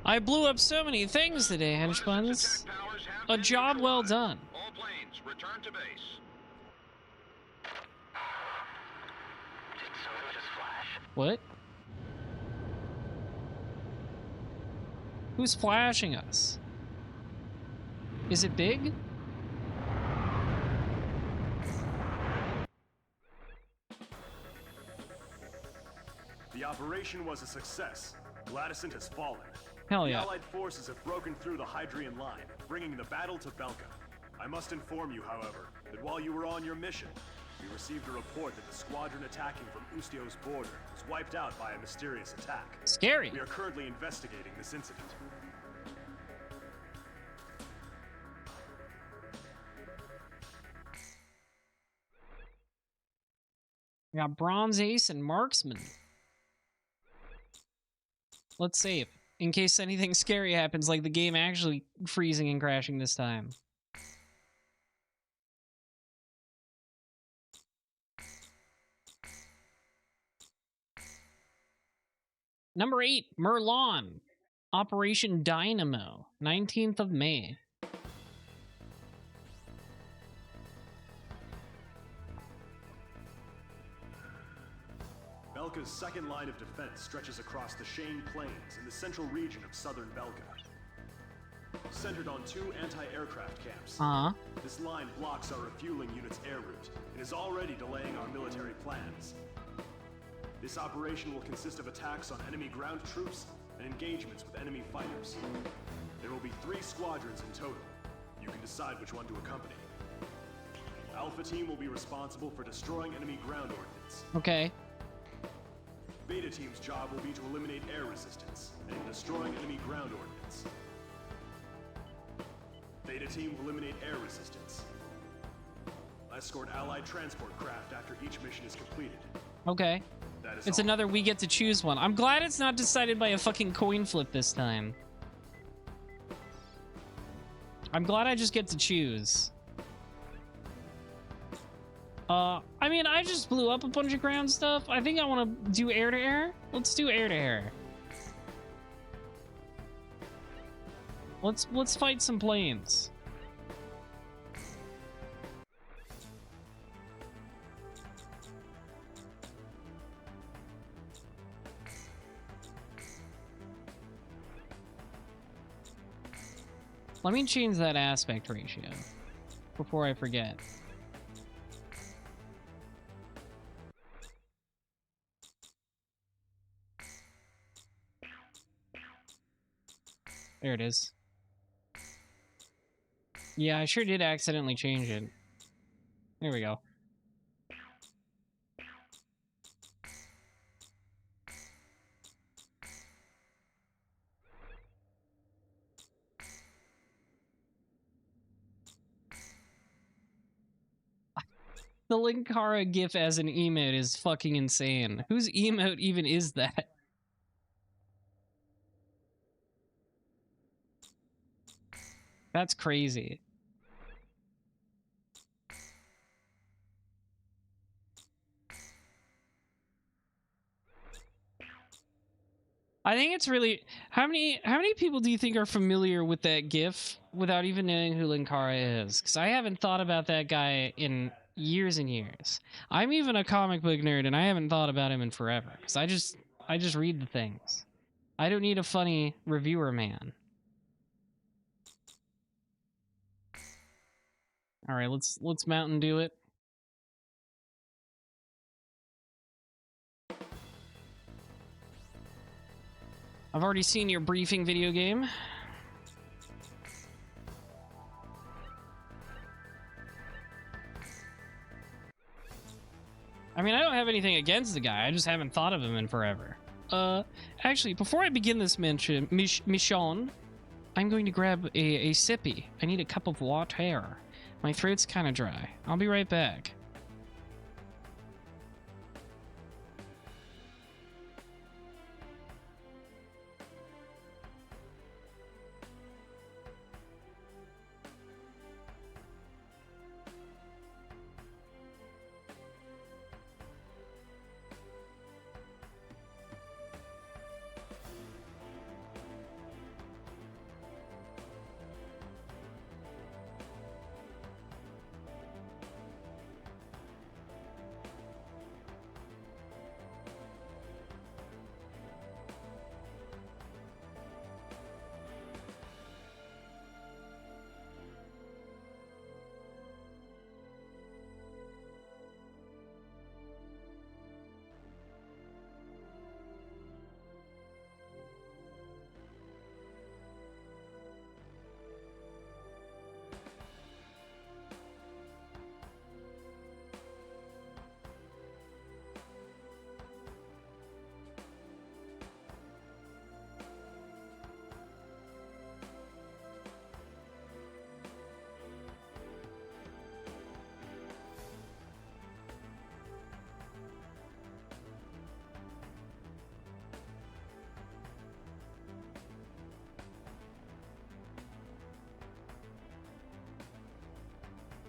I blew up so many things today, henchbuns. Attack powers have A been job well neutralized. done. All planes, return to base. Did something just flash? What? Who's flashing us? Is it big? The operation was a success. Gladysant has fallen. Hell The yeah. Allied forces have broken through the Hydrian line, bringing the battle to Belka. I must inform you, however, that while you were on your mission, we received a report that the squadron attacking from Ustio's border was wiped out by a mysterious attack. Scary. We are currently investigating this incident. We got Bronze Ace and Marksman. Let's save. In case anything scary happens, like the game actually freezing and crashing this time. Number 8, Merlon. Operation Dynamo, 19th of May. Belka's second line of defense stretches across the Shane Plains in the central region of southern Belka. Centered on 2 anti-aircraft camps, this line blocks our refueling unit's air route and is already delaying our military plans. This operation will consist of attacks on enemy ground troops and engagements with enemy fighters. There will be 3 squadrons in total. You can decide which one to accompany. Alpha Team will be responsible for destroying enemy ground ordnance. Okay. Beta Team's job will be to eliminate air resistance and destroying enemy ground ordnance. Beta Team will eliminate air resistance. Escort Allied transport craft after each mission is completed. Okay. That is It's all. another we get to choose one. I'm glad it's not decided by a fucking coin flip this time. I'm glad I just get to choose. I mean, I just blew up a bunch of ground stuff. I think I want to do air-to-air. Let's do air-to-air. Let's fight some planes. Let me change that aspect ratio before I forget. There it is. Yeah, I sure did accidentally change it. There we go. The Linkara gif as an emote is fucking insane. Whose emote even is that? That's crazy. I think it's really how many people do you think are familiar with that GIF without even knowing who Linkara is? Because I haven't thought about that guy in years and years. I'm even a comic book nerd, and I haven't thought about him in forever. Because I just read the things. I don't need a funny reviewer man. All right, let's Mountain Dew it. I've already seen your briefing video game. I mean, I don't have anything against the guy. I just haven't thought of him in forever. Actually, before I begin this mission, I'm going to grab a sippy. I need a cup of water. My throat's kind of dry. I'll be right back.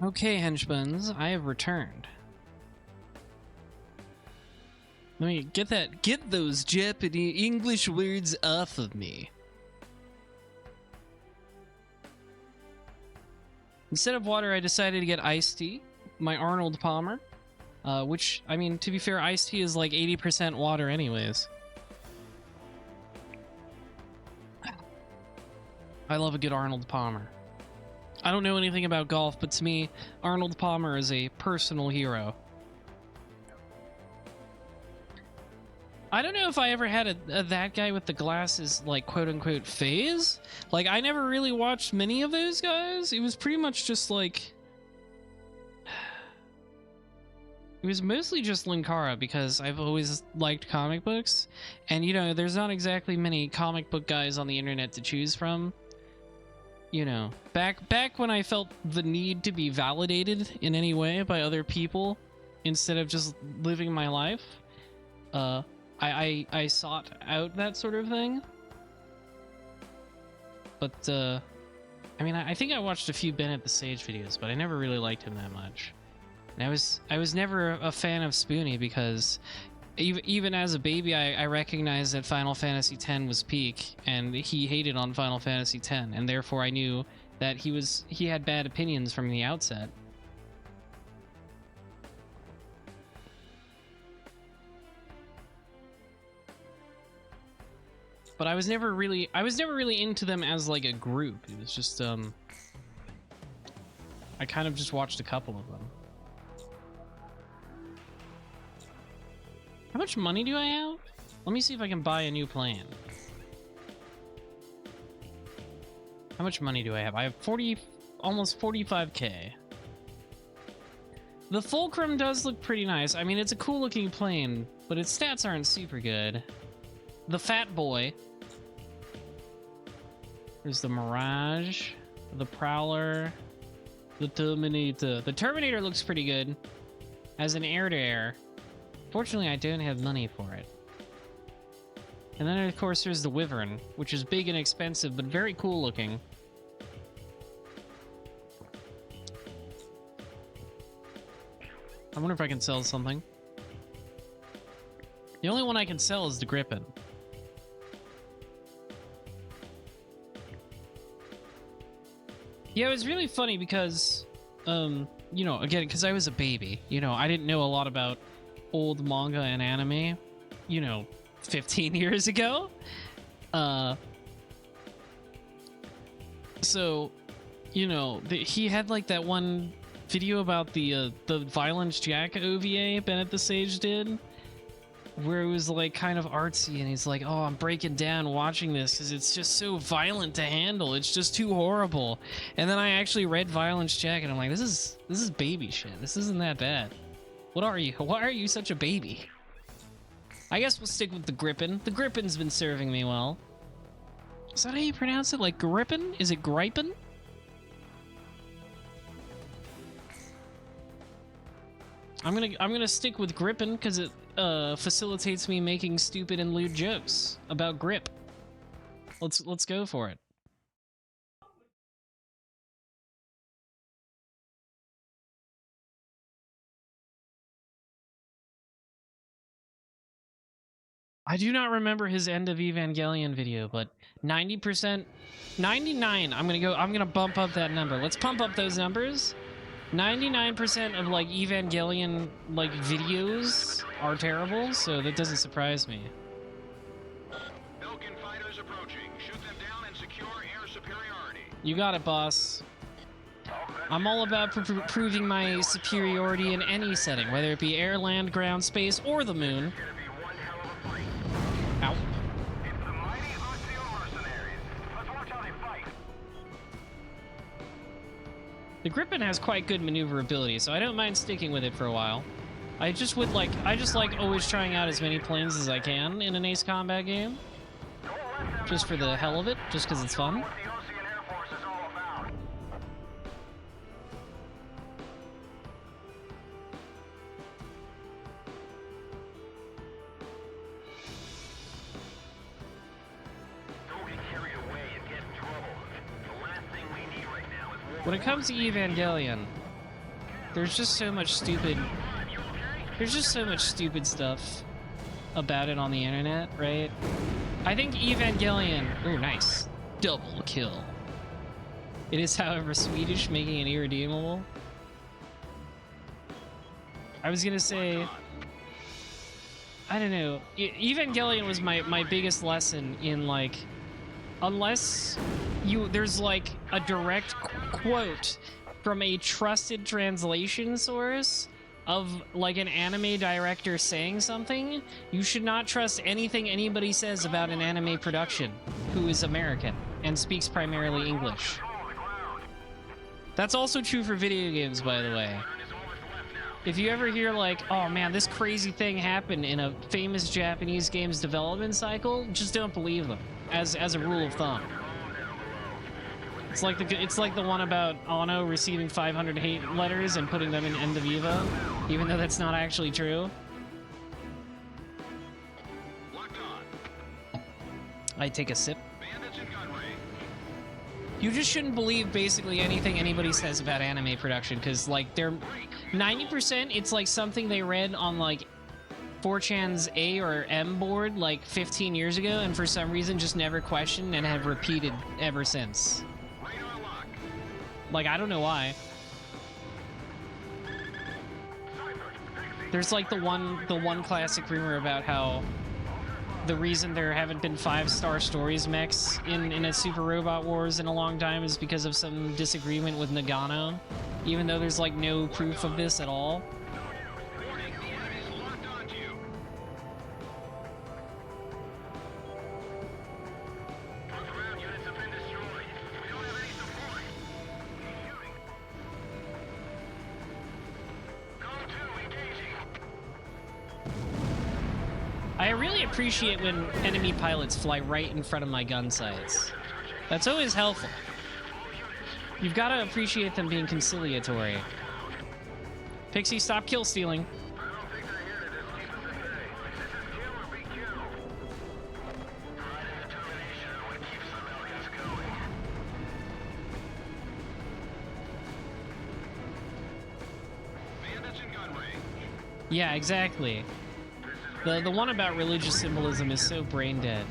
Okay, henchmans, I have returned. Let me get those Japanese English words off of me. Instead of water, I decided to get iced tea, my Arnold Palmer, which, I mean, to be fair, iced tea is like 80% water anyways. I love a good Arnold Palmer. I don't know anything about golf, but to me, Arnold Palmer is a personal hero. I don't know if I ever had a that guy with the glasses, like, quote-unquote phase. Like, I never really watched many of those guys. It was pretty much just, like... It was mostly just Linkara, because I've always liked comic books. And, you know, there's not exactly many comic book guys on the internet to choose from. You know, back when I felt the need to be validated in any way by other people instead of just living my life, I sought out that sort of thing. But I mean, I think I watched a few Bennett the Sage videos, but I never really liked him that much. And I was never a fan of Spoonie because even as a baby, I recognized that Final Fantasy X was peak, and he hated on Final Fantasy X, and therefore I knew that he had bad opinions from the outset. But I was never really into them as like a group. It was just I kind of just watched a couple of them. How much money do I have? Let me see if I can buy a new plan. How much money do I have? I have almost 45k. The Fulcrum does look pretty nice. I mean, it's a cool looking plane, but its stats aren't super good. The Fat Boy. There's the Mirage, the Prowler, the Terminator. The Terminator looks pretty good as an air-to-air. Fortunately, I don't have money for it. And then, of course, there's the Wyvern, which is big and expensive, but very cool looking. I wonder if I can sell something. The only one I can sell is the Gripen. Yeah, it was really funny because, you know, again, because I was a baby, you know, I didn't know a lot about old manga and anime, you know, 15 years ago. So, you know, he had like that one video about the Violence Jack OVA Bennett the Sage did, where it was like kind of artsy, and he's like, oh, I'm breaking down watching this because it's just so violent to handle. It's just too horrible. And then I actually read Violence Jack, and I'm like, this is baby shit. This isn't that bad. What are you? Why are you such a baby? I guess we'll stick with the Gripen. The Gripen's been serving me well. Is that how you pronounce it? Like Gripen? Is it Gripen? I'm gonna stick with Gripen because it facilitates me making stupid and lewd jokes about grip. Let's go for it. I do not remember his End of Evangelion video, but 90%, 99. I'm gonna bump up that number. Let's pump up those numbers. 99% of like Evangelion like videos are terrible, so that doesn't surprise me. Belkin fighters approaching. Shoot them down and secure air superiority. You got it, boss. I'm all about proving my superiority in any setting, whether it be air, land, ground, space, or the moon. Ow. It's the mighty Ustio mercenaries. Let's watch how they fight. The Gripen has quite good maneuverability, so I don't mind sticking with it for a while. I just like always trying out as many planes as I can in an Ace Combat game. Just for the hell of it, just because it's fun. What the Ocean Air Force is all about. Don't get carried away and get in trouble. The last thing we need right now is war. When it comes to Evangelion, there's just so much stupid stuff about it on the internet, right? I think Evangelion, ooh, nice. Double kill. It is, however, Swedish, making it irredeemable. I was gonna say, I don't know. Evangelion was my biggest lesson in, like, unless there's like a direct quote from a trusted translation source of like an anime director saying something, you should not trust anything anybody says about an anime production who is American and speaks primarily English. That's also true for video games, by the way. If you ever hear like, oh man, this crazy thing happened in a famous Japanese game's development cycle, just don't believe them, as a rule of thumb. It's like the one about Ono receiving 500 hate letters and putting them in End of Evo, even though that's not actually true. I take a sip. You just shouldn't believe basically anything anybody says about anime production, because like they're 90% it's like something they read on like 4chan's A or M board like 15 years ago, and for some reason just never questioned and have repeated ever since. Like, I don't know why. There's like the one classic rumor about how the reason there haven't been 5-star stories mechs in a Super Robot Wars in a long time is because of some disagreement with Nagano, even though there's like no proof of this at all. I really appreciate when enemy pilots fly right in front of my gun sights. That's always helpful. You've got to appreciate them being conciliatory. Pixie, stop kill stealing. Yeah, exactly. The one about religious symbolism is so brain dead.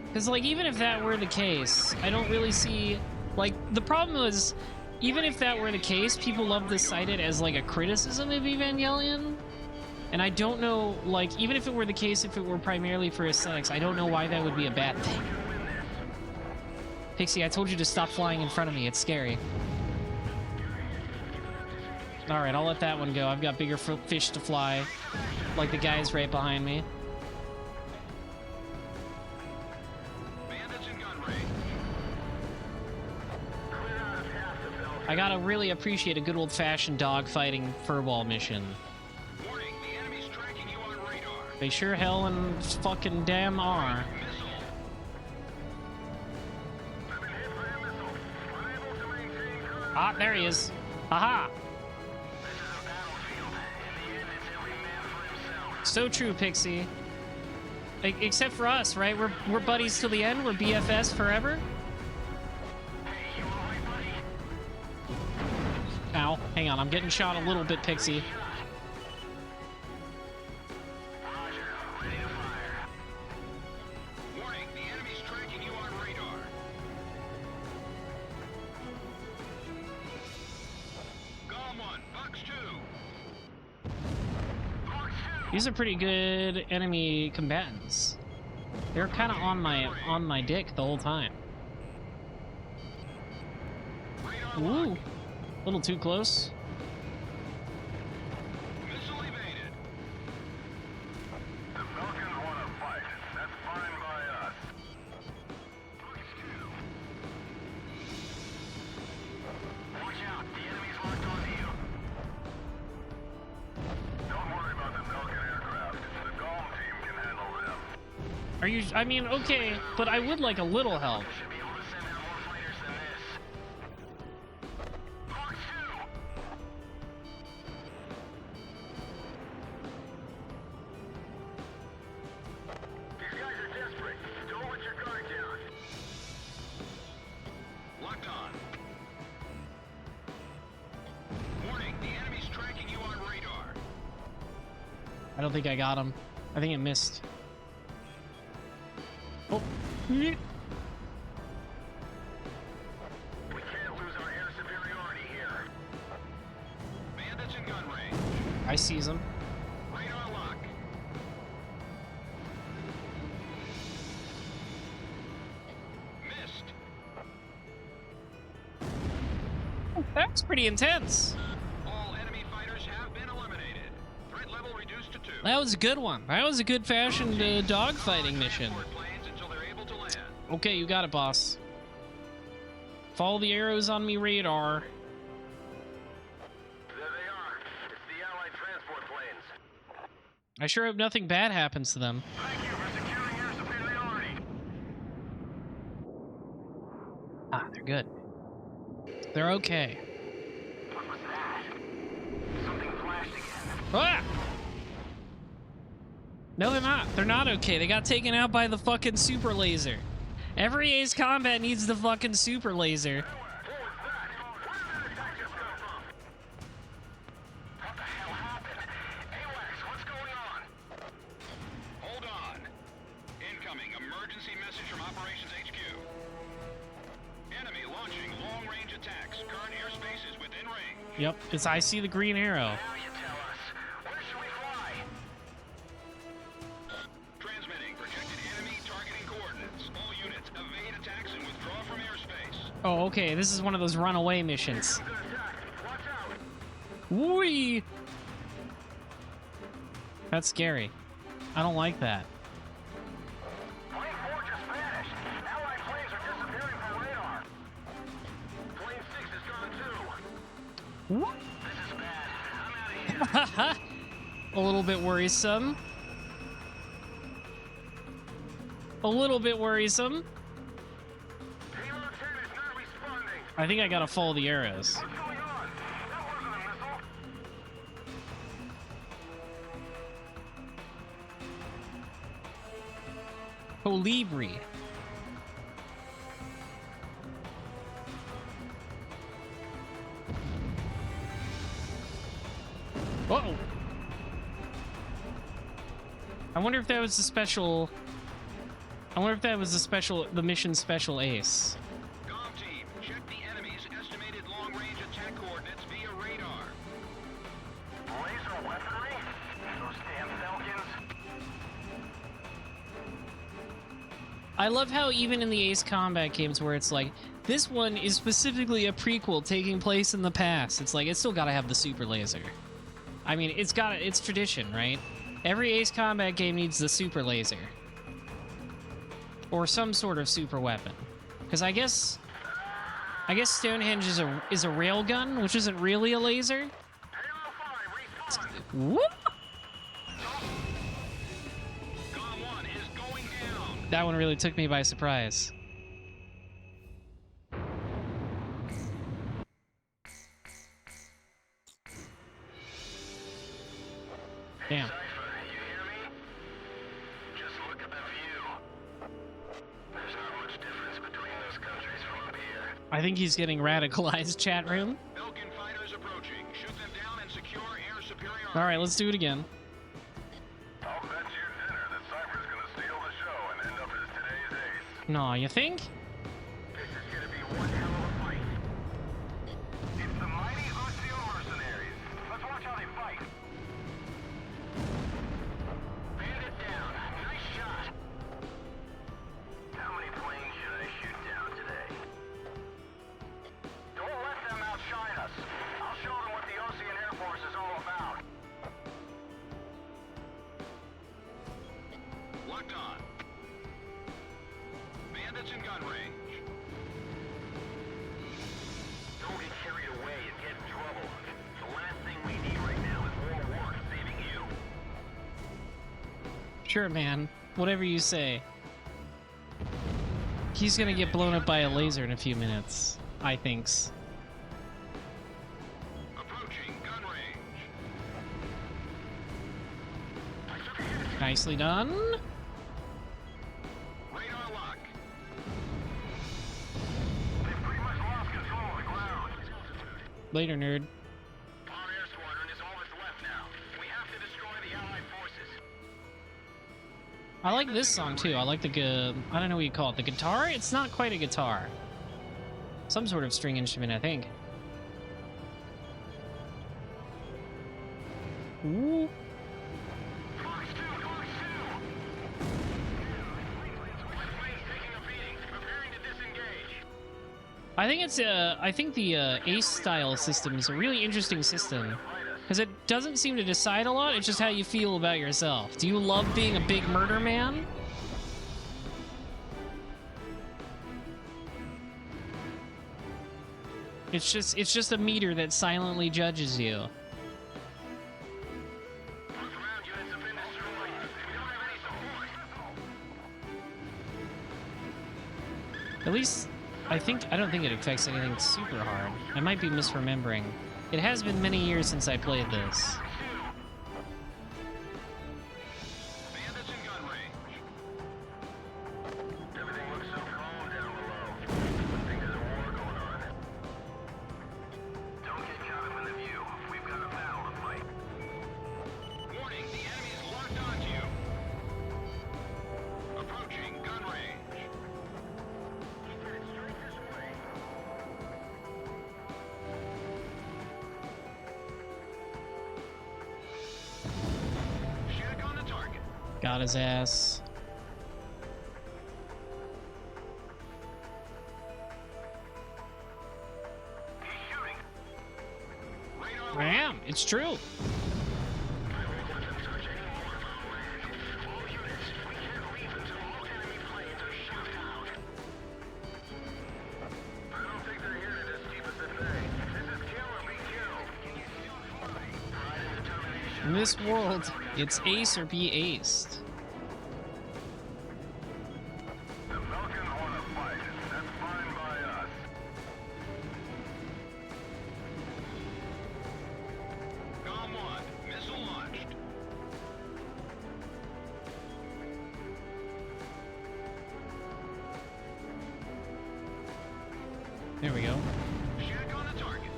Because, like, even if that were the case, I don't really see... Like, the problem is, even if that were the case, people love to cite it as, like, a criticism of Evangelion. And I don't know, like, even if it were the case, if it were primarily for aesthetics, I don't know why that would be a bad thing. Pixie, I told you to stop flying in front of me. It's scary. Alright, I'll let that one go. I've got bigger fish to fly. Like the guys right behind me. I gotta really appreciate a good old-fashioned dogfighting furball mission. They sure hell and fucking damn are. Ah, there he is. Aha! So true, Pixie. Except for us, right? We're buddies till the end. We're BFS forever. Ow. Hang on, I'm getting shot a little bit, Pixie. Warning, the enemy's tracking you on radar. Golem 1, Fox 2. These are pretty good enemy combatants. They're kind of on my dick the whole time. Ooh, a little too close. Missile evaded. The Falcons want to fight. That's fine by us. Watch out, the enemy's locked onto you. Don't worry about the Falcon aircraft. The Golem team can handle them. Are you? I mean, okay, but I would like a little help. Should be able to send out more fighters than this. Fox 2! These guys are desperate. Don't let your guard down. Locked on. Warning, the enemy's tracking you on radar. I don't think I got him. I think it missed. Oh. We can't lose our air superiority here. Bandits in gun range. I seize him. Radar lock. Missed. That's pretty intense. All enemy fighters have been eliminated. Threat level reduced to 2. That was a good one. That was a good fashioned dogfighting mission. Transport planes until they're able to land. Okay, you got it, boss. Follow the arrows on me radar. There they are. It's the Allied transport planes. I sure hope nothing bad happens to them. Thank you for securing air superiority. Ah, they're good. They're okay. What was that? Something flashed again. Ah! No, they're not. They're not okay. They got taken out by the fucking super laser. Every Ace Combat needs the fucking super laser. What was that? Where did that attack just come from? Yep, it's I see the green arrow. Now you tell us. Where should we fly? Transmitting projected enemy targeting coordinates. All units evade attacks and withdraw from airspace. Oh, okay, this is one of those runaway missions. Good attack. Watch out. Whee! That's scary. I don't like that. Plane 4 just vanished. Allied planes are disappearing from radar. Plane 6 is gone too. What? This is bad. I'm out of here. A little bit worrisome. A little bit worrisome. Payload 10 is not responding. I think I gotta follow the arrows. What's going on? That wasn't a missile. Colibri. Uh-oh. I wonder if that was the special... I wonder if that was the mission special ace. Comm team, check the enemy's estimated long-range attack coordinates via radar. Laser weaponry? Those damn Falcons. I love how even in the Ace Combat games where it's like, this one is specifically a prequel taking place in the past. It's like, it's still gotta have the super laser. I mean, it's tradition, right? Every Ace Combat game needs the super laser. Or some sort of super weapon. Because I guess Stonehenge is a railgun, which isn't really a laser. Whoop! Comm 1 is going down. That one really took me by surprise. Damn. Cypher, you hear me? Just look at the view. There's not much difference between those countries from up here. I think he's getting radicalized, chat room. Falcon fighters approaching. Shoot them down and secure air superiority. Alright, let's do it again. I'll bet you dinner that Cypher's gonna steal the show and end up as today's ace. Nah, you think? This is gonna be one hell of a fight. It's the mighty Ustio mercenaries. Let's watch how they fight. Bandit down. Nice shot. How many planes should I shoot down today? Don't let them outshine us. I'll show them what the Ocean Air Force is all about. Locked on. Bandits in gun range. Don't get carried away and get in trouble. The last thing we need right now is more work saving you. Sure, man. Whatever you say. He's gonna get blown up by a laser in a few minutes, I thinks. Approaching gun range. Nicely done. Radar lock. They've pretty much lost control of the ground. Later, nerd. Our air squadron is all that's left now. We have to destroy the Allied forces. I like this song too. I like the I don't know what you call it. The guitar? It's not quite a guitar. Some sort of string instrument, I think. Ooh. Fox 2, Fox 2! My plane's taking a beating, preparing to disengage. I think the Ace style system is a really interesting system. Because it doesn't seem to decide a lot, it's just how you feel about yourself. Do you love being a big murder man? It's just a meter that silently judges you. Ground units have been destroyed. We don't have any support. At least, I don't think it affects anything super hard. I might be misremembering. It has been many years since I played this. Bandits in gun range. Everything looks so calm down below. I think there's a war going on. Don't get caught up in the view. We've got a battle to fight. Warning, the enemy's locked onto you. Approaching gun range. He's headed straight this way. Got his ass. I am. It's true. In this world, it's ace or be aced. The Falcons want to fight. That's fine by us. Gom 1, missile launched. There we go. Shack on the target.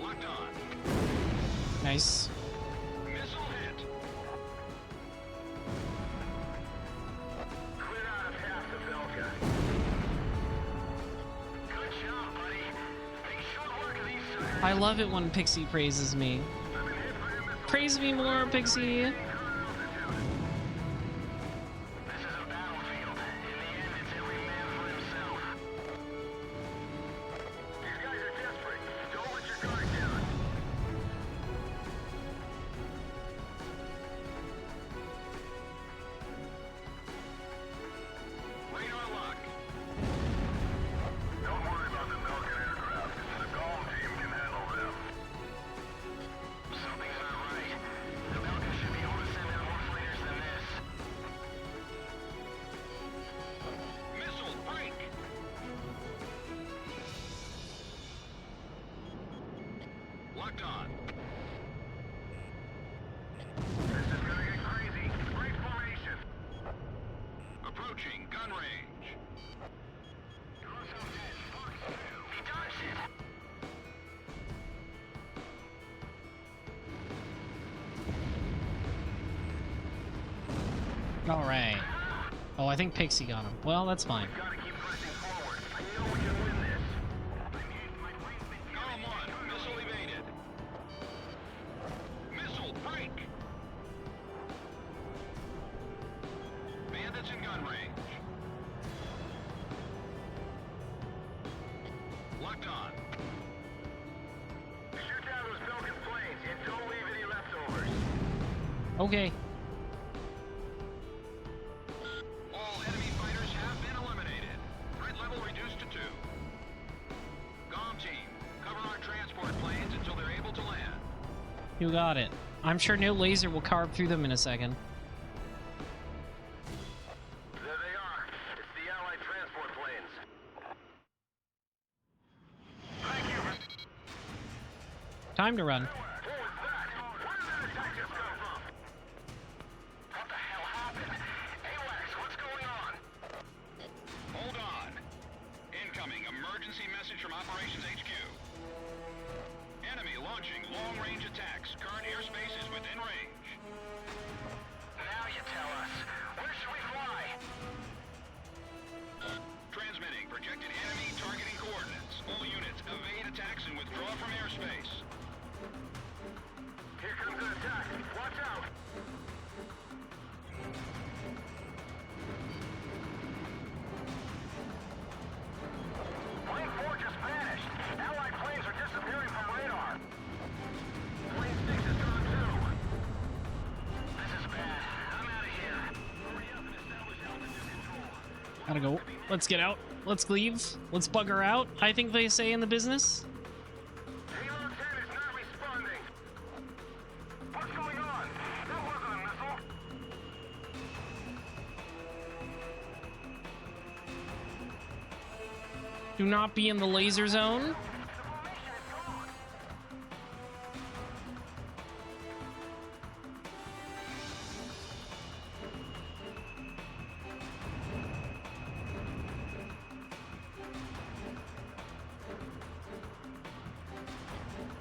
Locked on. Nice. Missile hit. Clear out of half the Velka. Good job, buddy. Make short work of these suckers. I love it when Pixie praises me. Praise me more, Pixie. This is a battlefield. In the end, it's every man for himself. These guys are desperate. Don't let your guard down. Radar lock. Don't worry about the Falcon aircraft. The Golem team can handle them. Something's not right. The Falcon should be able to send out more fighters than this. Missile break. Locked on. This is gonna get crazy. Break formation. Approaching gun range. He dodged it. All right. Oh, I think Pixie got him. Well, that's fine. Gotta keep pressing forward. I know we can win this. Gom 1, missile evaded. Missile break. Bandits in gun range. Locked on. Shoot down those Falcon planes and don't leave any leftovers. Okay. All enemy fighters have been eliminated. Threat level reduced to 2. Gom team, cover our transport planes until they're able to land. You got it. I'm sure no laser will carve through them in a second. There they are. It's the Allied transport planes. Thank you. Time to run. What was that? Where did that attack just come from? What the hell happened? AWACS, what's going on? Hold on. Incoming emergency message from Operations HQ. Enemy launching long-range attacks. Current airspace is within range. Now you tell us. Where should we fly? Transmitting projected enemy targeting coordinates. All units evade attacks and withdraw from airspace. Here comes an attack. Watch out. Plane 4 just vanished. Allied planes are disappearing from radar. Plane 6 is gone too. This is bad. I'm out of here. Hurry up and establish altitude control. Gotta go. Let's get out. Let's leave. Let's bugger out, I think they say in the business. Halo 10 is not responding. What's going on? That wasn't a missile. Do not be in the laser zone. The formation is gone.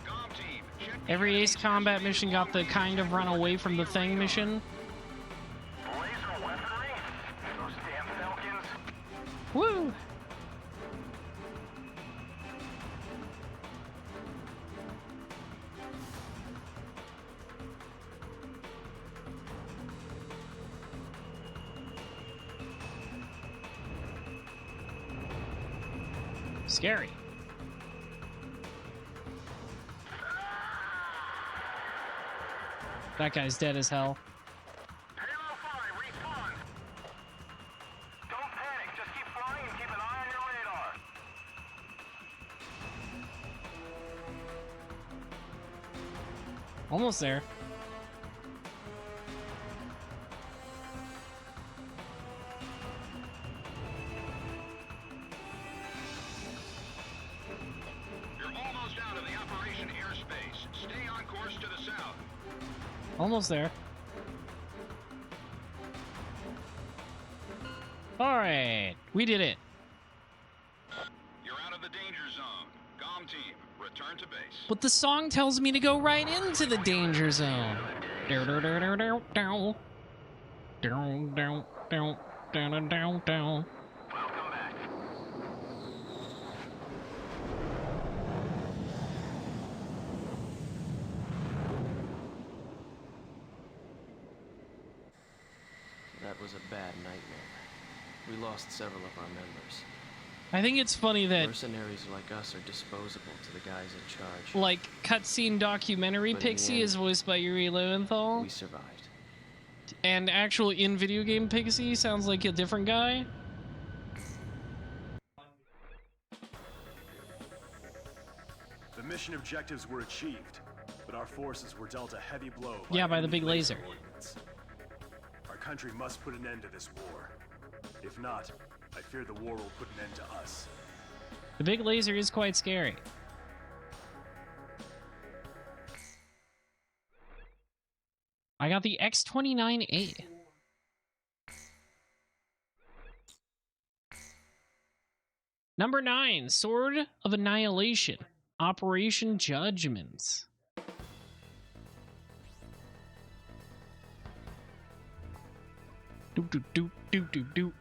Gom team, check the Every enemy Ace Combat mission got the kind of run away from the thing mission. Laser weaponry? Those damn Falcons. Woo! Scary. That guy's dead as hell. Halo 5, respawn! Don't panic, just keep flying and keep an eye on your radar. Almost there. You're almost out of the operation airspace. Stay on course to the south. Almost there. Alright, we did it. You're out of the danger zone. GOM team, return to base. But the song tells me to go right into the danger zone. Down, down, down, down, down. Down, down, down, down, down, down. Welcome back. That was a bad nightmare. We lost several of our members. I think it's funny that, Mercenaries like us are disposable to the guys in charge. like, cutscene documentary But in the Pixie end, is voiced by Yuri Lowenthal, We survived. and actual in-video game Pixie sounds like a different guy. The mission objectives were achieved, but our forces were dealt a heavy blow Yeah, by the enemy big laser. ordnance. Our country must put an end to this war. If not, I fear the war will put an end to us. The big laser is quite scary. I got the X-29A. Number 9, Sword of Annihilation, Operation Judgment. Do.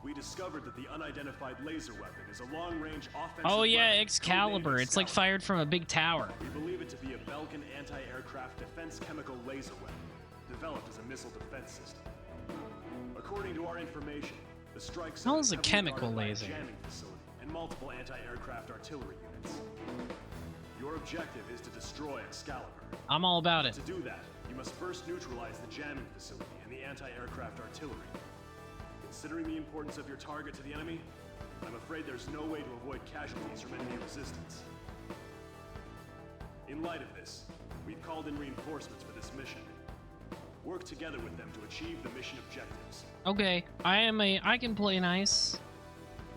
We discovered that the unidentified laser weapon is a long-range offensive Oh yeah, weapon Excalibur. codenamed It's like Excalibur. fired from a big tower. We believe it to be a Belkin anti-aircraft defense chemical laser weapon, developed as a missile defense system. According to our information, the strike How zone is a heavily chemical guarded by a laser? jamming facility and multiple anti-aircraft artillery units. Your objective is to destroy Excalibur. I'm all about it. To do that, you must first neutralize the jamming facility and the anti-aircraft artillery. Considering the importance of your target to the enemy, I'm afraid there's no way to avoid casualties from enemy resistance. In light of this, we've called in reinforcements for this mission. Work together with them to achieve the mission objectives. Okay, I can play nice.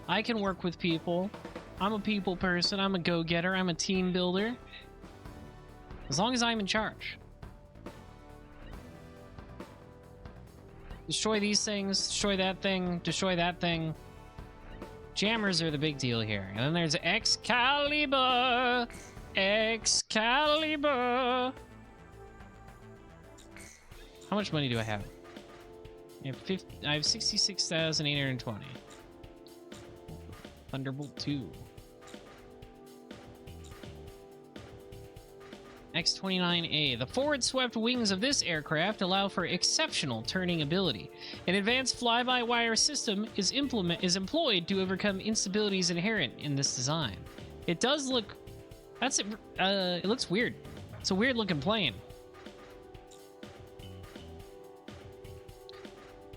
I can work with people. I'm a people person. I'm a go-getter. I'm a team builder. As long as I'm in charge. Destroy these things, destroy that thing, destroy that thing. Jammers are the big deal here. And then there's Excalibur. Excalibur. How much money do I have? I have 66,820. Thunderbolt 2. X-29A. The forward-swept wings of this aircraft allow for exceptional turning ability. An advanced fly-by-wire system is employed to overcome instabilities inherent in this design. It does look... it looks weird. It's a weird-looking plane.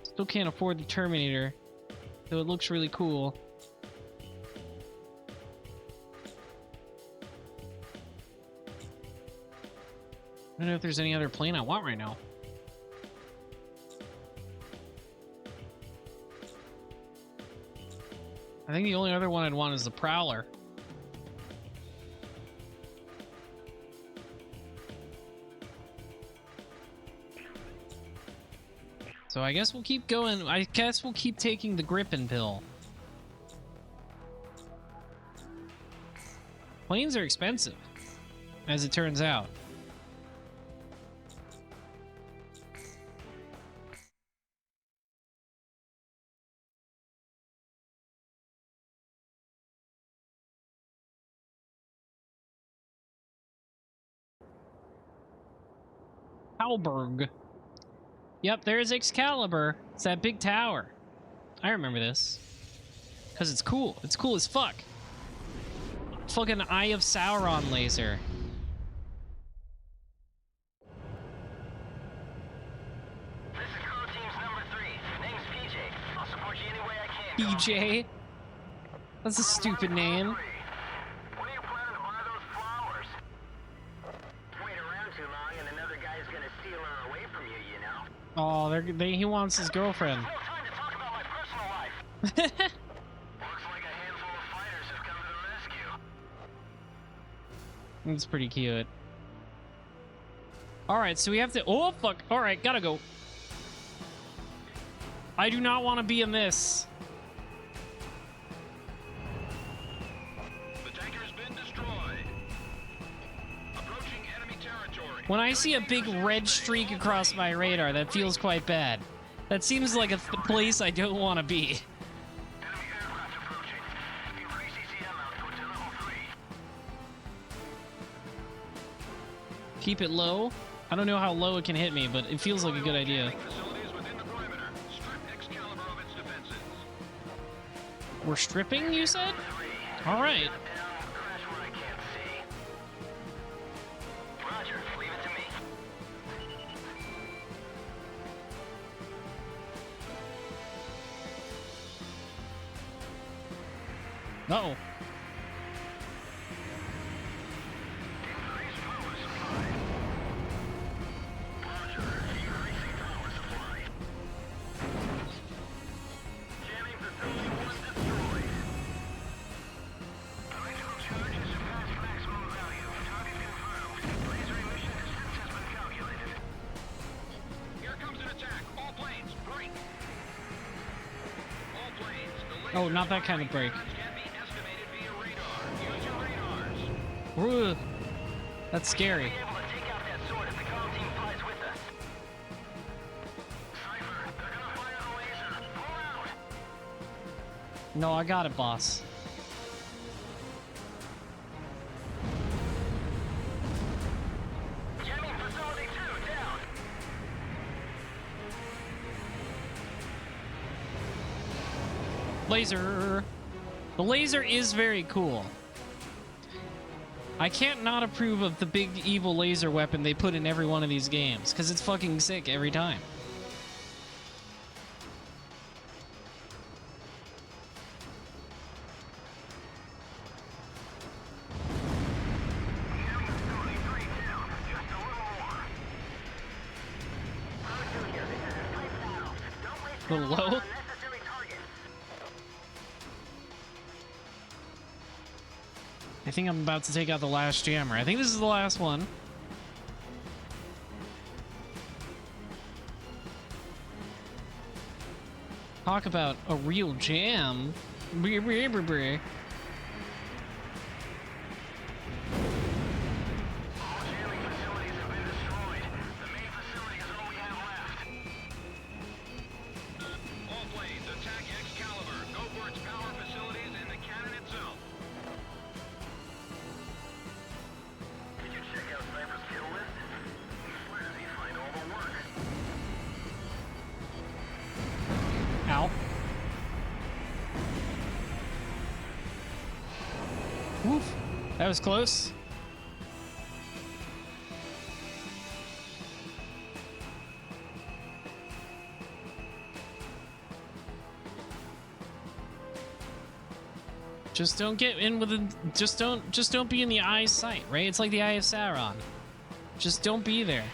Still can't afford the Terminator, though it looks really cool. I don't know if there's any other plane I want right now. I think the only other one I'd want is the Prowler. So I guess we'll keep going. I guess we'll keep taking the Grippin pill. Planes are expensive, as it turns out. Halberg. Yep, there's Excalibur. It's that big tower. I remember this. Because it's cool. It's cool as fuck. fucking Eye of Sauron laser. This is Crow Team's number 3. Name's PJ. I'll support you any way I can. PJ? That's a stupid name. When are you planning to buy those flowers? Wait around too long and another guy's gonna steal her away from you, you know? Oh, he wants his girlfriend. No time to talk about my personal life. Looks like a handful of fighters have come to the rescue. It's pretty cute. Alright, so we have to... Oh, fuck. Alright, gotta go. I do not want to be in this. The tanker's been destroyed. Approaching enemy territory. When I see a big red streak across my radar, that feels quite bad. That seems like a place I don't want to be. Enemy aircraft approaching. Increase ECM output to level 3. Keep it low. I don't know how low it can hit me, but it feels like a good idea. Facilities within the perimeter. Strip Excalibur of its defenses. We're stripping, you said? Alright. Down, crash where I can't see. Roger, leave it to me. Uh-oh. Increase power supply. Roger, increasing power supply. Jamming facility 1 destroyed. Electrical charge has surpassed maximum value. Target confirmed. Laser emission distance has been calculated. Here comes an attack. All planes, break. All planes. The Oh, not that kind of break. can be estimated via radar. Use your radars. Ugh. That's scary. Be able to take out that sword if the comm team flies with us. Cypher, they're gonna fire the laser. Pull out. No, I got it, boss. Jamming facility 2 down. Laser. The laser is very cool. I can't not approve of the big evil laser weapon they put in every one of these games, because it's fucking sick every time. Facility 3 down. Just a little more. Crow 2 here. This is a tight battle. Don't waste Little ammo on low? unnecessary targets. I think I'm about to take out the last jammer. I think this is the last one. Talk about a real jam. Brr, brr, brr, brr. All jamming facilities have been destroyed. The main facility is all we have left. All planes, attack Excalibur. Go for its power facilities and the cannon itself. Did you check out Cypher's kill list? Where does he find all the work? Ow. Woof. That was close. Just don't get in with just don't be in the eye's sight, right? It's like the Eye of Sauron. Just don't be there.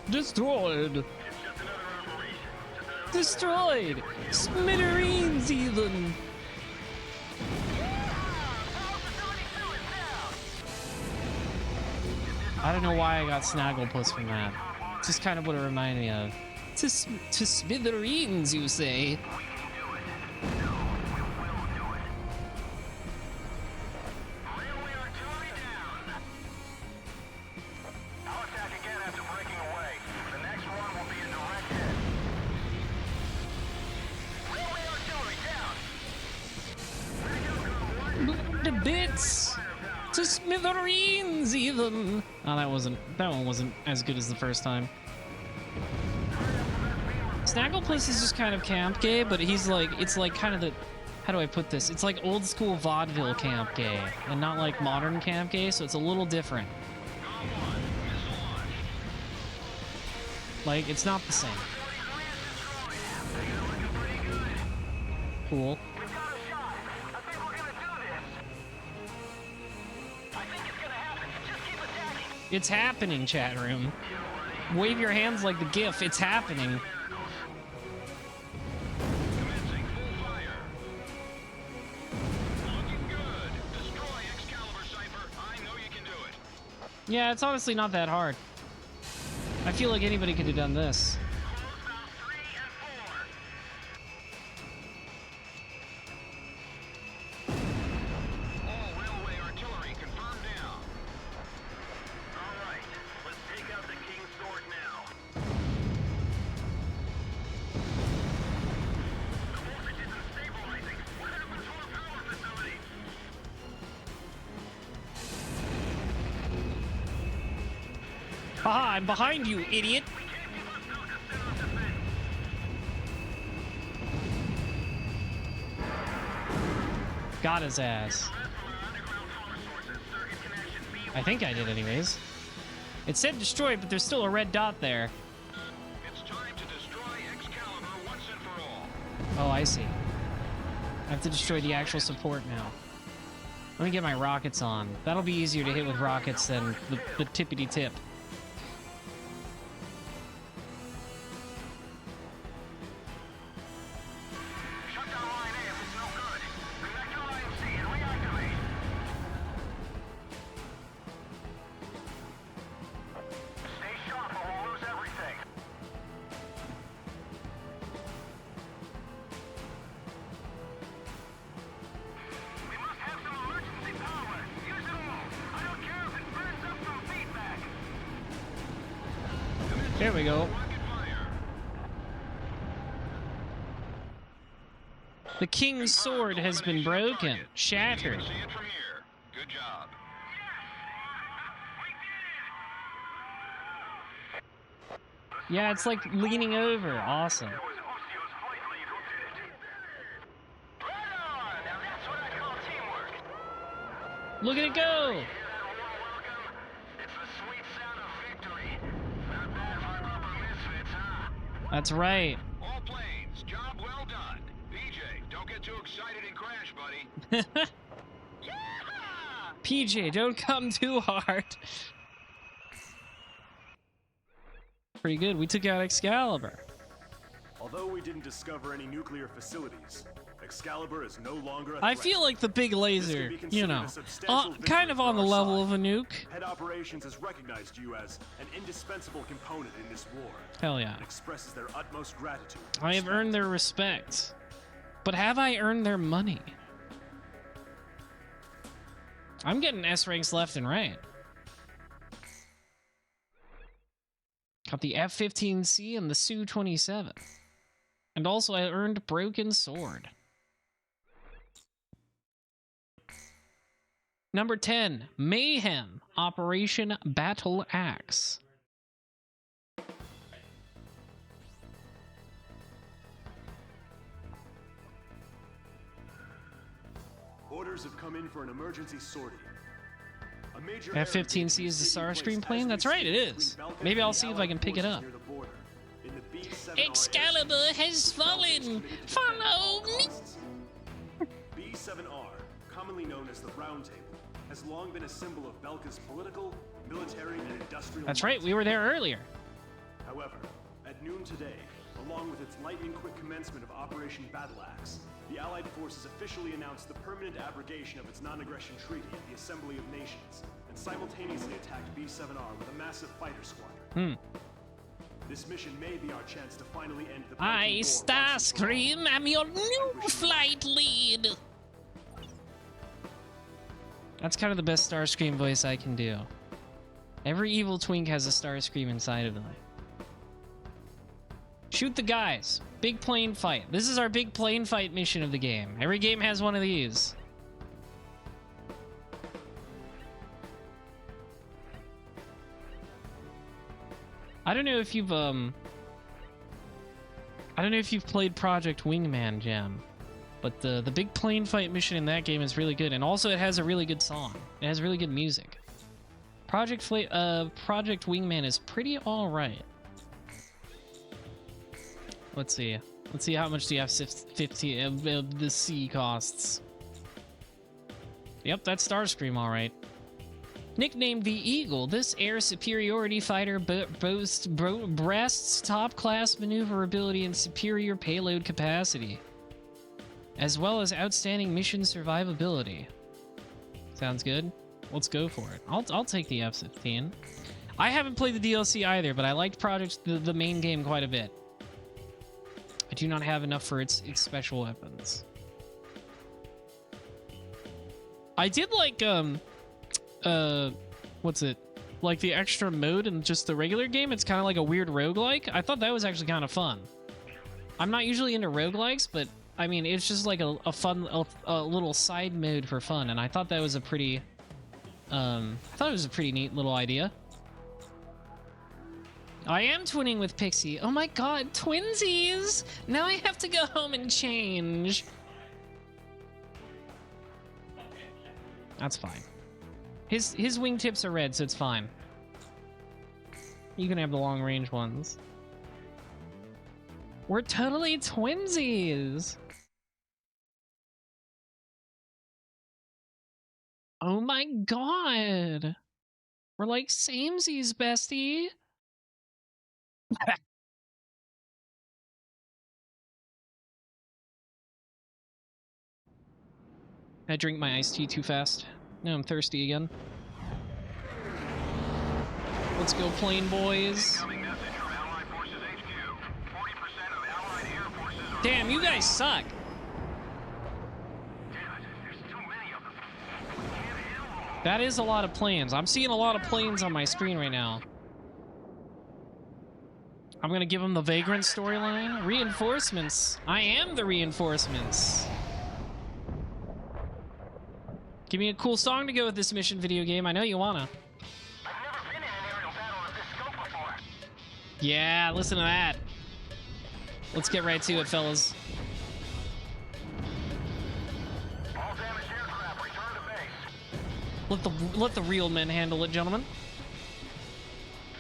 Destroyed. Destroyed. Smithereens, even. I don't know why I got Snagglepuss from that. Just kind of what it reminded me of. To smithereens, you say? Railway Blown to bits, to smithereens even. Oh, that one wasn't as good as the first time. Snagglepuss is just kind of camp gay, but he's like, it's like kind of the, how do I put this? It's like old school vaudeville camp gay, and not like modern camp gay, so it's a little different. Like, it's not the same. Cool. It's happening, chat room. Wave your hands like the GIF. It's happening. Commencing full fire. Looking good. Destroy Excalibur, Cypher. I know you can do it. Yeah, it's honestly not that hard. I feel like anybody could have done this. Close mouth 3 and 4. All railway artillery confirmed down. All right, let's take out the King's Sword now. The voltage isn't stabilizing. What happened to our power facility? Haha, I'm behind you, idiot. Got his ass. I think I did anyways. It said destroyed, but there's still a red dot there. It's time to destroy Excalibur once and for all. Oh, I see. I have to destroy the actual support now. Let me get my rockets on. That'll be easier to hit with rockets than the tippity tip. Shut down line A if it's no good. Connect to line C and reactivate. Stay sharp or we'll lose everything. We must have some emergency power. Use it all. I don't care if it burns up from feedback. There we go. Rocket fire. The king's sword has been broken, You shattered. can see it from here. Good job. Yeah, it's like leaning over. Awesome. It was Ustio's flight lead who did it. Right on! Now that's what I call teamwork. Look at it go. Hear that warm welcome? It's the sweet sound of victory. Not bad for a group of misfits, huh? That's right. All planes, job well done. PJ, don't get too excited and crash, buddy. Yeah! PJ, don't come too hard. Pretty good. We took out Excalibur. Although we didn't discover any nuclear facilities, Excalibur is no longer a I threat. feel like the big laser, This can be you considered know, a substantial kind of victory on for the our level side. of a nuke. Head Operations has recognized you as an indispensable component in this war Hell yeah. and expresses their utmost gratitude. and I have respect. earned their respect. But have I earned their money? I'm getting S ranks left and right. Got the F-15C and the Su-27. And also I earned Broken Sword. Number 10, Mayhem, Operation Battle Axe. Orders have come in for an emergency sortie. A major F-15C is the Starscream plane? That's right, it is. Maybe I'll see if I can pick it up. Excalibur has fallen! Follow me! B-7R, commonly known as the Round Table, has long been a symbol of Belka's political, military, and industrial That's right, might. we were there earlier. However, at noon today, along with its lightning-quick commencement of Operation Battle Axe, the Allied forces officially announced the permanent abrogation of its non-aggression treaty at the Assembly of Nations, and simultaneously attacked B-7R with a massive fighter squadron. This mission may be our chance to finally end the Balkan I, War once and for all. Starscream, am your new flight lead! That's kind of the best Starscream voice I can do. Every evil twink has a Starscream inside of them. Shoot the guys. Big plane fight. This is our big plane fight mission of the game. Every game has one of these. I don't know if you've played Project Wingman, Jam, but the big plane fight mission in that game is really good, and also it has a really good song. It has really good music. Project Wingman is pretty all right. Let's see. Let's see how much the F-15 of the C costs. Yep, that's Starscream, all right. Nicknamed the Eagle, this air superiority fighter breasts top-class maneuverability and superior payload capacity, as well as outstanding mission survivability. Sounds good. Let's go for it. I'll take the F-15. I haven't played the DLC either, but I liked the main game quite a bit. I do not have enough for its special weapons. I did like what's it? Like the extra mode in just the regular game. It's kind of like a weird roguelike. I thought that was actually kind of fun. I'm not usually into roguelikes, but I mean, it's just like a fun little side mode for fun, and I thought that was a pretty neat little idea. I am twinning with Pixie. Oh my god, twinsies! Now I have to go home and change. That's fine. His wingtips are red, so it's fine. You can have the long range ones. We're totally twinsies. Oh my god. We're like samesies, bestie. I drink my iced tea too fast. Now I'm thirsty again. Let's go, plane boys. Damn, you guys suck. That is a lot of planes. I'm seeing a lot of planes on my screen right now. I'm gonna give them the Vagrant storyline. Reinforcements. I am the reinforcements. Give me a cool song to go with this mission video game. I know you wanna. I've never been in an aerial battle of this scope before. Yeah, listen to that. Let's get right to it, fellas. All damaged aircraft return to base. Let the real men handle it, gentlemen.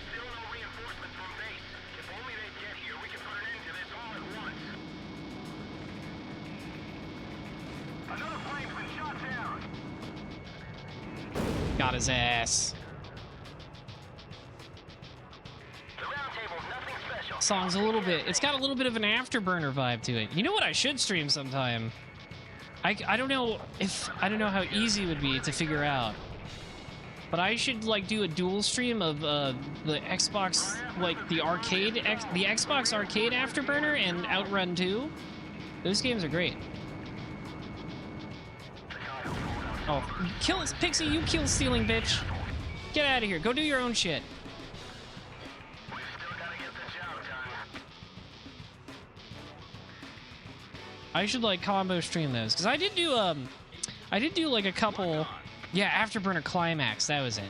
Still no reinforcements from base. If only they'd get here, we could put an end to this all at once. Another plane's been shot down. Got his ass. The round table's nothing special. Song's a little bit, it's got a little bit of an Afterburner vibe to it. You know what I should stream sometime? I don't know how easy it would be to figure out. But I should like do a dual stream of the Xbox, like the Xbox Arcade Afterburner and Outrun 2. Those games are great. Oh, kill us, Pixie, you kill stealing bitch. Get out of here. Go do your own shit. We still gotta get the job done. I should like combo stream those because I did do like a couple. Yeah, Afterburner Climax, that was it.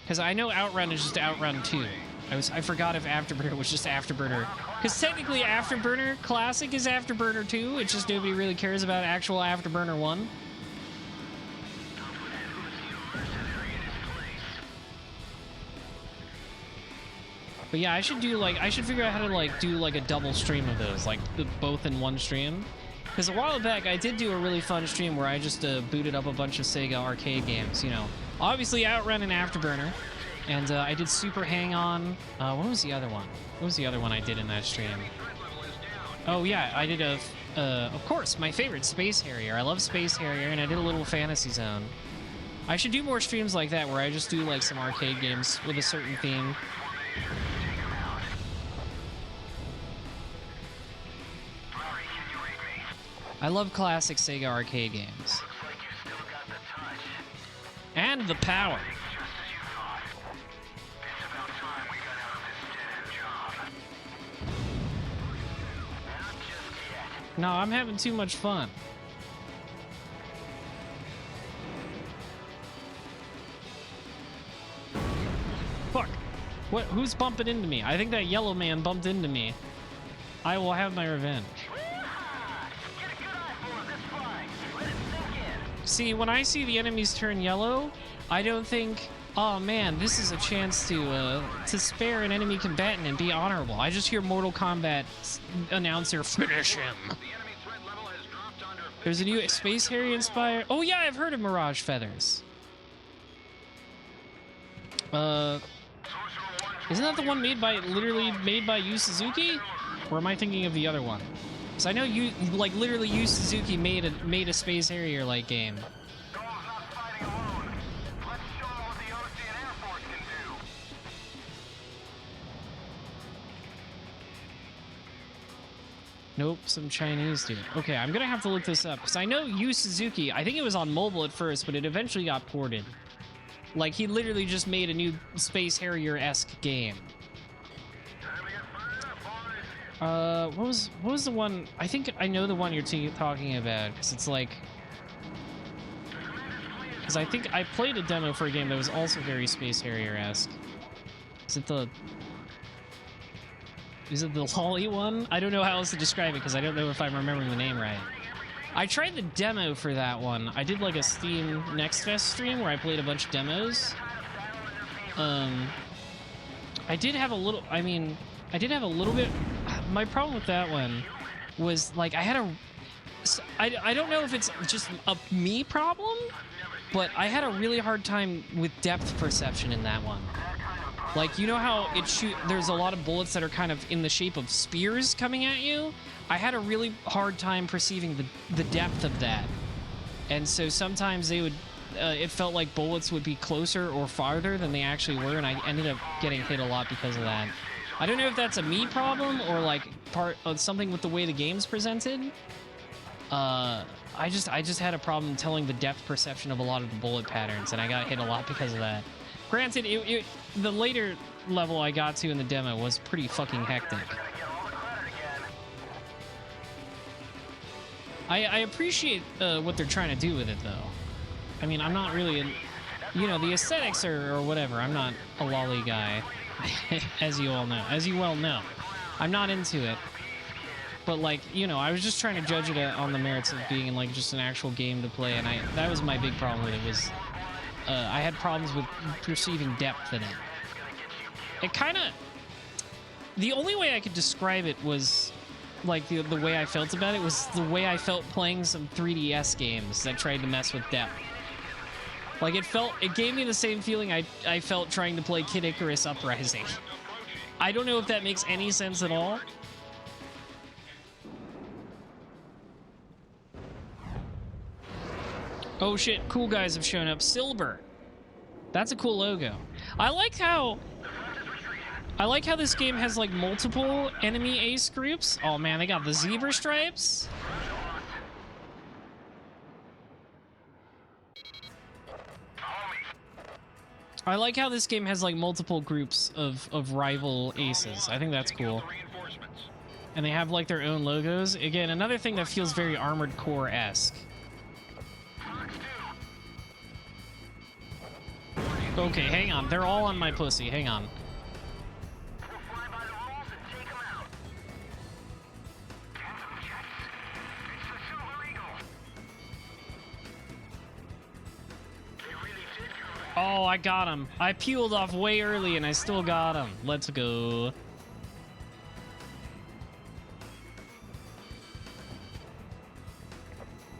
Because I know Outrun is just Outrun 2. I forgot if Afterburner was just Afterburner. Because technically Afterburner Classic is Afterburner 2. It's just nobody really cares about actual Afterburner 1. But yeah, I should figure out how to like do like a double stream of those, like both in one stream. Because a while back, I did do a really fun stream where I just booted up a bunch of Sega arcade games, you know. Obviously Outrun and Afterburner. And I did Super Hang-On. What was the other one? What was the other one I did in that stream? Oh yeah, I did of course, my favorite, Space Harrier. I love Space Harrier, and I did a little Fantasy Zone. I should do more streams like that where I just do like some arcade games with a certain theme. I love classic Sega arcade games. And the power. No, I'm having too much fun. Fuck. What? Who's bumping into me? I think that yellow man bumped into me. I will have my revenge. See, when I see the enemies turn yellow, I don't think, oh man, this is a chance to spare an enemy combatant and be honorable. I just hear Mortal Kombat announcer, finish him. There's a new Space Harrier inspired. Oh yeah, I've heard of Mirage Feathers. Isn't that the one literally made by Yu Suzuki? Or am I thinking of the other one? Because I know literally Yu Suzuki made a Space Harrier like game. Nope, some Chinese dude. Okay, I'm gonna have to look this up because I know Yu Suzuki. I think it was on mobile at first, but it eventually got ported. Like he literally just made a new Space Harrier-esque game. What was the one? I think I know the one you're talking about because it's like, because I think I played a demo for a game that was also very Space Harrier-esque. Is it the lolly one? I don't know how else to describe it because I don't know if I'm remembering the name right. I tried the demo for that one. I did like a Steam Next Fest stream where I played a bunch of demos. I did have a little bit. My problem with that one was like I don't know if it's just a me problem, but I had a really hard time with depth perception in that one. Like, you know how there's a lot of bullets that are kind of in the shape of spears coming at you? I had a really hard time perceiving the depth of that. And so sometimes they would, it felt like bullets would be closer or farther than they actually were, and I ended up getting hit a lot because of that. I don't know if that's a me problem or like part of something with the way the game's presented. I just had a problem telling the depth perception of a lot of the bullet patterns, and I got hit a lot because of that. Granted, the later level I got to in the demo was pretty fucking hectic. I appreciate what they're trying to do with it, though. I mean, I'm not really, the aesthetics or whatever. I'm not a lolly guy, as you well know. I'm not into it. But, like, I was just trying to judge it on the merits of being, like, just an actual game to play, and that was my big problem with it, was I had problems with perceiving depth in it. It kind of... The only way I could describe it was, like, the way I felt about it was the way I felt playing some 3DS games that tried to mess with depth. Like, it gave me the same feeling I felt trying to play Kid Icarus Uprising. I don't know if that makes any sense at all. Oh shit, cool guys have shown up. Silver. That's a cool logo. I like how this game has like multiple enemy ace groups. Oh man, they got the zebra stripes. I like how this game has like multiple groups of rival aces. I think that's cool. And they have like their own logos. Again, another thing that feels very Armored Core-esque. Okay, hang on. They're all on my pussy. Hang on. Oh, I got him. I peeled off way early and I still got him. Let's go.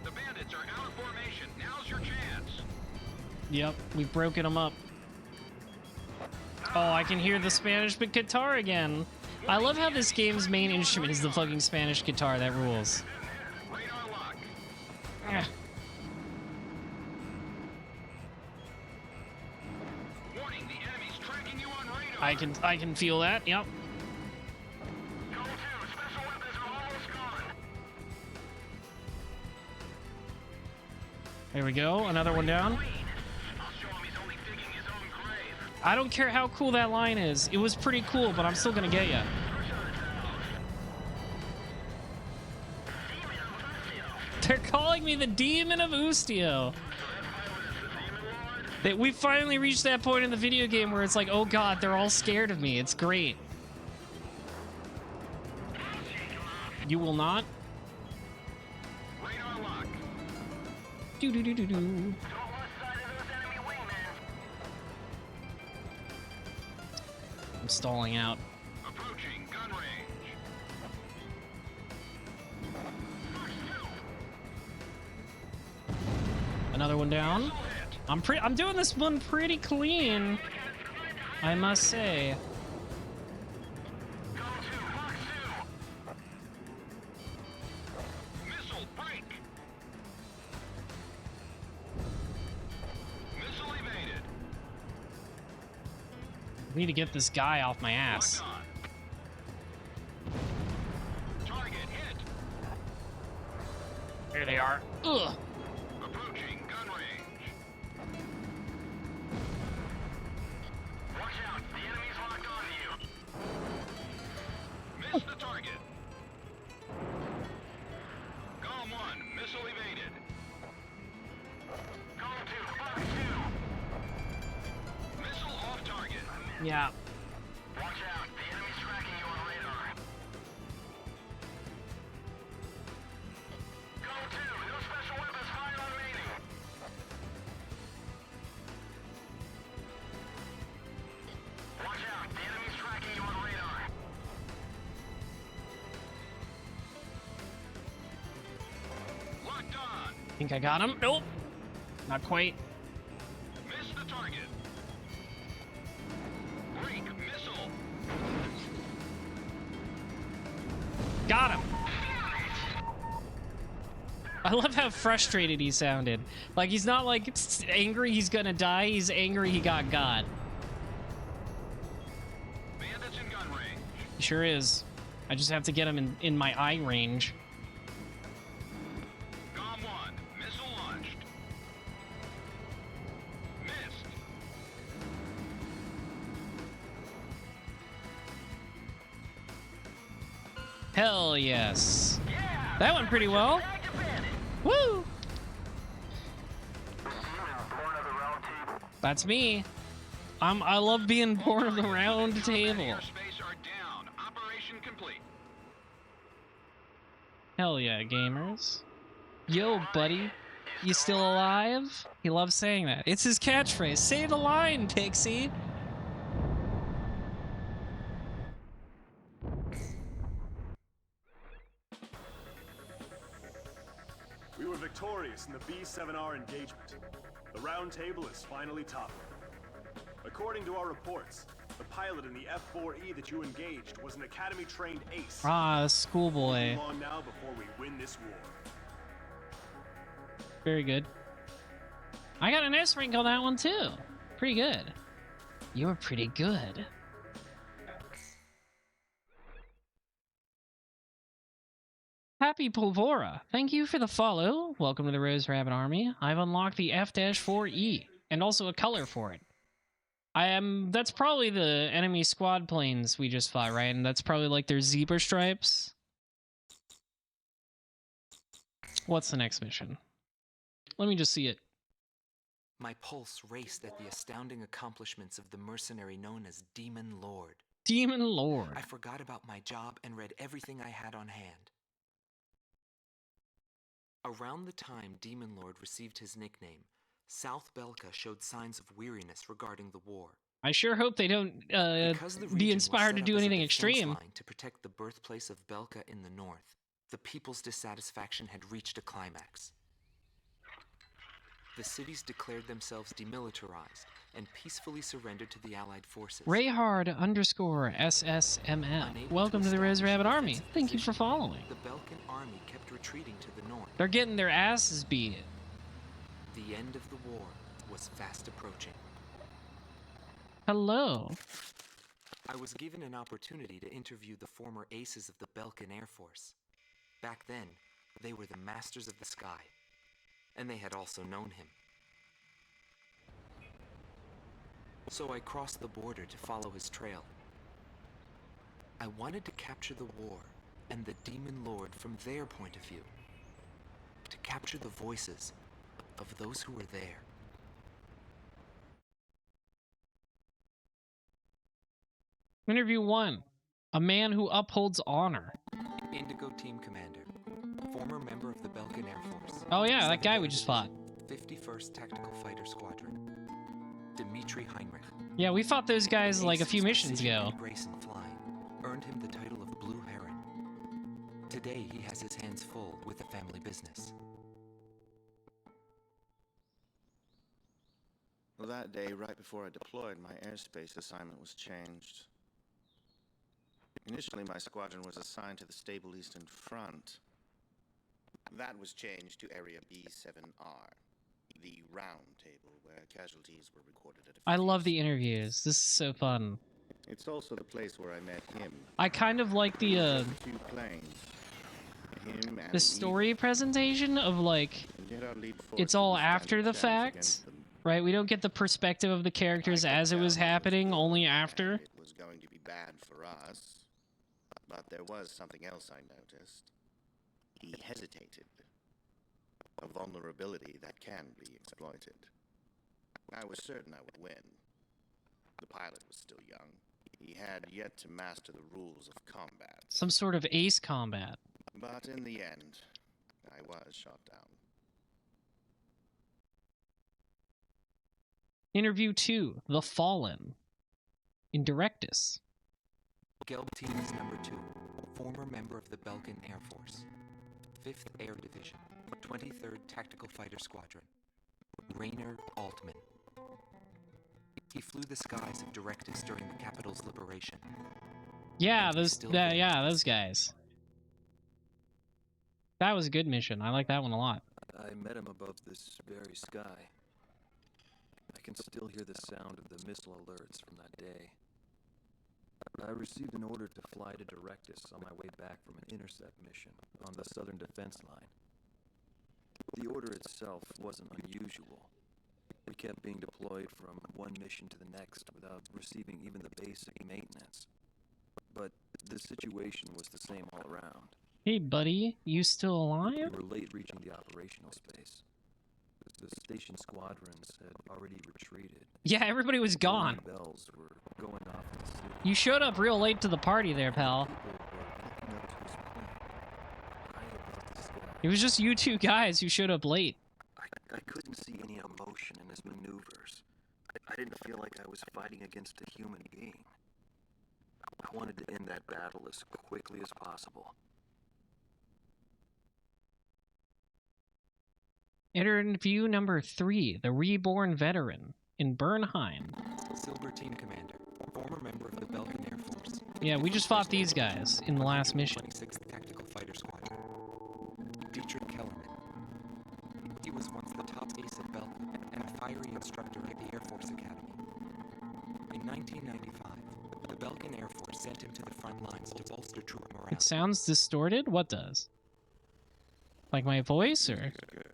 The bandits are out of formation. Now's your chance. Yep, we've broken them up. Oh, I can hear the Spanish guitar again. I love how this game's main instrument is the fucking Spanish guitar. That rules. Radar lock. Ugh. Warning, the enemy's tracking you on radar. I can feel that. Yep. Go to. Special weapons are almost gone. There we go. Another one down. I'll show him he's only digging his own grave. I don't care how cool that line is. It was pretty cool, but I'm still gonna get ya. They're calling me the Demon of Ustio. We finally reached that point in the video game where it's like, oh god, they're all scared of me. It's great. You will not? Radar lock. Do do do do do. Don't lose sight of those enemy wingmen. I'm stalling out. Approaching gun range. Another one down. I'm doing this one pretty clean, I must say. Go to Fox 2. Missile break. Missile evaded. I need to get this guy off my ass. Locked on. Target hit. There they are. Ugh. Approaching gun range. Watch out, the enemy's locked onto you. Missed the target. Column 1, missile evaded. Column 2, Fox 2. Missile off target. Yeah. Watch out, the enemy's tracking you on radar. Column 2, no special weapons fired on remaining. Watch out, the enemy's tracking you on radar. Locked on. Think I got him? Nope. Not quite. Missed the target. Break missile. Got him. I love how frustrated he sounded. Like, he's not like angry he's gonna die, he's angry he got. Bandits in gun range. He sure is. I just have to get him in my eye range. Column 1, missile launched. Missed. Hell yes. Yeah! That went pretty well. Tag to bandit. Woo! Born of the round table. That's me. I love being born of the round table. Airspace are down. Operation complete. Hell yeah, gamers. Yo, buddy. You still alive? He loves saying that. It's his catchphrase. Say the line, Pixie. We were victorious in the B-7R engagement. The round table is finally toppled. According to our reports, the pilot in the F-4E that you engaged was an Academy-trained ace. Ah, schoolboy. Long now before we win this war. Very good. I got an S rank on that one too. Pretty good. You're pretty good. Happy Polvora, thank you for the follow. Welcome to the Rose Rabbit Army. I've unlocked the F-4E and also a color for it. That's probably the enemy squad planes we just fought, right? And that's probably like their zebra stripes. What's the next mission? Let me just see it. My pulse raced at the astounding accomplishments of the mercenary known as Demon Lord. Demon Lord. I forgot about my job and read everything I had on hand. Around the time Demon Lord received his nickname, South Belka showed signs of weariness regarding the war. I sure hope they don't Because the be region inspired was to set do up as a anything defense extreme. line to protect the birthplace of Belka in the north, the people's dissatisfaction had reached a climax. The cities declared themselves demilitarized and peacefully surrendered to the Allied forces. Rayhard_SSMM. Welcome to the Rose Rabbit Army. Thank you for following. The Belkan army kept retreating to the north. They're getting their asses beat. The end of the war was fast approaching. Hello. I was given an opportunity to interview the former aces of the Belkan Air Force. Back then, they were the masters of the sky, and they had also known him. So I crossed the border to follow his trail. I wanted to capture the war and the Demon Lord from their point of view. To capture the voices of those who were there. Interview 1. A man who upholds honor. Indigo Team Commander, former member of the Belkin Air Force. Oh yeah, that 2nd guy Air we just Division, fought. 51st Tactical Fighter Squadron. Dmitri Heinrich. Yeah, we fought those guys like a few Ace's missions precision ago. and grace in flying earned him the title of Blue Heron. Today, he has his hands full with the family business. Well, that day, right before I deployed, my airspace assignment was changed. Initially, my squadron was assigned to the stable Eastern Front. That was changed to Area B7R, the round table where casualties were recorded at a I love feast. the interviews. This is so fun. It's also the place where I met him. I kind of like the Two planes. Him and the story presentation of like yet our lead force it's all didn't stand after a the chance fact, against them. right? We don't get the perspective of the characters I could as it was tell happening, only good after. and it was going to be bad for us. But there was something else I noticed. He hesitated. A vulnerability that can be exploited. I was certain I would win. The pilot was still young. He had yet to master the rules of combat. Some sort of ace combat. But in the end, I was shot down. Interview 2. The Fallen. In Directus. Gelb Team is number 2, former member of the Belkin Air Force. 5th Air Division, 23rd Tactical Fighter Squadron. Rainer Altman. He flew the skies of Directus during the capital's liberation. Yeah, And he's those still there. those guys. That was a good mission. I like that one a lot. I met him above this very sky. I can still hear the sound of the missile alerts from that day. I received an order to fly to Directus on my way back from an intercept mission on the southern defense line. The order itself wasn't unusual. We kept being deployed from one mission to the next without receiving even the basic maintenance. But the situation was the same all around. Hey, buddy, you still We alive? were late reaching the operational space. The station squadrons had already retreated. Yeah, everybody was gone. Warning bells were going off in the city. You showed up real late to the party there, pal. People were looking up to his plane, high above the sky. It was just you two guys who showed up late. I couldn't see any emotion in his maneuvers. I didn't feel like I was fighting against a human being. I wanted to end that battle as quickly as possible. Interview number 3. The Reborn Veteran. In Bernheim. Silver Team Commander, former member of the Belkin Air Force. Yeah, we just fought these guys in the last mission. 26th Tactical Fighter Squadron. Dietrich Kellerman. He was once the top ace at Belkin and a fiery instructor at the Air Force Academy. In 1995, the Belkin Air Force sent him to the front lines to bolster troop morale. It sounds distorted? What does? Like my voice, or? Good.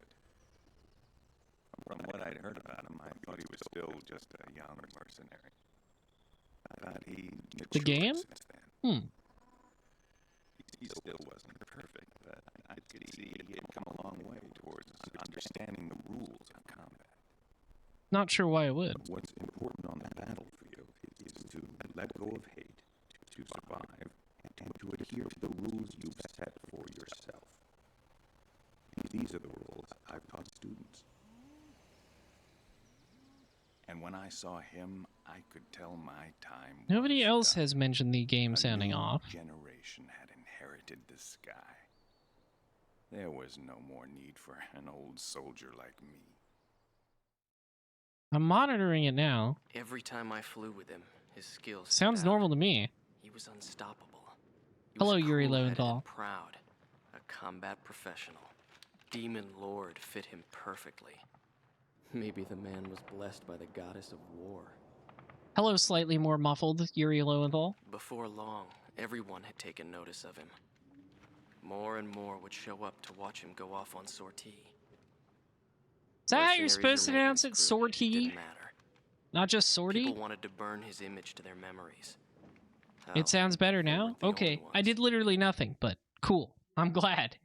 From what I'd heard about him, I thought he was still just a young mercenary. I thought he matured The game? since then. He still wasn't perfect, but I could see he had come a long way towards understanding the rules of combat. Not sure why it would. What's important on the battlefield is to let go of hate, to survive, and to adhere to the rules you've set for yourself. These are the rules I've taught students. And when I saw him, I could tell my time. Nobody was else done. has mentioned the game A sounding new off. generation had inherited the sky. There was no more need for an old soldier like me. I'm monitoring it now. Every time I flew with him, his skills stood Sounds out. normal to me. He was unstoppable. He Hello, was Yuri cool-headed Lowenthal. and proud, a combat professional. Demon Lord fit him perfectly. Maybe the man was blessed by the goddess of war. Hello, slightly more muffled Yuri Lowenthal. Before long, everyone had taken notice of him. More and more would show up to watch him go off on sortie. Is that how you're Mercenaries supposed to or pronounce it? maintenance crew, Sortie? didn't matter. Not just sortie? People wanted to burn his image to their memories. Hell, It sounds better they now? weren't the only Okay, I ones. did literally nothing, but cool. I'm glad.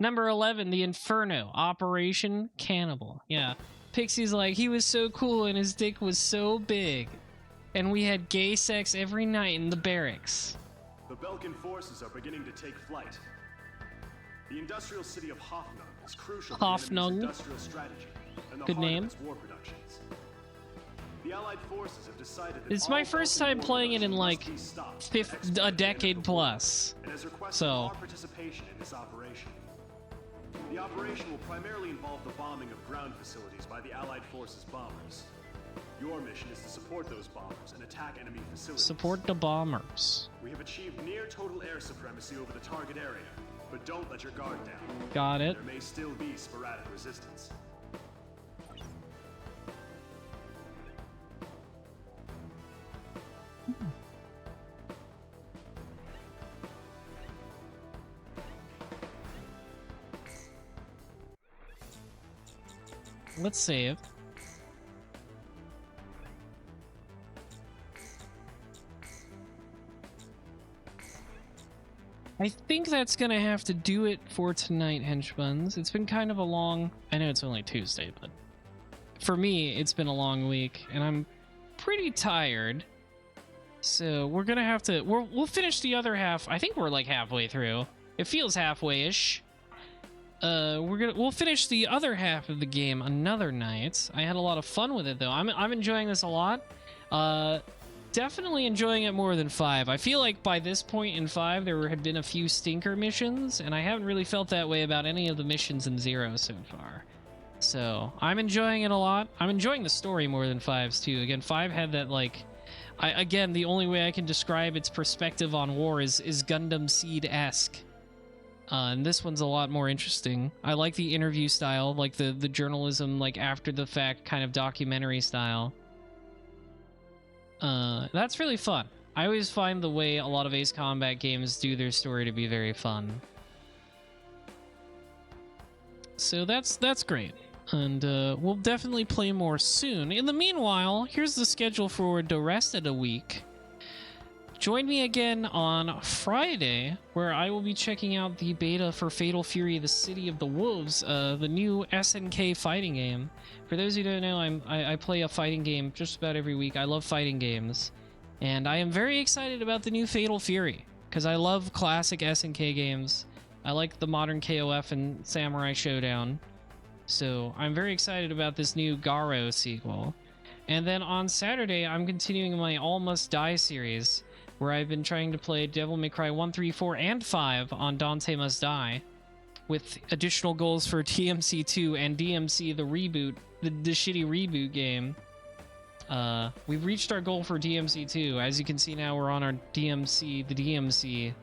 Number 11, The Inferno, Operation Cannibal. Yeah, Pixie's like, he was so cool and his dick was so big. and we had gay sex every night in the barracks. The Belkan forces are beginning to take flight. The industrial city of Hoffnung is crucial to the Hoffnung. enemy's industrial strategy and the Good heart name. of its war productions. The Allied forces have decided that It's my all first Belkan time war playing it in production like must be stopped to expedite a the end of decade the war, plus. and has requested So our participation in this operation. The operation will primarily involve the bombing of ground facilities by the Allied forces bombers. Your mission is to support those bombers and attack enemy facilities. support the bombers. We have achieved near total air supremacy over the target area, but don't let your guard down. Got it. There may still be sporadic resistance. Let's save. I think that's gonna have to do it for tonight, henchbuns. It's been kind of a long... I know it's only Tuesday, but for me, it's been a long week, and I'm pretty tired. So we're gonna have to... We'll finish the other half. I think we're like halfway through. It feels halfway-ish. We'll finish the other half of the game another night. I had a lot of fun with it, though. I'm enjoying this a lot. Definitely enjoying it more than 5. I feel like by this point in 5, there had been a few stinker missions, and I haven't really felt that way about any of the missions in 0 so far. So, I'm enjoying it a lot. I'm enjoying the story more than 5's, too. Again, 5 had that, like... again, the only way I can describe its perspective on war is Gundam Seed-esque. And this one's a lot more interesting. I like the interview style, like the journalism, like after-the-fact kind of documentary style. That's really fun. I always find the way a lot of Ace Combat games do their story to be very fun. So that's great. And we'll definitely play more soon. In the meanwhile, here's the schedule for the rest of the week. Join me again on Friday, where I will be checking out the beta for Fatal Fury: The City of the Wolves, the new SNK fighting game. For those who don't know, I play a fighting game just about every week. I love fighting games, and I am very excited about the new Fatal Fury, because I love classic SNK games. I like the modern KOF and Samurai Showdown, so I'm very excited about this new Garo sequel. And then on Saturday, I'm continuing my All Must Die series, where I've been trying to play Devil May Cry 1, 3, 4, and 5 on Dante Must Die, with additional goals for DMC 2 and DMC the reboot, the shitty reboot game. We've reached our goal for DMC 2. As you can see now, we're on our the DMC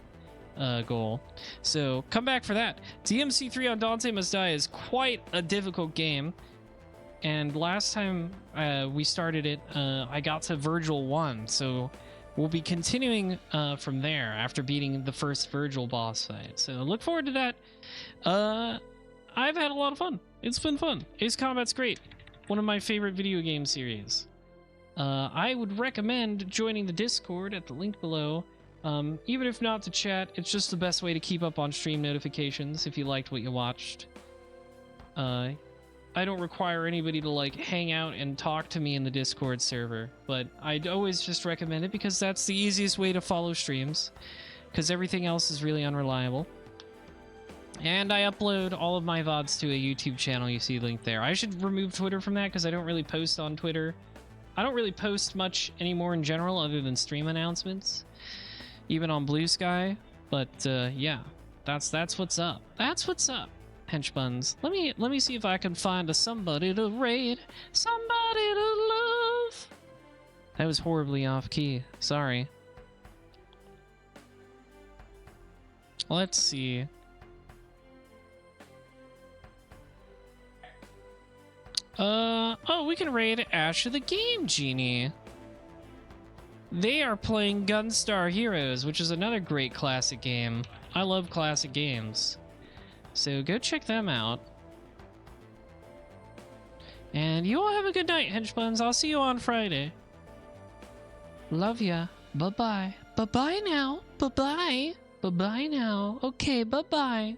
goal. So come back for that. DMC 3 on Dante Must Die is quite a difficult game. And last time we started it, I got to Virgil 1, so we'll be continuing from there after beating the first Virgil boss fight. So look forward to that. I've had a lot of fun. It's been fun. Ace Combat's great. One of my favorite video game series. I would recommend joining the Discord at the link below. Even if not to chat, it's just the best way to keep up on stream notifications if you liked what you watched. I don't require anybody to like hang out and talk to me in the Discord server, but I'd always just recommend it because that's the easiest way to follow streams, because everything else is really unreliable. And I upload all of my VODs to a YouTube channel. You see linked there. I should remove Twitter from that because I don't really post on Twitter. I don't really post much anymore in general other than stream announcements, even on Blue Sky. But yeah, that's what's up. That's what's up, henchbuns. Let me see if I can find somebody to raid, somebody to love. That was horribly off key. Sorry. Let's see. Oh, we can raid Ash of the Game Genie. They are playing Gunstar Heroes, which is another great classic game. I love classic games. So go check them out. And you all have a good night, henchbuns. I'll see you on Friday. Love ya. Bye-bye. Bye-bye now. Bye-bye. Bye-bye now. Okay, bye-bye.